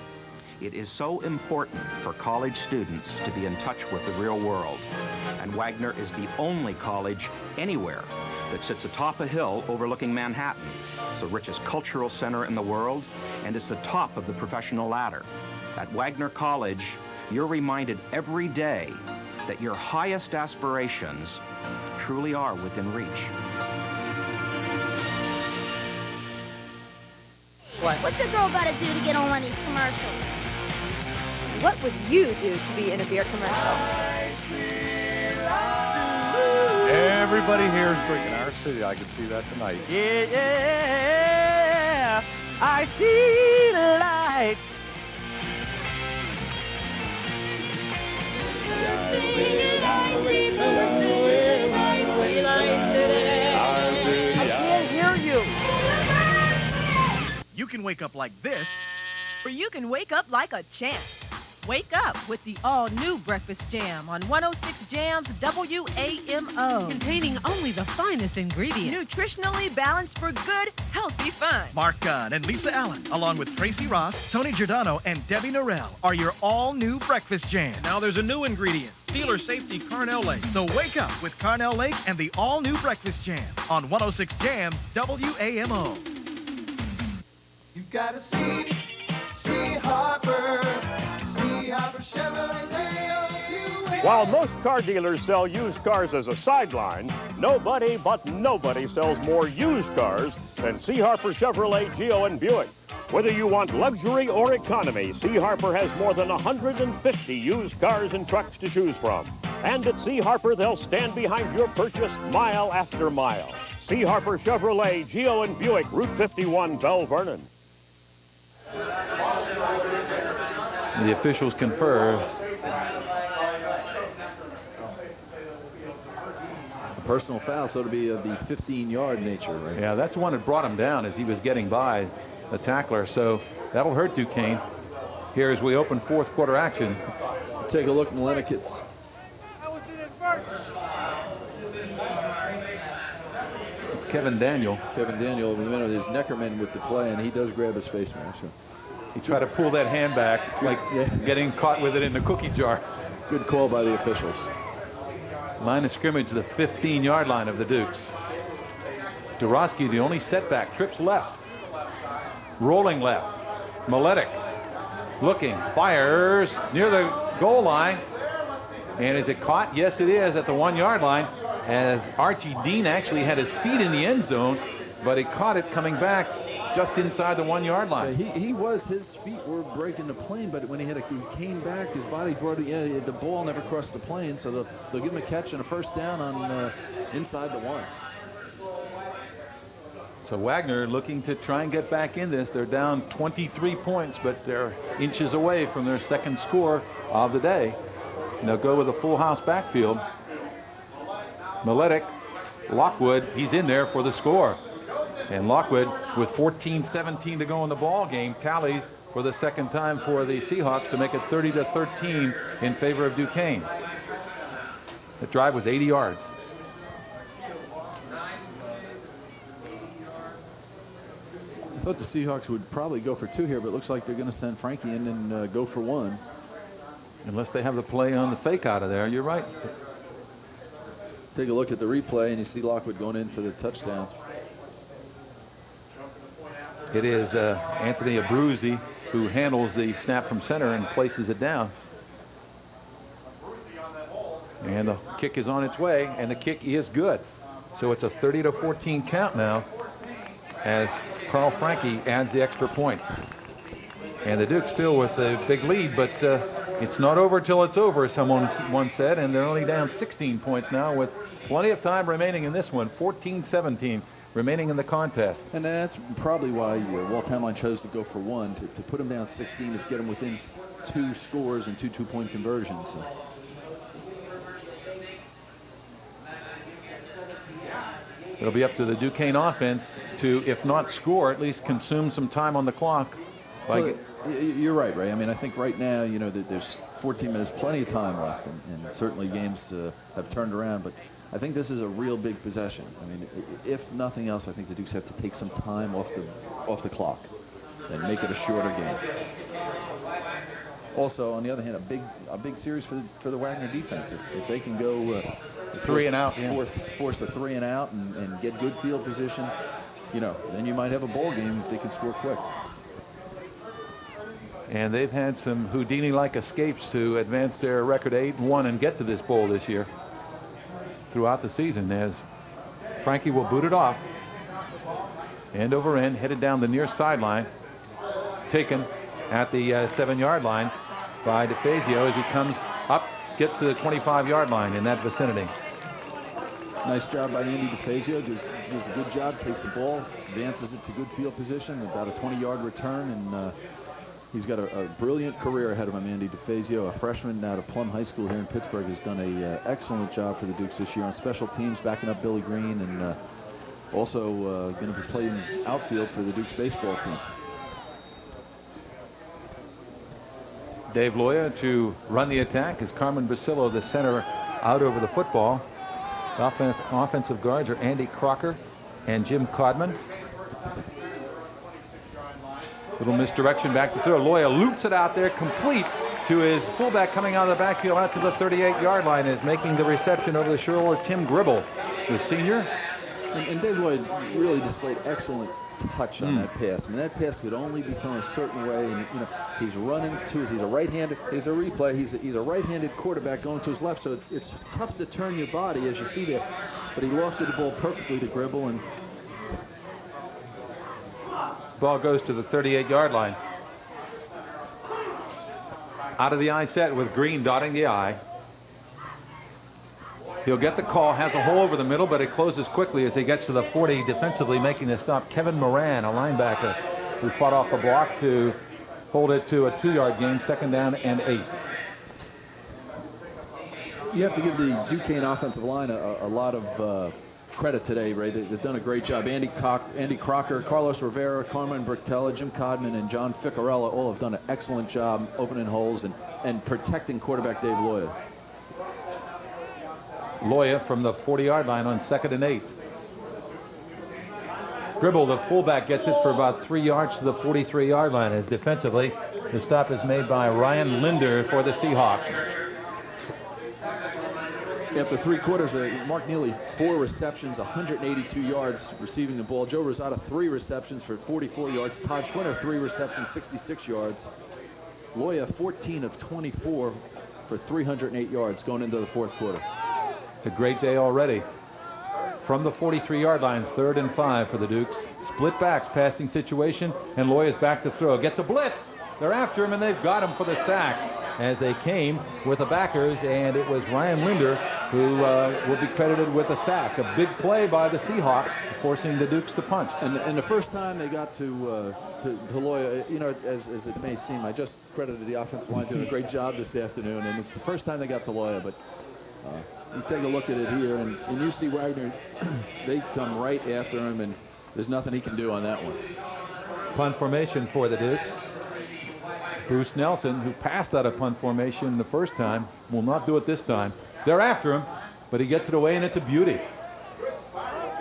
It is so important for college students to be in touch with the real world, and Wagner is the only college anywhere that sits atop a hill overlooking Manhattan. It's the richest cultural center in the world, and it's the top of the professional ladder. At Wagner College, you're reminded every day that your highest aspirations truly are within reach. What's a girl got to do to get on one of these commercials? What would you do to be in a beer commercial? Everybody here is drinking our city. I can see that tonight. Yeah, I see the light. I can't hear you. You can wake up like this, or you can wake up like a champ. Wake up with the all-new Breakfast Jam on 106 Jams WAMO. Containing only the finest ingredients. Nutritionally balanced for good, healthy fun. Mark Gunn and Lisa Allen, along with Tracy Ross, Tony Giordano, and Debbie Norell, are your all-new Breakfast Jam. Now there's a new ingredient, Dealer Safety Carnell Lake. So wake up with Carnell Lake and the all-new Breakfast Jam on 106 Jams WAMO. You gotta see Harper. See Harper Chevrolet. While most car dealers sell used cars as a sideline, nobody but nobody sells more used cars than C. Harper Chevrolet, Geo, and Buick. Whether you want luxury or economy, C. Harper has more than 150 used cars and trucks to choose from. And at C. Harper, they'll stand behind your purchase mile after mile. C. Harper Chevrolet, Geo, and Buick, Route 51, Bell Vernon. The officials confer. A personal foul, so it'll be of the 15-yard nature, right? Yeah, that's the one that brought him down as he was getting by the tackler. So that'll hurt Duquesne here as we open fourth quarter action. Take a look, Malenikits. It's Kevin Daniel. Kevin Daniel over the middle is Neckerman with the play, and he does grab his face mask. So. He tried to pull that hand back, like getting caught with it in the cookie jar. Good call by the officials. Line of scrimmage, the 15-yard line of the Dukes. Dorosky, the only setback, trips left. Rolling left. Maletic looking, fires near the goal line. And is it caught? Yes, it is at the 1-yard line, as Archie Dean actually had his feet in the end zone, but he caught it coming back just inside the 1-yard line. His feet were breaking the plane, but when he came back, his body brought it, the ball never crossed the plane, so they'll give him a catch and a first down on inside the 1. So Wagner looking to try and get back in this. They're down 23 points, but they're inches away from their second score of the day. And they'll go with a full house backfield. Maletic, Lockwood, he's in there for the score. And Lockwood, with 14-17 to go in the ball game, tallies for the second time for the Seahawks to make it 30-13 in favor of Duquesne. The drive was 80 yards. I thought the Seahawks would probably go for 2 here, but it looks like they're going to send Frankie in and go for 1. Unless they have the play on the fake out of there. You're right. Take a look at the replay, and you see Lockwood going in for the touchdown. It is Anthony Abruzzi who handles the snap from center and places it down. And the kick is on its way, and the kick is good. So it's a 30-14 count now as Carl Frankie adds the extra point. And the Dukes still with a big lead, but it's not over till it's over, someone once said, and they're only down 16 points now with plenty of time remaining in this one. 14-17 remaining in the contest. And that's probably why Walt Hamline chose to go for one, to put him down 16, to get him within 2 scores and 2 two-point conversions. So. It'll be up to the Duquesne offense to, if not score, at least consume some time on the clock. Well, you're right, Ray. I mean, I think right now, you know, that there's 14 minutes, plenty of time left, and certainly games have turned around, but I think this is a real big possession. I mean, if nothing else, I think the Dukes have to take some time off the clock and make it a shorter game. Also, on the other hand, a big series for the Wagner defense. If they can go 3 and out, force a 3 and out and get good field position, you know, then you might have a ball game if they can score quick. And they've had some Houdini-like escapes to advance their record 8-1 and get to this bowl this year throughout the season, as Frankie will boot it off. End over end, headed down the near sideline. Taken at the 7-yard line by DeFazio as he comes up, gets to the 25-yard line in that vicinity. Nice job by Andy DeFazio. Does a good job, takes the ball, advances it to good field position, about a 20-yard return, and he's got a brilliant career ahead of him, Andy DeFazio, a freshman out of Plum High School here in Pittsburgh, has done an excellent job for the Dukes this year on special teams, backing up Billy Green, and also going to be playing outfield for the Dukes baseball team. Dave Loya to run the attack as Carmen Basillo, the center, out over the football. Offensive guards are Andy Crocker and Jim Codman. Little misdirection back to throw. Loya loops it out there, complete to his fullback coming out of the backfield out to the 38-yard line, is making the reception over the shoulder. Tim Gribble, the senior. And Dave Lloyd really displayed excellent touch on that pass. I mean, that pass could only be thrown a certain way, and you know, he's running to his, he's a right-handed, he's a replay, he's a right-handed quarterback going to his left, so it's tough to turn your body, as you see there, but he lofted the ball perfectly to Gribble, and ball goes to the 38-yard line. Out of the I set with Green dotting the I. He'll get the call, has a hole over the middle, but it closes quickly as he gets to the 40 defensively, making the stop. Kevin Moran, a linebacker, who fought off the block to hold it to a 2-yard gain, 2nd down and 8. You have to give the Duquesne offensive line a lot of credit today, Ray. They've done a great job. Andy Crocker, Carlos Rivera, Carmen Bertella, Jim Codman, and John Ficarella all have done an excellent job opening holes and protecting quarterback Dave Loya. Loya from the 40-yard line on 2nd and 8. Gribble, the fullback, gets it for about 3 yards to the 43-yard line, as defensively the stop is made by Ryan Linder for the Seahawks. After 3 quarters, Mark Neely, 4 receptions, 182 yards receiving the ball. Joe Rosado, 3 receptions for 44 yards. Todd Schwinner, 3 receptions, 66 yards. Loya, 14 of 24 for 308 yards going into the 4th quarter. It's a great day already. From the 43-yard line, 3rd and 5 for the Dukes. Split backs, passing situation, and Loya's back to throw. Gets a blitz. They're after him, and they've got him for the sack as they came with the backers, and it was Ryan Linder who will be credited with a sack. A big play by the Seahawks, forcing the Dukes to punt. And the first time they got to Loya, you know, as it may seem, I just credited the offensive line doing a great job this afternoon, and it's the first time they got to Loya, but you take a look at it here, and you see Wagner, they come right after him, and there's nothing he can do on that one. Punt formation for the Dukes. Bruce Nelson, who passed out of punt formation the first time, will not do it this time. They're after him, but he gets it away, and it's a beauty.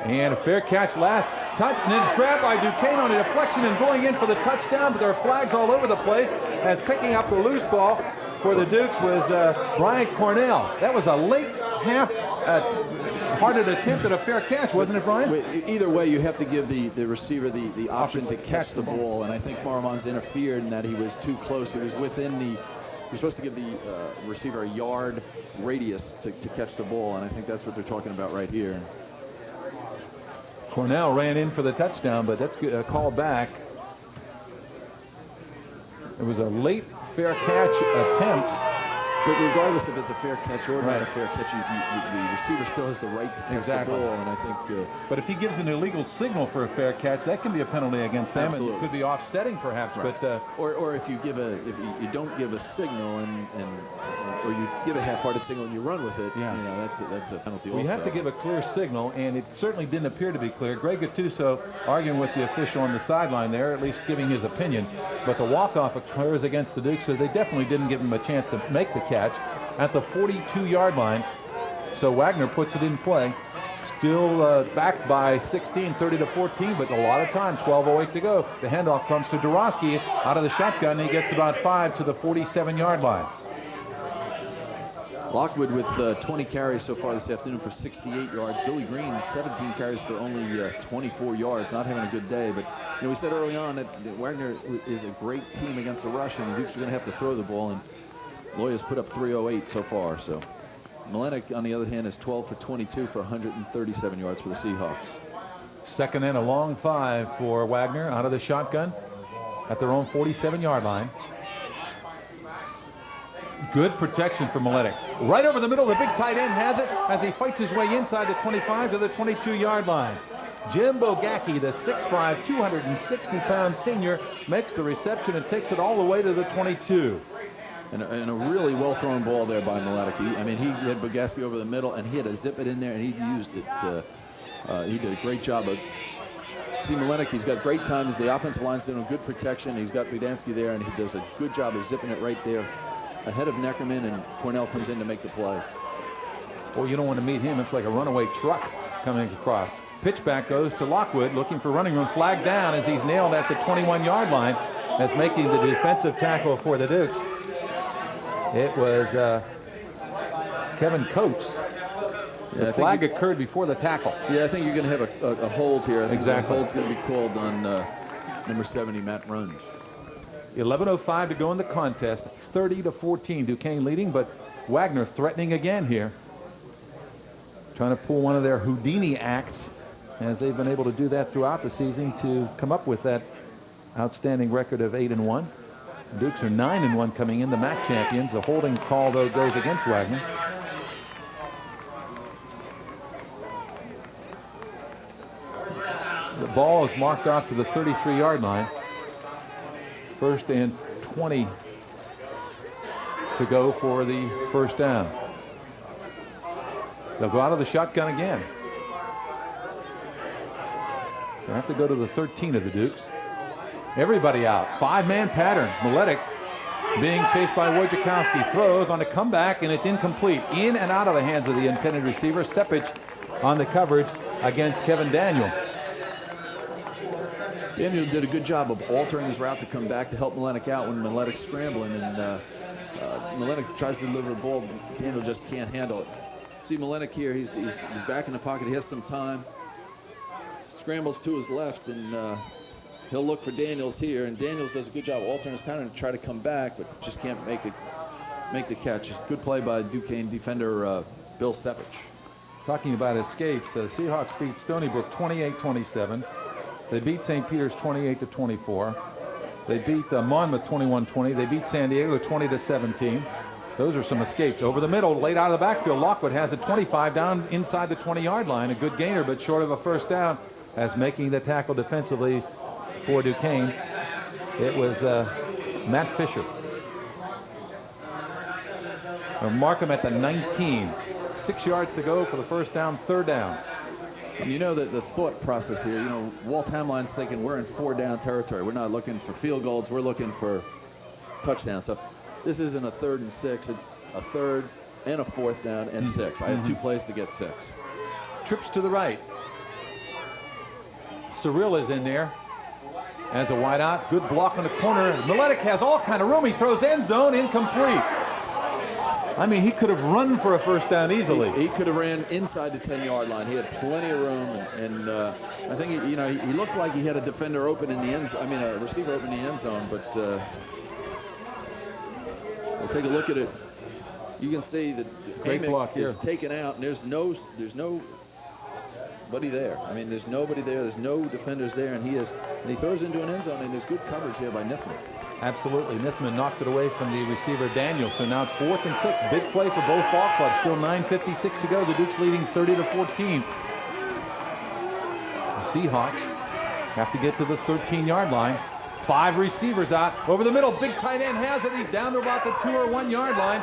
And a fair catch last touch, and it's grabbed by Duquesne on a deflection and going in for the touchdown, but there are flags all over the place, as picking up the loose ball for the Dukes was Brian Cornell. That was a late half-hearted attempt at a fair catch, wasn't it, Brian? Either way, you have to give the receiver the option to catch the ball, and I think Maramon's interfered in that he was too close. He was within the. You're supposed to give the receiver a yard radius to catch the ball, and I think that's what they're talking about right here. Cornell ran in for the touchdown, but that's a call back. It was a late fair catch attempt. But regardless if it's a fair catch or not a fair catch, the receiver still has the right to catch the ball, and I think. But if he gives an illegal signal for a fair catch, that can be a penalty against them, and it could be offsetting perhaps. Right. But or if you give if you don't give a signal or you give a half-hearted signal and you run with it, that's a penalty. We have to give a clear signal, and it certainly didn't appear to be clear. Greg Gattuso arguing with the official on the sideline there, at least giving his opinion. But the walk-off occurs against the Dukes, so they definitely didn't give him a chance to make the catch at the 42-yard line. So Wagner puts it in play. Still backed by 16, 30-14, but a lot of time, 12:08 to go. The handoff comes to Dorosky out of the shotgun, and he gets about 5 to the 47-yard line. Lockwood with 20 carries so far this afternoon for 68 yards. Billy Green, 17 carries for only 24 yards. Not having a good day, but we said early on that Wagner is a great team against the rush, and the Dukes are going to have to throw the ball, and Loya's put up 308 so far. So Malenik, on the other hand, is 12 for 22 for 137 yards for the Seahawks. Second and a long 5 for Wagner out of the shotgun at their own 47-yard line. Good protection for Malenik. Right over the middle, the big tight end has it as he fights his way inside the 25 to the 22-yard line. Jim Bogacki, the 6'5", 260-pound senior, makes the reception and takes it all the way to the 22. And a really well-thrown ball there by Malenik. He had Bogacki over the middle, and he had to zip it in there, and he used it. He did a great job of. See Malenik, he's got great times. The offensive line's doing good protection. He's got Budansky there, and he does a good job of zipping it right there ahead of Neckerman, and Cornell comes in to make the play. Well, you don't want to meet him. It's like a runaway truck coming across. Pitch back goes to Lockwood, looking for running room. Flag down as he's nailed at the 21-yard line, as making the defensive tackle for the Dukes. It was Kevin Coates. The flag occurred before the tackle. Yeah, I think you're going to have a hold here. I think exactly. The hold's going to be called on number 70, Matt Runge. 11:05 to go in the contest. 30-14, Duquesne leading, but Wagner threatening again here. Trying to pull one of their Houdini acts, as they've been able to do that throughout the season to come up with that outstanding record of 8-1. Dukes are 9-1 coming in, the MAC champions. The holding call, though, goes against Wagner. The ball is marked off to the 33-yard line. First and 20 to go for the first down. They'll go out of the shotgun again. They have to go to the 13 of the Dukes. Everybody out. 5-man pattern. Malenik being chased by Wojciechowski. Throws on a comeback, and it's incomplete. In and out of the hands of the intended receiver. Sepich on the coverage against Kevin Daniel. Daniel did a good job of altering his route to come back to help Malenik out when Malenik's scrambling, and Malenik tries to deliver the ball. Daniel just can't handle it. See Malenik here, he's back in the pocket. He has some time. Scrambles to his left, and he'll look for Daniels here, and Daniels does a good job altering his pattern to try to come back, but just can't make the catch. Good play by Duquesne defender Bill Sepich. Talking about escapes, the Seahawks beat Stony Brook 28-27. They beat St. Peter's 28-24. They beat Monmouth 21-20. They beat San Diego 20-17. Those are some escapes. Over the middle, late out of the backfield, Lockwood has a 25 down inside the 20-yard line. A good gainer, but short of a first down, as making the tackle defensively for Duquesne. It was Matt Fisher. They'll mark him at the 19. 6 yards to go for the first down, third down. And you know that the thought process here, Walt Hamline's thinking we're in 4-down territory. We're not looking for field goals. We're looking for touchdowns. So this isn't a 3rd and 6. It's a 3rd and a 4th down and 6. I have 2 plays to get 6. Trips to the right. Cyril is in there as a wideout. Good block on the corner. Malenik has all kind of room. He throws end zone, incomplete. I mean, he could have run for a first down easily. He could have ran inside the 10-yard line. He had plenty of room, and I think he looked like he had a defender open in the end. I mean, a receiver open in the end zone. But we'll take a look at it. You can see that Amick is taken out, and there's nobody there. I mean, there's nobody there. There's no defenders there, and he throws into an end zone, and there's good coverage here by Nithman. Absolutely. Nithman knocked it away from the receiver Daniel. So now it's 4th and 6. Big play for both ball clubs. Still 9:56 to go. The Dukes leading 30-14. The Seahawks have to get to the 13-yard line. 5 receivers out over the middle. Big tight end has it. He's down to about the 2 or 1 yard line.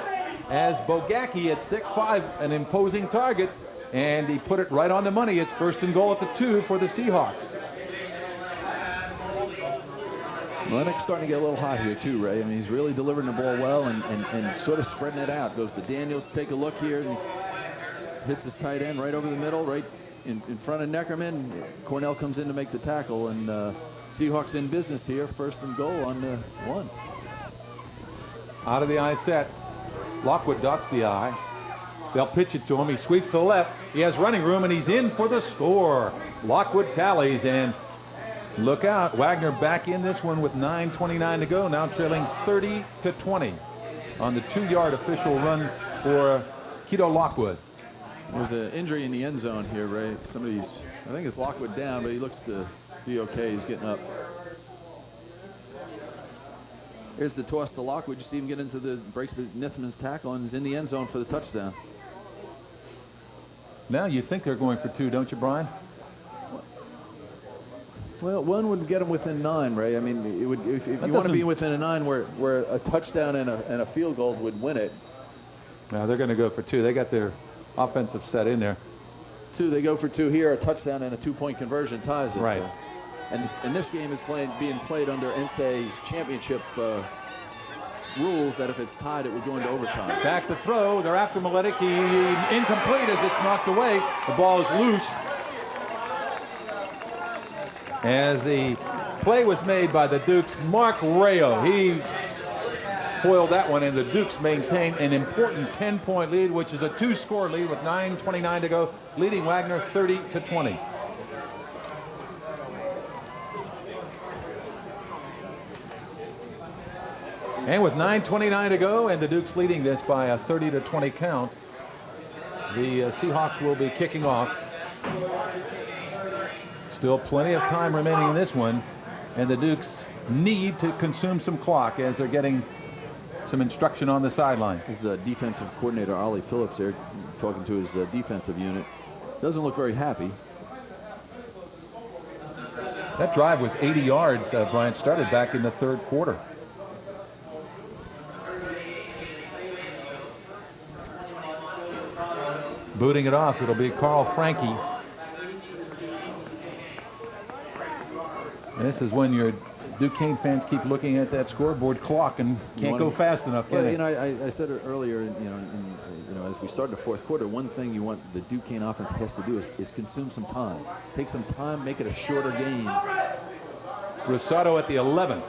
As Bogacki at 6'5", an imposing target, and he put it right on the money. It's 1st and goal at the 2 for the Seahawks. Lennox starting to get a little hot here too, Ray. I mean, he's really delivering the ball well and sort of spreading it out. Goes to Daniels, take a look here, and hits his tight end right over the middle, right in front of Neckerman. Cornell comes in to make the tackle, and Seahawks in business here. 1st and goal on the 1. Out of the eye set. Lockwood dots the eye. They'll pitch it to him. He sweeps to the left. He has running room, and he's in for the score. Lockwood tallies, and look out. Wagner back in this one with 9:29 to go. Now trailing 30-20 on the 2-yard official run for Keto Lockwood. There's an injury in the end zone here, Ray. I think it's Lockwood down, but he looks to be okay. He's getting up. Here's the toss to Lockwood. You see him get into breaks Nithman's tackle, and is in the end zone for the touchdown. Now you think they're going for 2, don't you, Brian? Well, 1 would get him within 9, Ray. I mean, it would, if you want to be within a 9 where a touchdown and a field goal would win it. Now they're going to go for 2. They got their offensive set in there. 2, they go for 2 here. A touchdown and a 2-point conversion ties it. Right. So. And this game is being played under NCAA championship rules that if it's tied, it would go into overtime. Back to throw. They're after Miletic. He incomplete as it's knocked away. The ball is loose. As the play was made by the Dukes, Mark Rayo. He foiled that one, and the Dukes maintain an important 10-point lead, which is a 2-score lead with 9:29 to go, leading Wagner 30-20. And with 9:29 to go, and the Dukes leading this by a 30-20 count, the Seahawks will be kicking off. Still plenty of time remaining in this one, and the Dukes need to consume some clock as they're getting some instruction on the sideline. This is defensive coordinator Ollie Phillips there talking to his defensive unit. Doesn't look very happy. That drive was 80 yards, Brian, started back in the 3rd quarter. Booting it off, it'll be Carl Franke. And this is when your Duquesne fans keep looking at that scoreboard clock and can't go fast enough. Yeah, you know, I said it earlier. You know, as we start the 4th quarter, one thing you want the Duquesne offense has to do is consume some time, take some time, make it a shorter game. Rosado at the 11,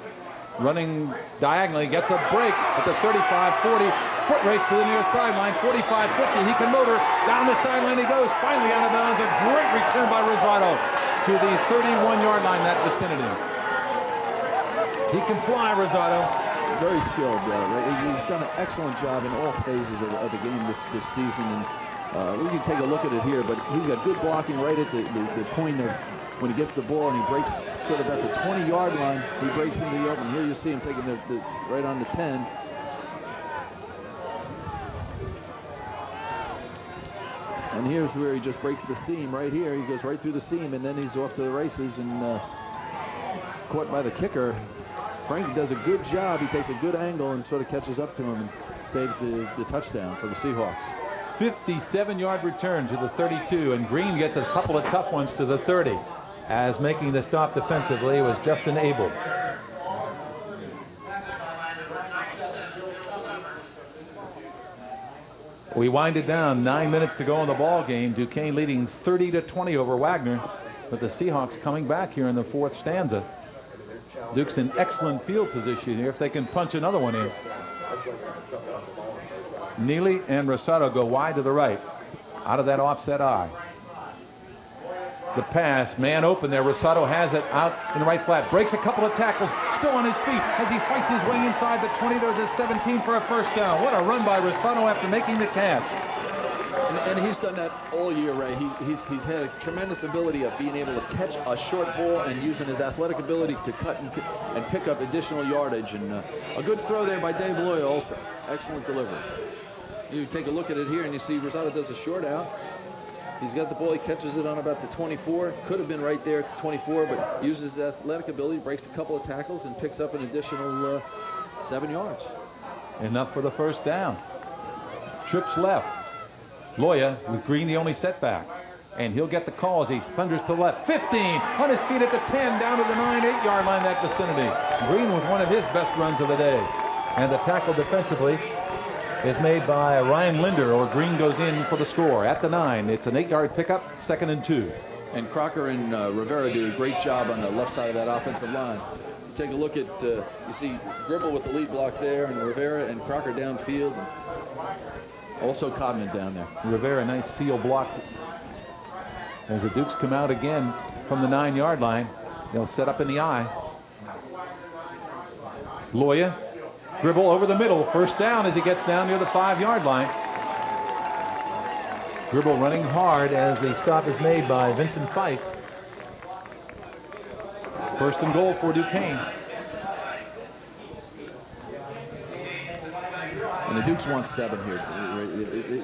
running diagonally, gets a break at the 35-40. Foot race to the near sideline, 45-50. He can motor down the sideline. He goes finally out of bounds. A great return by Rosado to the 31-yard line, that vicinity. He can fly, Rosado. Very skilled. He's done an excellent job in all phases of the game this season. And we can take a look at it here, but he's got good blocking right at the point of when he gets the ball, and he breaks sort of at the 20-yard line. He breaks into the open. Here you see him taking the right on the 10. And here's where he just breaks the seam right here. He goes right through the seam, and then he's off to the races and caught by the kicker. Frankie does a good job. He takes a good angle and sort of catches up to him and saves the touchdown for the Seahawks. 57-yard return to the 32, and Green gets a couple of tough ones to the 30, as making the stop defensively was Justin Abel. We wind it down. 9 minutes to go in the ball game. Duquesne leading 30-20 over Wagner, but the Seahawks coming back here in the 4th stanza. Duke's in excellent field position here if they can punch another one in. Neely and Rosado go wide to the right, out of that offset eye. The pass, man open there. Rosado has it out in the right flat. Breaks a couple of tackles, still on his feet as he fights his way inside the 20 to the 17 for a first down. What a run by Rosado after making the catch. And he's done that all year, Ray. He's had a tremendous ability of being able to catch a short ball and using his athletic ability to cut and pick up additional yardage. And a good throw there by Dave Loya also. Excellent delivery. You take a look at it here and you see Rosado does a short out. He's got the ball, he catches it on about the 24. Could have been right there at the 24, but uses his athletic ability, breaks a couple of tackles, and picks up an additional 7 yards. Enough for the first down. Trips left. Loya with Green the only setback. And he'll get the call as he thunders to the left. 15 on his feet at the 10, down to the 9-8 yard line, that vicinity. Green with one of his best runs of the day. And the tackle defensively is made by Ryan Linder, or Green goes in for the score at the 9. It's an 8-yard pickup, 2nd and 2. And Crocker and Rivera do a great job on the left side of that offensive line. You take a look at, you see Gribble with the lead block there, and Rivera and Crocker downfield. Also Codman down there. Rivera, nice seal block. As the Dukes come out again from the 9-yard line, they'll set up in the eye. Loya. Gribble over the middle. First down as he gets down near the 5-yard line. Gribble running hard as the stop is made by Vincent Fife. First and goal for Duquesne. And the Dukes want 7 here.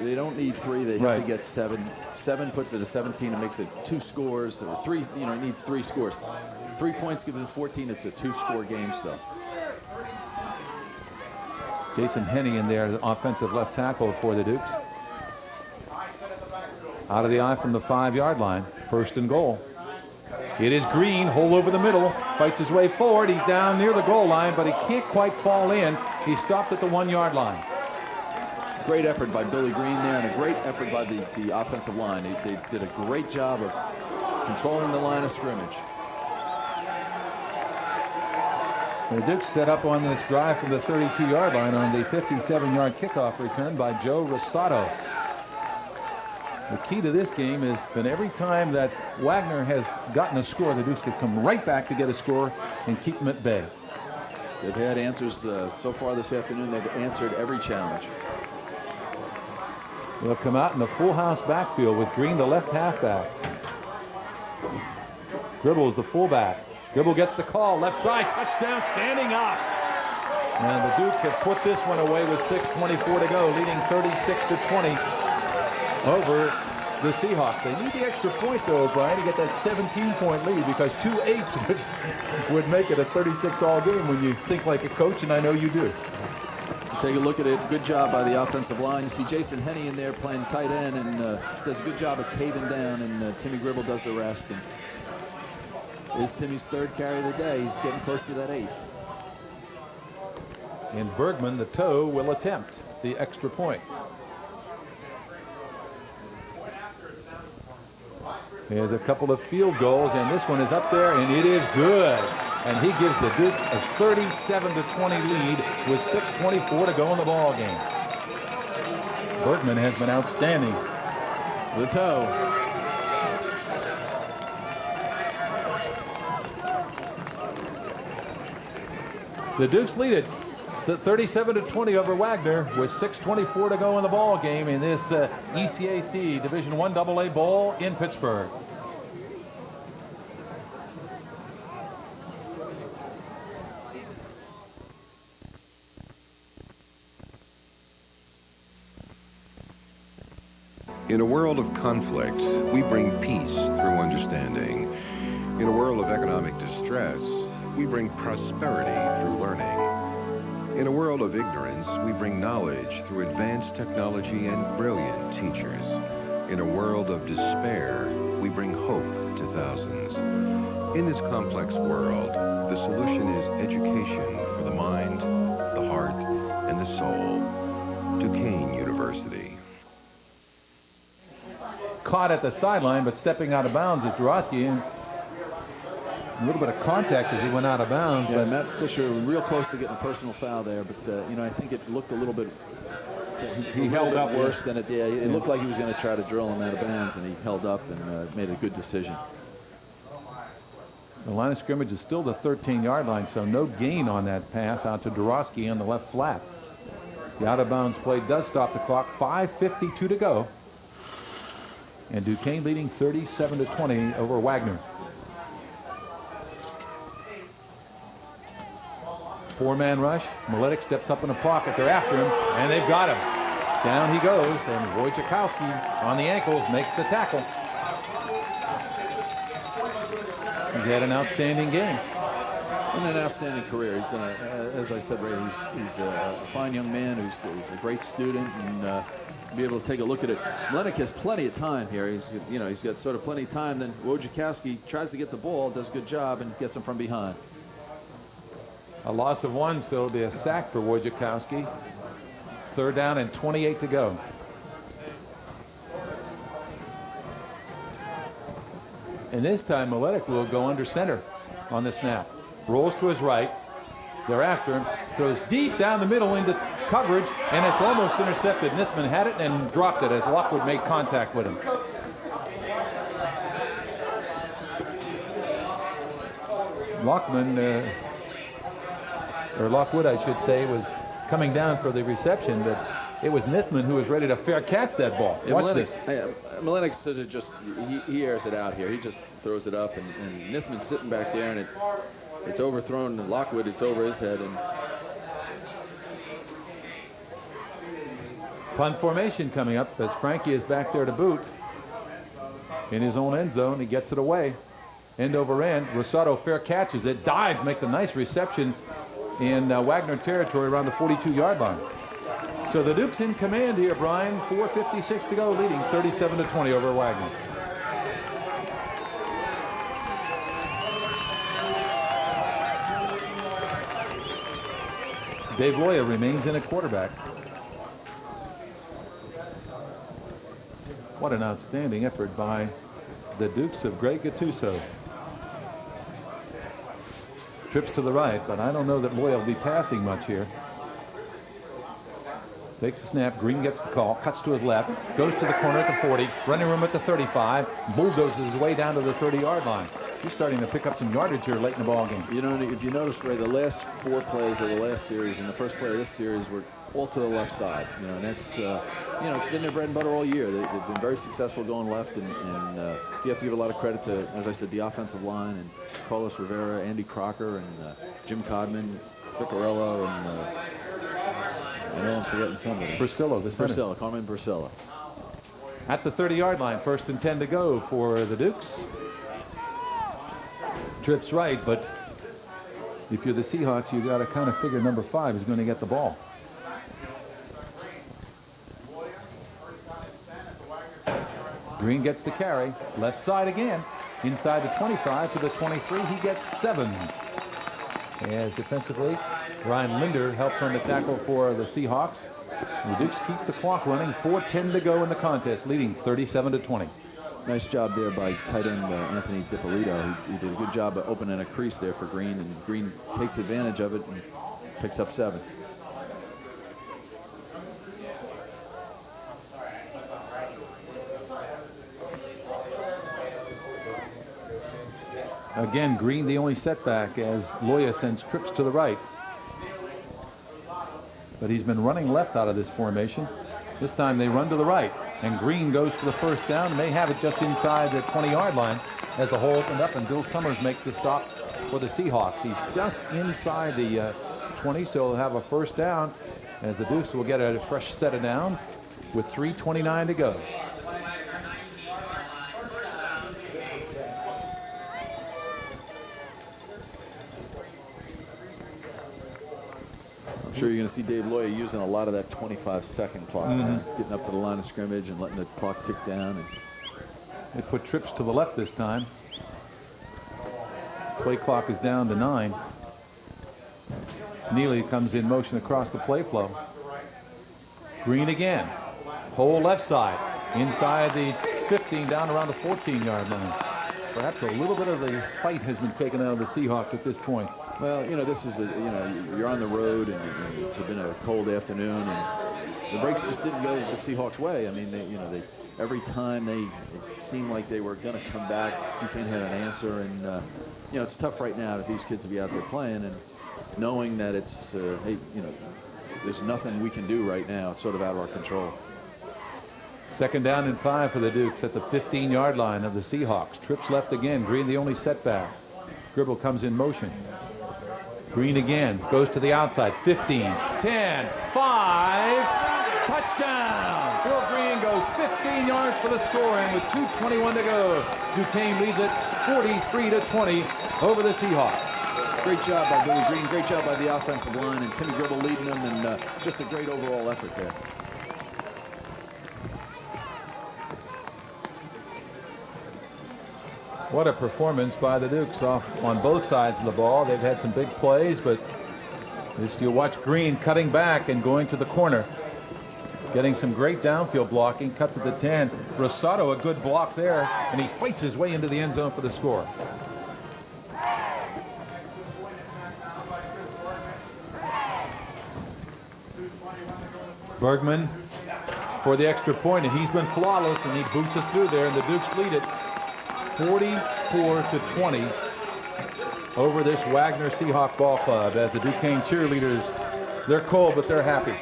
They don't need 3. They have to get 7. 7 puts it at 17 and makes it 2 scores. Or 3, it needs 3 scores. 3 points gives it 14. It's a 2-score game still. Jason Henney in there, the offensive left tackle for the Dukes. Out of the eye from the 5-yard line. First and goal. It is Green, hole over the middle, fights his way forward. He's down near the goal line, but he can't quite fall in. He stopped at the 1-yard line. Great effort by Billy Green there, and a great effort by the offensive line. They did a great job of controlling the line of scrimmage. The Dukes set up on this drive from the 32-yard line on the 57-yard kickoff return by Joe Rosado. The key to this game has been every time that Wagner has gotten a score, the Dukes have come right back to get a score and keep them at bay. They've had answers so far this afternoon. They've answered every challenge. They'll come out in the full house backfield with Green, the left halfback. Gribble is the fullback. Gribble gets the call, left side, touchdown, standing up. And the Dukes have put this one away with 6:24 to go, leading 36-20 over the Seahawks. They need the extra point, though, Brian, to get that 17-point lead, because 2 8s would make it a 36-all game when you think like a coach, and I know you do. Take a look at it. Good job by the offensive line. You see Jason Henney in there playing tight end and does a good job of caving down, and Timmy Gribble does the rest. And is Timmy's 3rd carry of the day. He's getting close to that 8. And Bergman, the toe, will attempt the extra point. There's a couple of field goals, and this one is up there, and it is good. And he gives the Dukes a 37-20 lead with 6:24 to go in the ball game. Bergman has been outstanding. The toe. The Dukes lead it 37-20 over Wagner with 6:24 to go in the ball game in this ECAC Division I AA Bowl in Pittsburgh. In a world of conflict, we bring peace through understanding. In a world of economic distress, we bring prosperity through learning. In a world of ignorance, we bring knowledge through advanced technology and brilliant teachers. In a world of despair, we bring hope to thousands. In this complex world, the solution is education for the mind, the heart, and the soul. Duquesne University. Caught at the sideline, but stepping out of bounds is Droski, and a little bit of contact as he went out of bounds. Yeah, Matt Fisher real close to getting a personal foul there, but I think it looked a little bit He held up worse than it. Yeah, it looked like he was going to try to drill him out of bounds, and he held up and made a good decision. The line of scrimmage is still the 13-yard line, so no gain on that pass out to Dorosky on the left flat. The out-of-bounds play does stop the clock. 5:52 to go. And Duquesne leading 37-20 over Wagner. Four-man rush. Miletic steps up in the pocket. They're after him, and they've got him. Down he goes, and Wojciechowski on the ankles makes the tackle. He's had an outstanding game. And an outstanding career. He's going to, as I said, Ray, he's a fine young man who's a great student, and be able to take a look at it. Miletic has plenty of time here. He's got sort of plenty of time. Then Wojciechowski tries to get the ball, does a good job, and gets him from behind. A loss of one, so it'll be a sack for Wojciechowski. Third down and 28 to go. And this time Miletic will go under center on the snap. Rolls to his right. They're after him. Throws deep down the middle into coverage, and it's almost intercepted. Nithman had it and dropped it as Lockwood made contact with him. Lockwood, I should say, was coming down for the reception, but it was Nithman who was ready to fair catch that ball. Watch this. Miletic sort of just, he airs it out here. He just throws it up, and Nithman's sitting back there, and it's overthrown. And Lockwood, it's over his head. And punt formation coming up as Frankie is back there to boot. In his own end zone, he gets it away. End over end. Rosado fair catches it. Dives, makes a nice reception in Wagner territory around the 42-yard line. So the Dukes in command here, Brian. 4:56 to go, leading 37-20 over Wagner. Dave Loya remains in at quarterback. What an outstanding effort by the Dukes of Greg Gattuso. Trips to the right, but I don't know that Loya will be passing much here. Takes the snap. Green gets the call. Cuts to his left. Goes to the corner at the 40. Running room at the 35. Bulldozes his way down to the 30-yard line. He's starting to pick up some yardage here late in the ball game. You know, if you notice, Ray, the last 4 plays of the last series and the first play of this series were all to the left side. You know, and that's it's been their bread and butter all year. They've been very successful going left, and you have to give a lot of credit to, as I said, the offensive line and Carlos Rivera, Andy Crocker, and Jim Codman, Ficarello, and I know I'm forgetting somebody. Bursillo, Carmen Bursillo. At the 30-yard line, 1st and 10 to go for the Dukes. Trips right, but if you're the Seahawks, you got to kind of figure number 5 is going to get the ball. Green gets the carry, left side again, inside the 25 to the 23. He gets 7. As defensively, Ryan Linder helps on the tackle for the Seahawks. The Dukes keep the clock running. 4:10 to go in the contest, leading 37-20. Nice job there by tight end Anthony DiPolito. He did a good job of opening a crease there for Green, and Green takes advantage of it and picks up 7. Again, Green the only setback as Loya sends trips to the right. But he's been running left out of this formation. This time they run to the right, and Green goes for the first down, and they have it just inside the 20-yard line as the hole opened up, and Bill Summers makes the stop for the Seahawks. He's just inside the 20, so he'll have a first down as the Dukes will get a fresh set of downs with 3:29 to go. I'm sure you're going to see Dave Loya using a lot of that 25-second clock, getting up to the line of scrimmage and letting the clock tick down. And they put trips to the left this time. Play clock is down to 9. Neely comes in motion across the play flow. Green again. Hole left side. Inside the 15 down around the 14-yard line. Perhaps a little bit of the fight has been taken out of the Seahawks at this point. Well, this is you're on the road, and it's been a cold afternoon, and the breaks just didn't go the Seahawks' way. I mean, every time it seemed like they were going to come back, Duquesne had an answer, and it's tough right now for these kids to be out there playing and knowing that it's hey, there's nothing we can do right now. It's sort of out of our control. 2nd down and 5 for the Dukes at the 15-yard line of the Seahawks. Trips left again. Green the only setback. Gribble comes in motion. Green again goes to the outside. 15, 10, 5, touchdown. Bill Green goes 15 yards for the score, and with 2:21 to go, Duquesne leads it 43-20 over the Seahawks. Great job by Billy Green. Great job by the offensive line, and Timmy Gribble leading them, and just a great overall effort there. What a performance by the Dukes on both sides of the ball. They've had some big plays, but as you watch Green cutting back and going to the corner, getting some great downfield blocking, cuts at the 10. Rosado, a good block there, and he fights his way into the end zone for the score. Bergman for the extra point, and he's been flawless, and he boots it through there, and the Dukes lead it 44-20 over this Wagner Seahawk ball club, as the Duquesne cheerleaders, they're cold, but they're happy.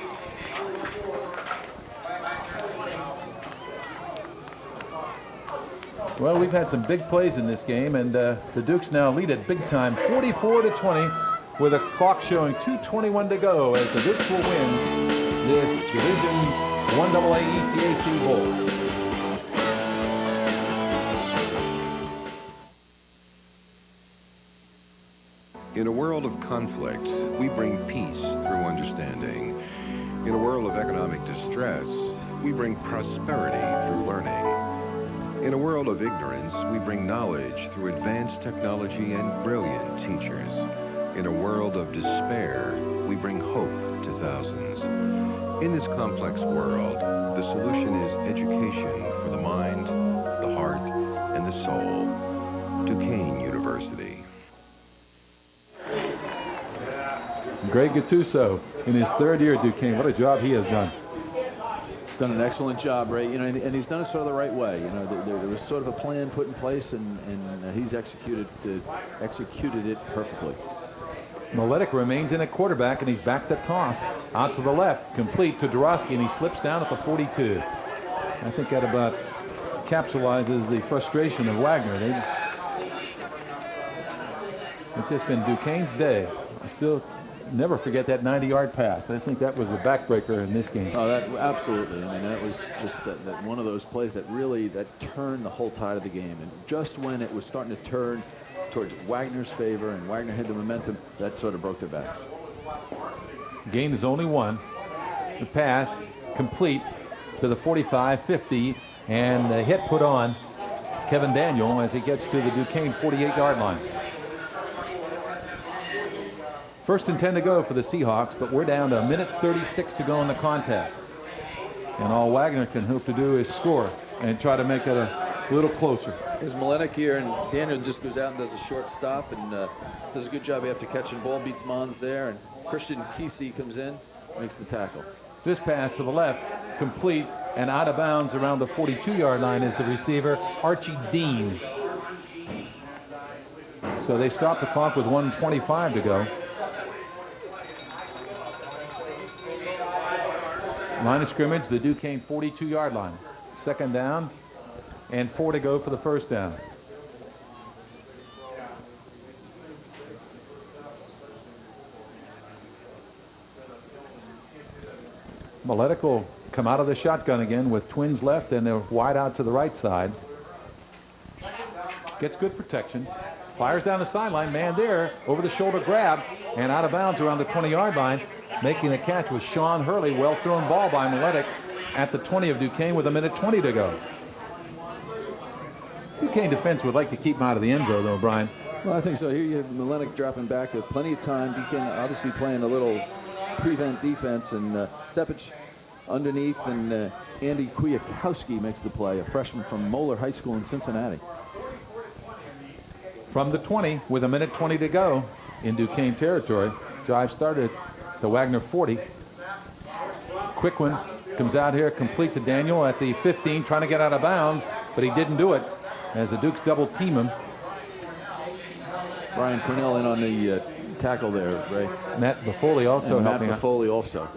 Well, we've had some big plays in this game, and the Dukes now lead it big time, 44-20, with a clock showing 2:21 to go, as the Dukes will win this Division 1AA ECAC Bowl. In a world of conflict, we bring peace through understanding. In a world of economic distress, we bring prosperity through learning. In a world of ignorance, we bring knowledge through advanced technology and brilliant teachers. In a world of despair, we bring hope to thousands. In this complex world, the solution is education for the mind, the heart, and the soul. Duquesne University. Greg Gattuso in his 3rd year at Duquesne. What a job he has done. Done an excellent job, Ray. And he's done it sort of the right way. There was sort of a plan put in place, and he's executed it perfectly. Miletic remains in at quarterback, and he's back to toss. Out to the left, complete to Dorosky, and he slips down at the 42. I think that about capsulizes the frustration of Wagner. It's just been Duquesne's day. I still never forget that 90-yard pass. I think that was the backbreaker in this game. Oh, that absolutely. I mean, that was just that one of those plays that really turned the whole tide of the game. And just when it was starting to turn towards Wagner's favor and Wagner had the momentum, that sort of broke their backs. Gain is only one. The pass complete to the 45, 50, and the hit put on Kevin Daniel as he gets to the Duquesne 48-yard line. 1st and 10 to go for the Seahawks, but we're down to 1:36 to go in the contest. And all Wagner can hope to do is score and try to make it a little closer. There's Miletic here, and Daniel just goes out and does a short stop and does a good job after catching ball, beats Mons there, and Christian Kesey comes in, makes the tackle. This pass to the left, complete and out of bounds around the 42-yard line is the receiver, Archie Dean. So they stop the clock with 1:25 to go. Line of scrimmage, the Duquesne 42-yard line. 2nd down and 4 to go for the 1st down. Miletic will come out of the shotgun again with twins left and they're wide out to the right side. Gets good protection. Fires down the sideline. Man there, over the shoulder grab and out of bounds around the 20-yard line. Making the catch was Sean Hurley. Well thrown ball by Miletic at the 20 of Duquesne with 1:20 to go. Duquesne defense would like to keep him out of the end zone, though, Brian. Well, I think so. Here you have Miletic dropping back with plenty of time. Duquesne obviously playing a little prevent defense, and Sepich underneath, and Andy Kwiatkowski makes the play, a freshman from Moeller High School in Cincinnati. From the 20 with 1:20 to go in Duquesne territory. Drive started at the Wagner 40. Quick one comes out here, complete to Daniel at the 15, trying to get out of bounds, but he didn't do it as the Dukes double team him. Brian Cornell in on the tackle there, Ray. Matt Buffoli also helping Matt Buffoli also.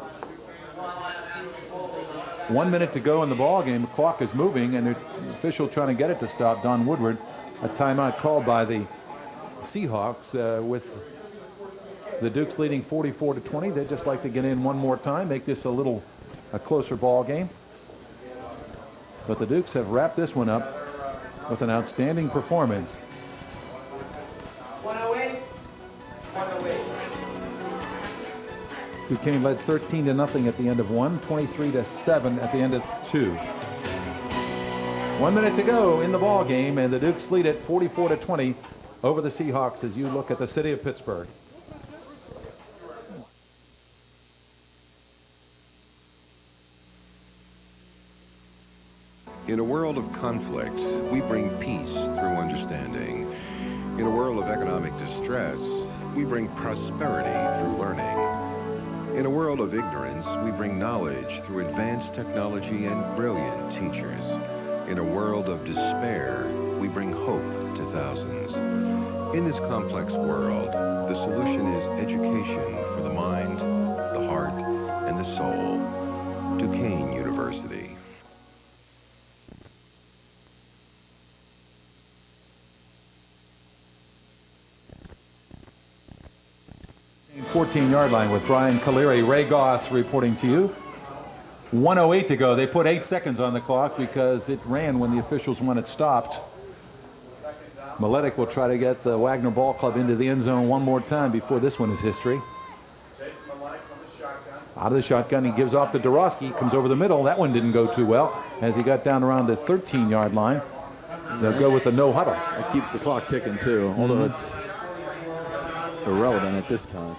1 minute to go in the ball game. The clock is moving, and the official trying to get it to stop. Don Woodward, a timeout called by the Seahawks with the Dukes leading 44-20. They'd just like to get in one more time, make this a closer ball game. But the Dukes have wrapped this one up with an outstanding performance. 108. Duquesne led 13-0 at the end of one, 23-7 at the end of two. 1 minute to go in the ball game, and the Dukes lead it 44-20 over the Seahawks as you look at the city of Pittsburgh. In a world of conflict, we bring peace through understanding. In a world of economic distress, we bring prosperity through learning. In a world of ignorance, we bring knowledge through advanced technology and brilliant teachers. In a world of despair, we bring hope to thousands. In this complex world, the solution is education for the mind, the heart, and the soul. Duquesne University. 14-yard line with Brian Caleri. Ray Goss reporting to you. 1:08 to go. They put 8 seconds on the clock because it ran when the officials want it stopped. Miletic will try to get the Wagner Ball Club into the end zone one more time before this one is history. Out of the shotgun, he gives off to Dorosky. Comes over the middle. That one didn't go too well as he got down around the 13-yard line. They'll go with the no huddle. That keeps the clock ticking too, although it's irrelevant at this time.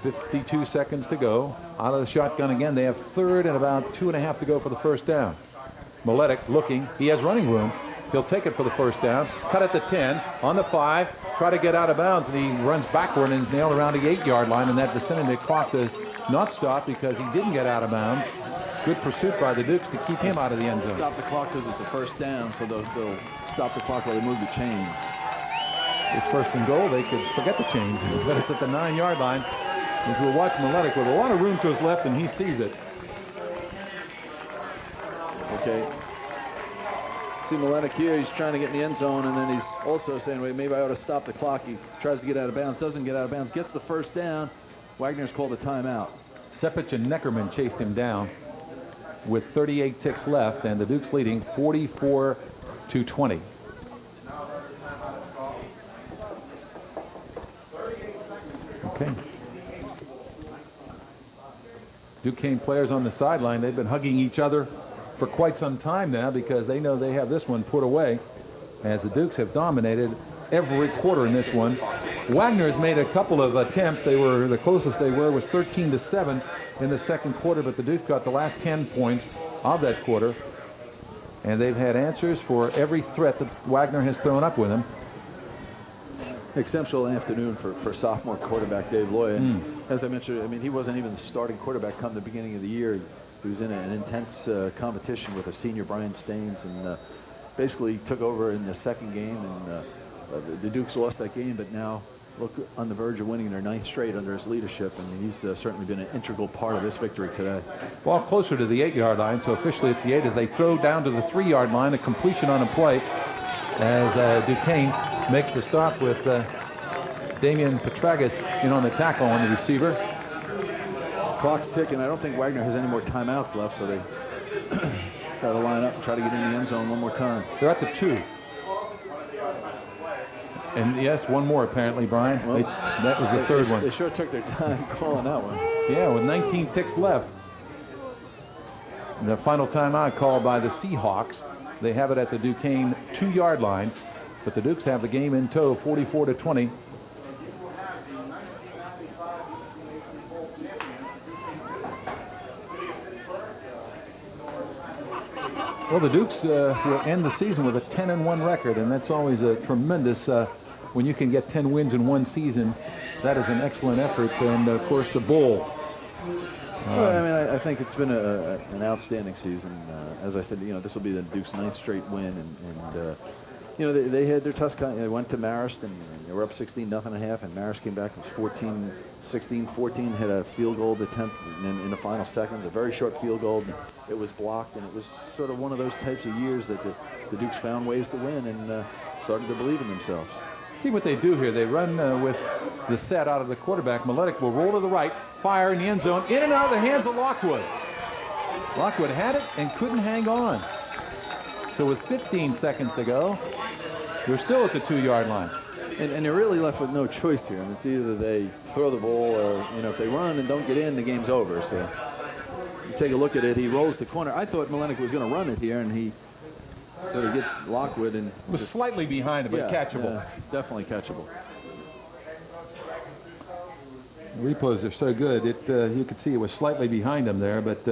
52 seconds to go. Out of the shotgun again. They have third and about 2.5 to go for the first down. Miletic looking. He has running room. He'll take it for the first down. Cut at the 10. On the 5. Try to get out of bounds. And he runs backward and is nailed around the 8-yard line. And that vicinity, the clock does not stop because he didn't get out of bounds. Good pursuit by the Dukes to keep him out of the end zone. Stop the clock because it's a first down, so they'll stop the clock while they move the chains. It's first and goal. They could forget the chains. But it's at the 9-yard line. As we'll watch Miletic with a lot of room to his left, and he sees it. Okay. See Miletic here. He's trying to get in the end zone, and then he's also saying, wait, maybe I ought to stop the clock. He tries to get out of bounds, doesn't get out of bounds, gets the first down. Wagner's called a timeout. Sepich and Neckerman chased him down with 38 ticks left, and the Dukes leading 44-20. Okay. Duquesne players on the sideline, they've been hugging each other for quite some time now because they know they have this one put away as the Dukes have dominated every quarter in this one. Wagner has made a couple of attempts. The closest they were was 13-7 in the second quarter, but the Dukes got the last 10 points of that quarter, and they've had answers for every threat that Wagner has thrown up with him. Exceptional afternoon for sophomore quarterback Dave Loya. As I mentioned, I mean, he wasn't even the starting quarterback come the beginning of the year. He was in an intense competition with a senior Brian Staines, and basically took over in the second game, and the Dukes lost that game, but now look on the verge of winning their 9th straight under his leadership, and he's certainly been an integral part of this victory today. Ball closer to the 8-yard line, so officially it's the 8 as they throw down to the 3-yard line, a completion on a play as Duquesne makes the stop with Damian Petragas in on the tackle on the receiver. Clock's ticking. I don't think Wagner has any more timeouts left, so they got to line up and try to get in the end zone one more time. They're at the 2. And yes, one more apparently, Brian. Well, that was the third one. They sure took their time calling that one. Yeah, with 19 ticks left. And the final timeout called by the Seahawks. They have it at the Duquesne 2-yard line, but the Dukes have the game in tow, 44-20. Well, the Dukes will end the season with a 10-1 record, and that's always a tremendous, when you can get 10 wins in one season, that is an excellent effort. And of course the bowl Well, I mean, I think it's been an outstanding season. As I said, this will be the Duke's 9th straight win, and they had their tough. They went to Marist, and they were up 16-0 at half, and Marist came back and was 14-14, had a field goal attempt in the final seconds, a very short field goal. And it was blocked, and it was sort of one of those types of years that the Dukes found ways to win and started to believe in themselves. See what they do here. They run with the set out of the quarterback. Miletic will roll to the right, fire in the end zone, in and out of the hands of Lockwood. Lockwood had it and couldn't hang on. So with 15 seconds to go, they're still at the 2-yard line. And they're really left with no choice here. And it's either they throw the ball or, if they run and don't get in, the game's over. So you take a look at it. He rolls the corner. I thought Miletic was going to run it here, and he gets Lockwood and was slightly behind him, but catchable. Definitely catchable. Repos are so good. You could see it was slightly behind him there, but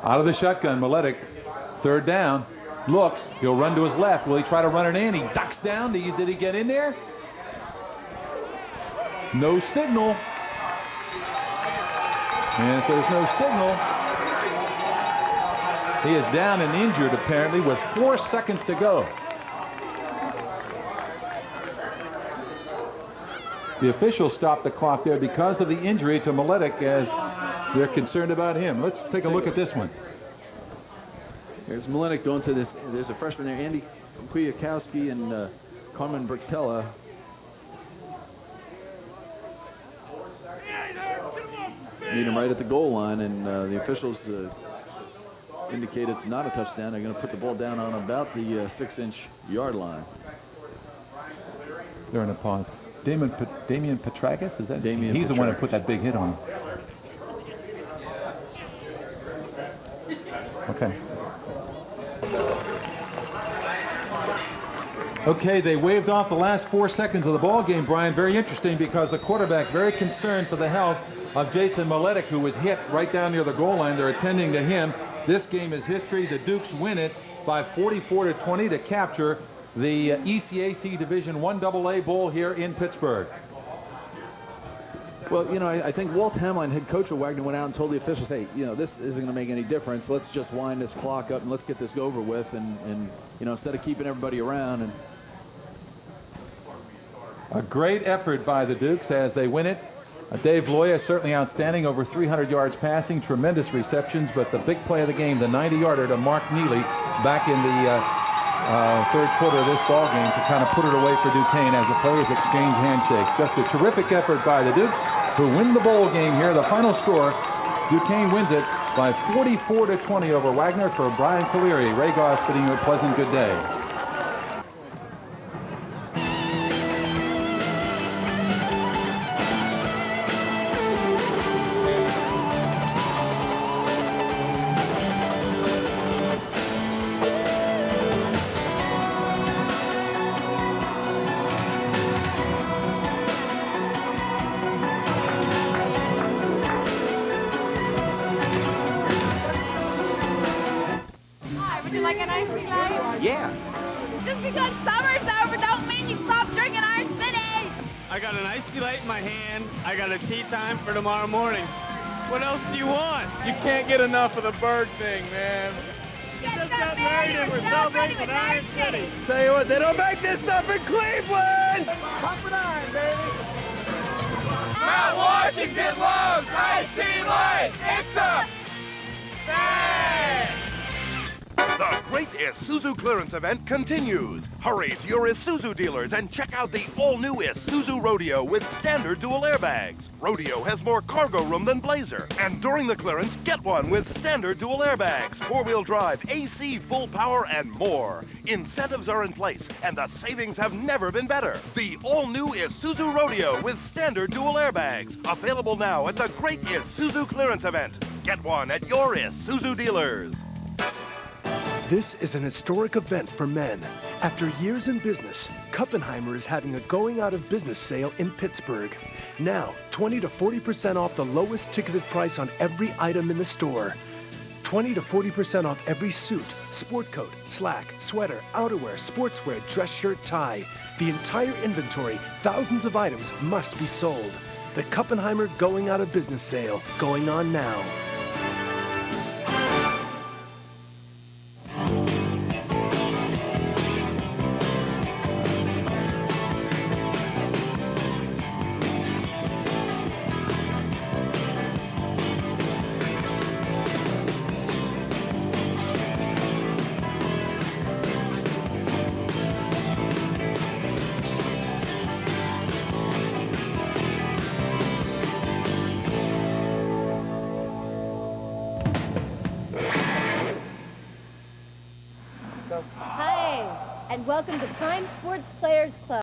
out of the shotgun, Miletic, 3rd down, looks, he'll run to his left. Will he try to run it in? He ducks down. Did he get in there? No signal. And if there's no signal, he is down and injured apparently with 4 seconds to go. The officials stopped the clock there because of the injury to Miletic, as they're concerned about him. Let's take a look at this one. Here's Miletic going to this. There's a freshman there, Andy Kwiatkowski and Carmen Brichtella. Meet him right at the goal line, and the officials indicate it's not a touchdown. They're going to put the ball down on about the 6-inch yard line. They're in a pause. Damian Petragas, is that? Damian He's Petragas. The one who put that big hit on him. Okay. Okay, they waved off the last 4 seconds of the ball game, Brian. Very interesting, because the quarterback very concerned for the health of Jason Miletic, who was hit right down near the goal line. They're attending to him. This game is history. The Dukes win it by 44-20 to capture the ECAC Division I AA Bowl here in Pittsburgh. Well, I think Walt Hamline, head coach of Wagner, went out and told the officials, hey, this isn't going to make any difference. Let's just wind this clock up and let's get this over with. And instead of keeping everybody around. And a great effort by the Dukes as they win it. Dave Loya certainly outstanding, over 300 yards passing, tremendous receptions, but the big play of the game, the 90-yarder to Mark Neely back in the 3rd quarter of this ball game to kind of put it away for Duquesne as the players exchange handshakes. Just a terrific effort by the Dukes, who win the bowl game here. The final score, Duquesne wins it by 44-20 over Wagner. For Brian Caleri, Ray Goss bidding you a pleasant good day. For tomorrow morning. What else do you want? You can't get enough of the bird thing, man. We just got married and we're celebrating with Iron City. Tell you what, they don't make this stuff in Cleveland! Pop it on, baby! Mount Washington loves Ice-T Light! It's a thing! The great Isuzu clearance event continues. Hurry to your Isuzu dealers and check out the all-new Isuzu Rodeo with standard dual airbags. Rodeo has more cargo room than Blazer. And during the clearance, get one with standard dual airbags, 4-wheel drive, AC, full power, and more. Incentives are in place, and the savings have never been better. The all-new Isuzu Rodeo with standard dual airbags. Available now at the great Isuzu clearance event. Get one at your Isuzu dealers. This is an historic event for men. After years in business, Kuppenheimer is having a going out of business sale in Pittsburgh. Now, 20 to 40% off the lowest ticketed price on every item in the store. 20 to 40% off every suit, Sport coat, slack, sweater, outerwear, sportswear, dress shirt, tie. The entire inventory, thousands of items, must be sold. The Kuppenheimer going out of business sale, going on now. Hi, and welcome to Prime Sports Players Club.